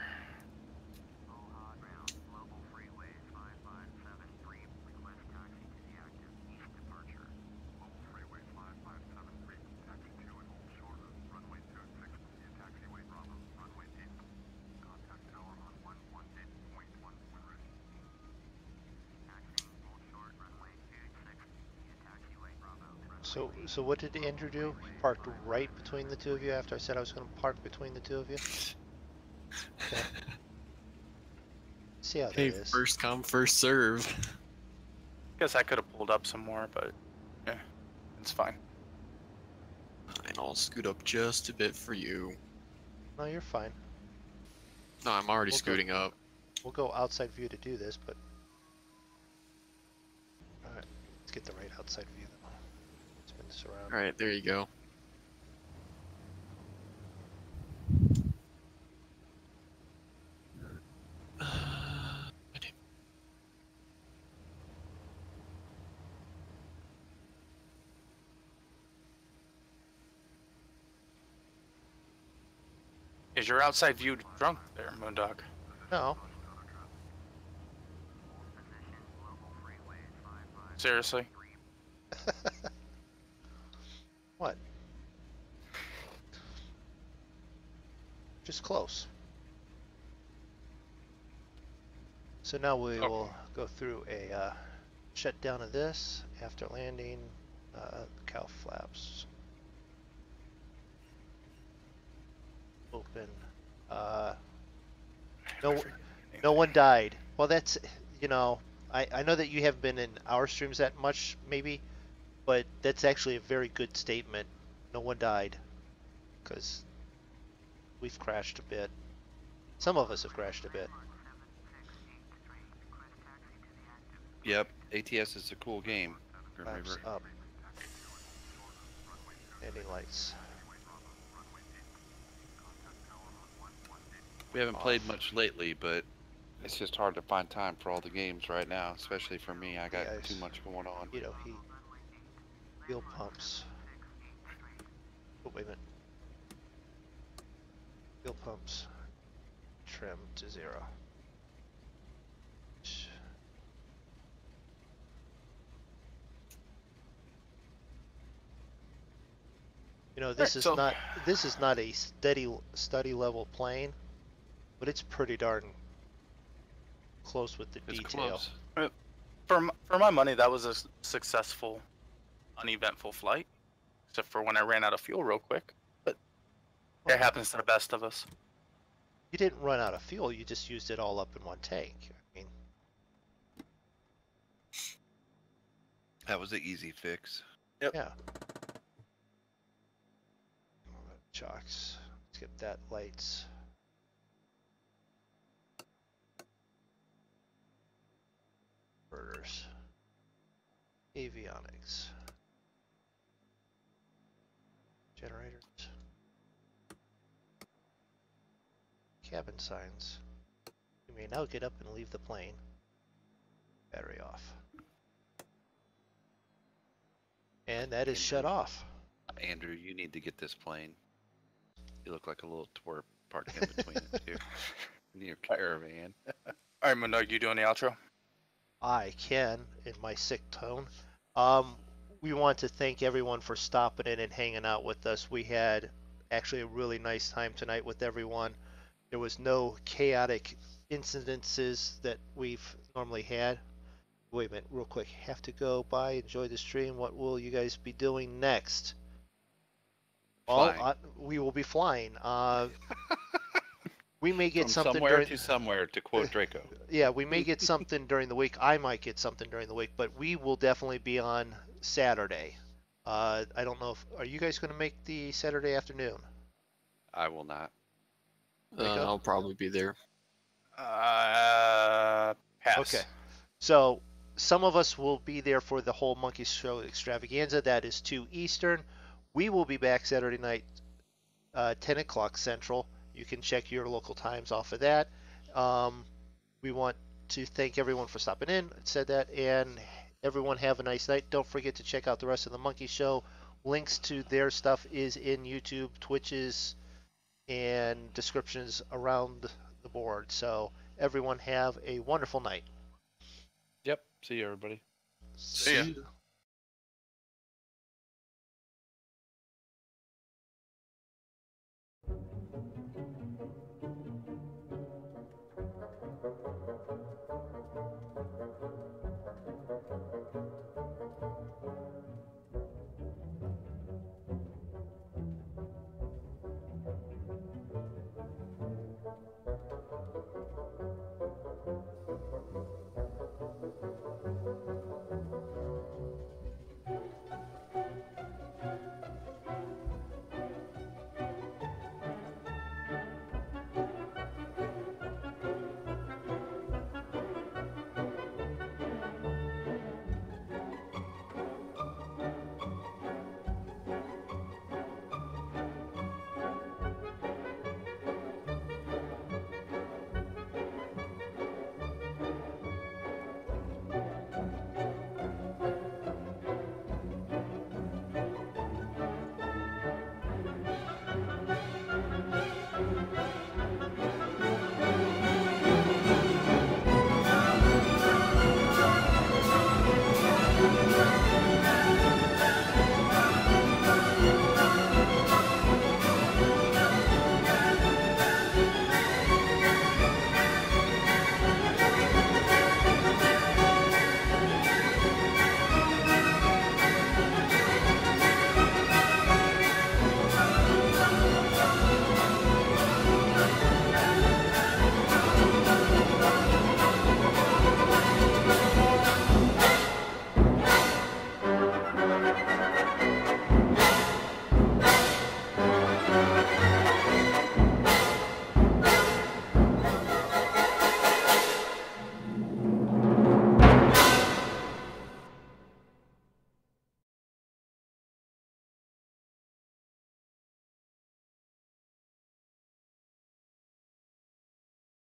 So what did Andrew do? He parked right between the 2 of you after I said I was going to park between the 2 of you? Okay. See how that Hey, is. first come, first serve. Guess I could have pulled up some more, but yeah, it's fine. And I'll scoot up just a bit for you. No, you're fine. No, I'm already We'll go- scooting up. We'll go outside view to do this, but... Alright, let's get the right outside view then. Spin this around. Alright, there you go. Is your outside view drunk there, Moondog? No. Seriously? What? Just close. So now we will go through a shutdown of this after landing. Cow flaps. Open. No one died. Well, that's, you know, I know that you haven't been in our streams that much, maybe, but that's actually a very good statement. No one died, because we've crashed a bit. Some of us have crashed a bit. Yep, ATS is a cool game. Grim Flaps Reaper. up. Landing lights. We haven't played much lately, but it's just hard to find time for all the games right now, especially for me. I got Yes. too much going on. You know, fuel pumps. Oh, wait a minute. Fuel pumps. Trim to 0. You know, this Alright, is not a study level plane, but it's pretty darn close with the It's detail. close. For my money, that was a successful, uneventful flight, except for when I ran out of fuel real quick. But it happens to the best of us. You didn't run out of fuel, you just used it all up in one tank. I mean, That was an easy fix. yeah. Chocks. Skip that. Lights. Inverters. Avionics. Generators. Cabin signs. You may now get up and leave the plane. Battery off. And that is shut off. Andrew, you need to get this plane. You look like a little twerp parked in between it too. In your caravan. All right, MoonDog, you doing the outro? I can, in my sick tone. We want to thank everyone for stopping in and hanging out with us. We had actually a really nice time tonight with everyone. There was no chaotic incidences that we've normally had. Wait a minute, real quick. Have to go by, enjoy the stream. What will you guys be doing next? Well, we will be flying. We may get From something somewhere to somewhere, to quote Draco. Yeah, we may get something during the week. I might get something during the week, but we will definitely be on Saturday. I don't know if are you guys going to make the Saturday afternoon? I will not. I'll probably be there. Pass. Okay. So some of us will be there for the whole Monkey Show extravaganza. That is 2 Eastern. We will be back Saturday night, 10 o'clock Central. You can check your local times off of that. We want to thank everyone for stopping in. Said that, and everyone have a nice night. Don't forget to check out the rest of the Monkey Show. Links to their stuff is in YouTube, Twitches, and descriptions around the board. So everyone have a wonderful night. Yep. See you, everybody. See ya.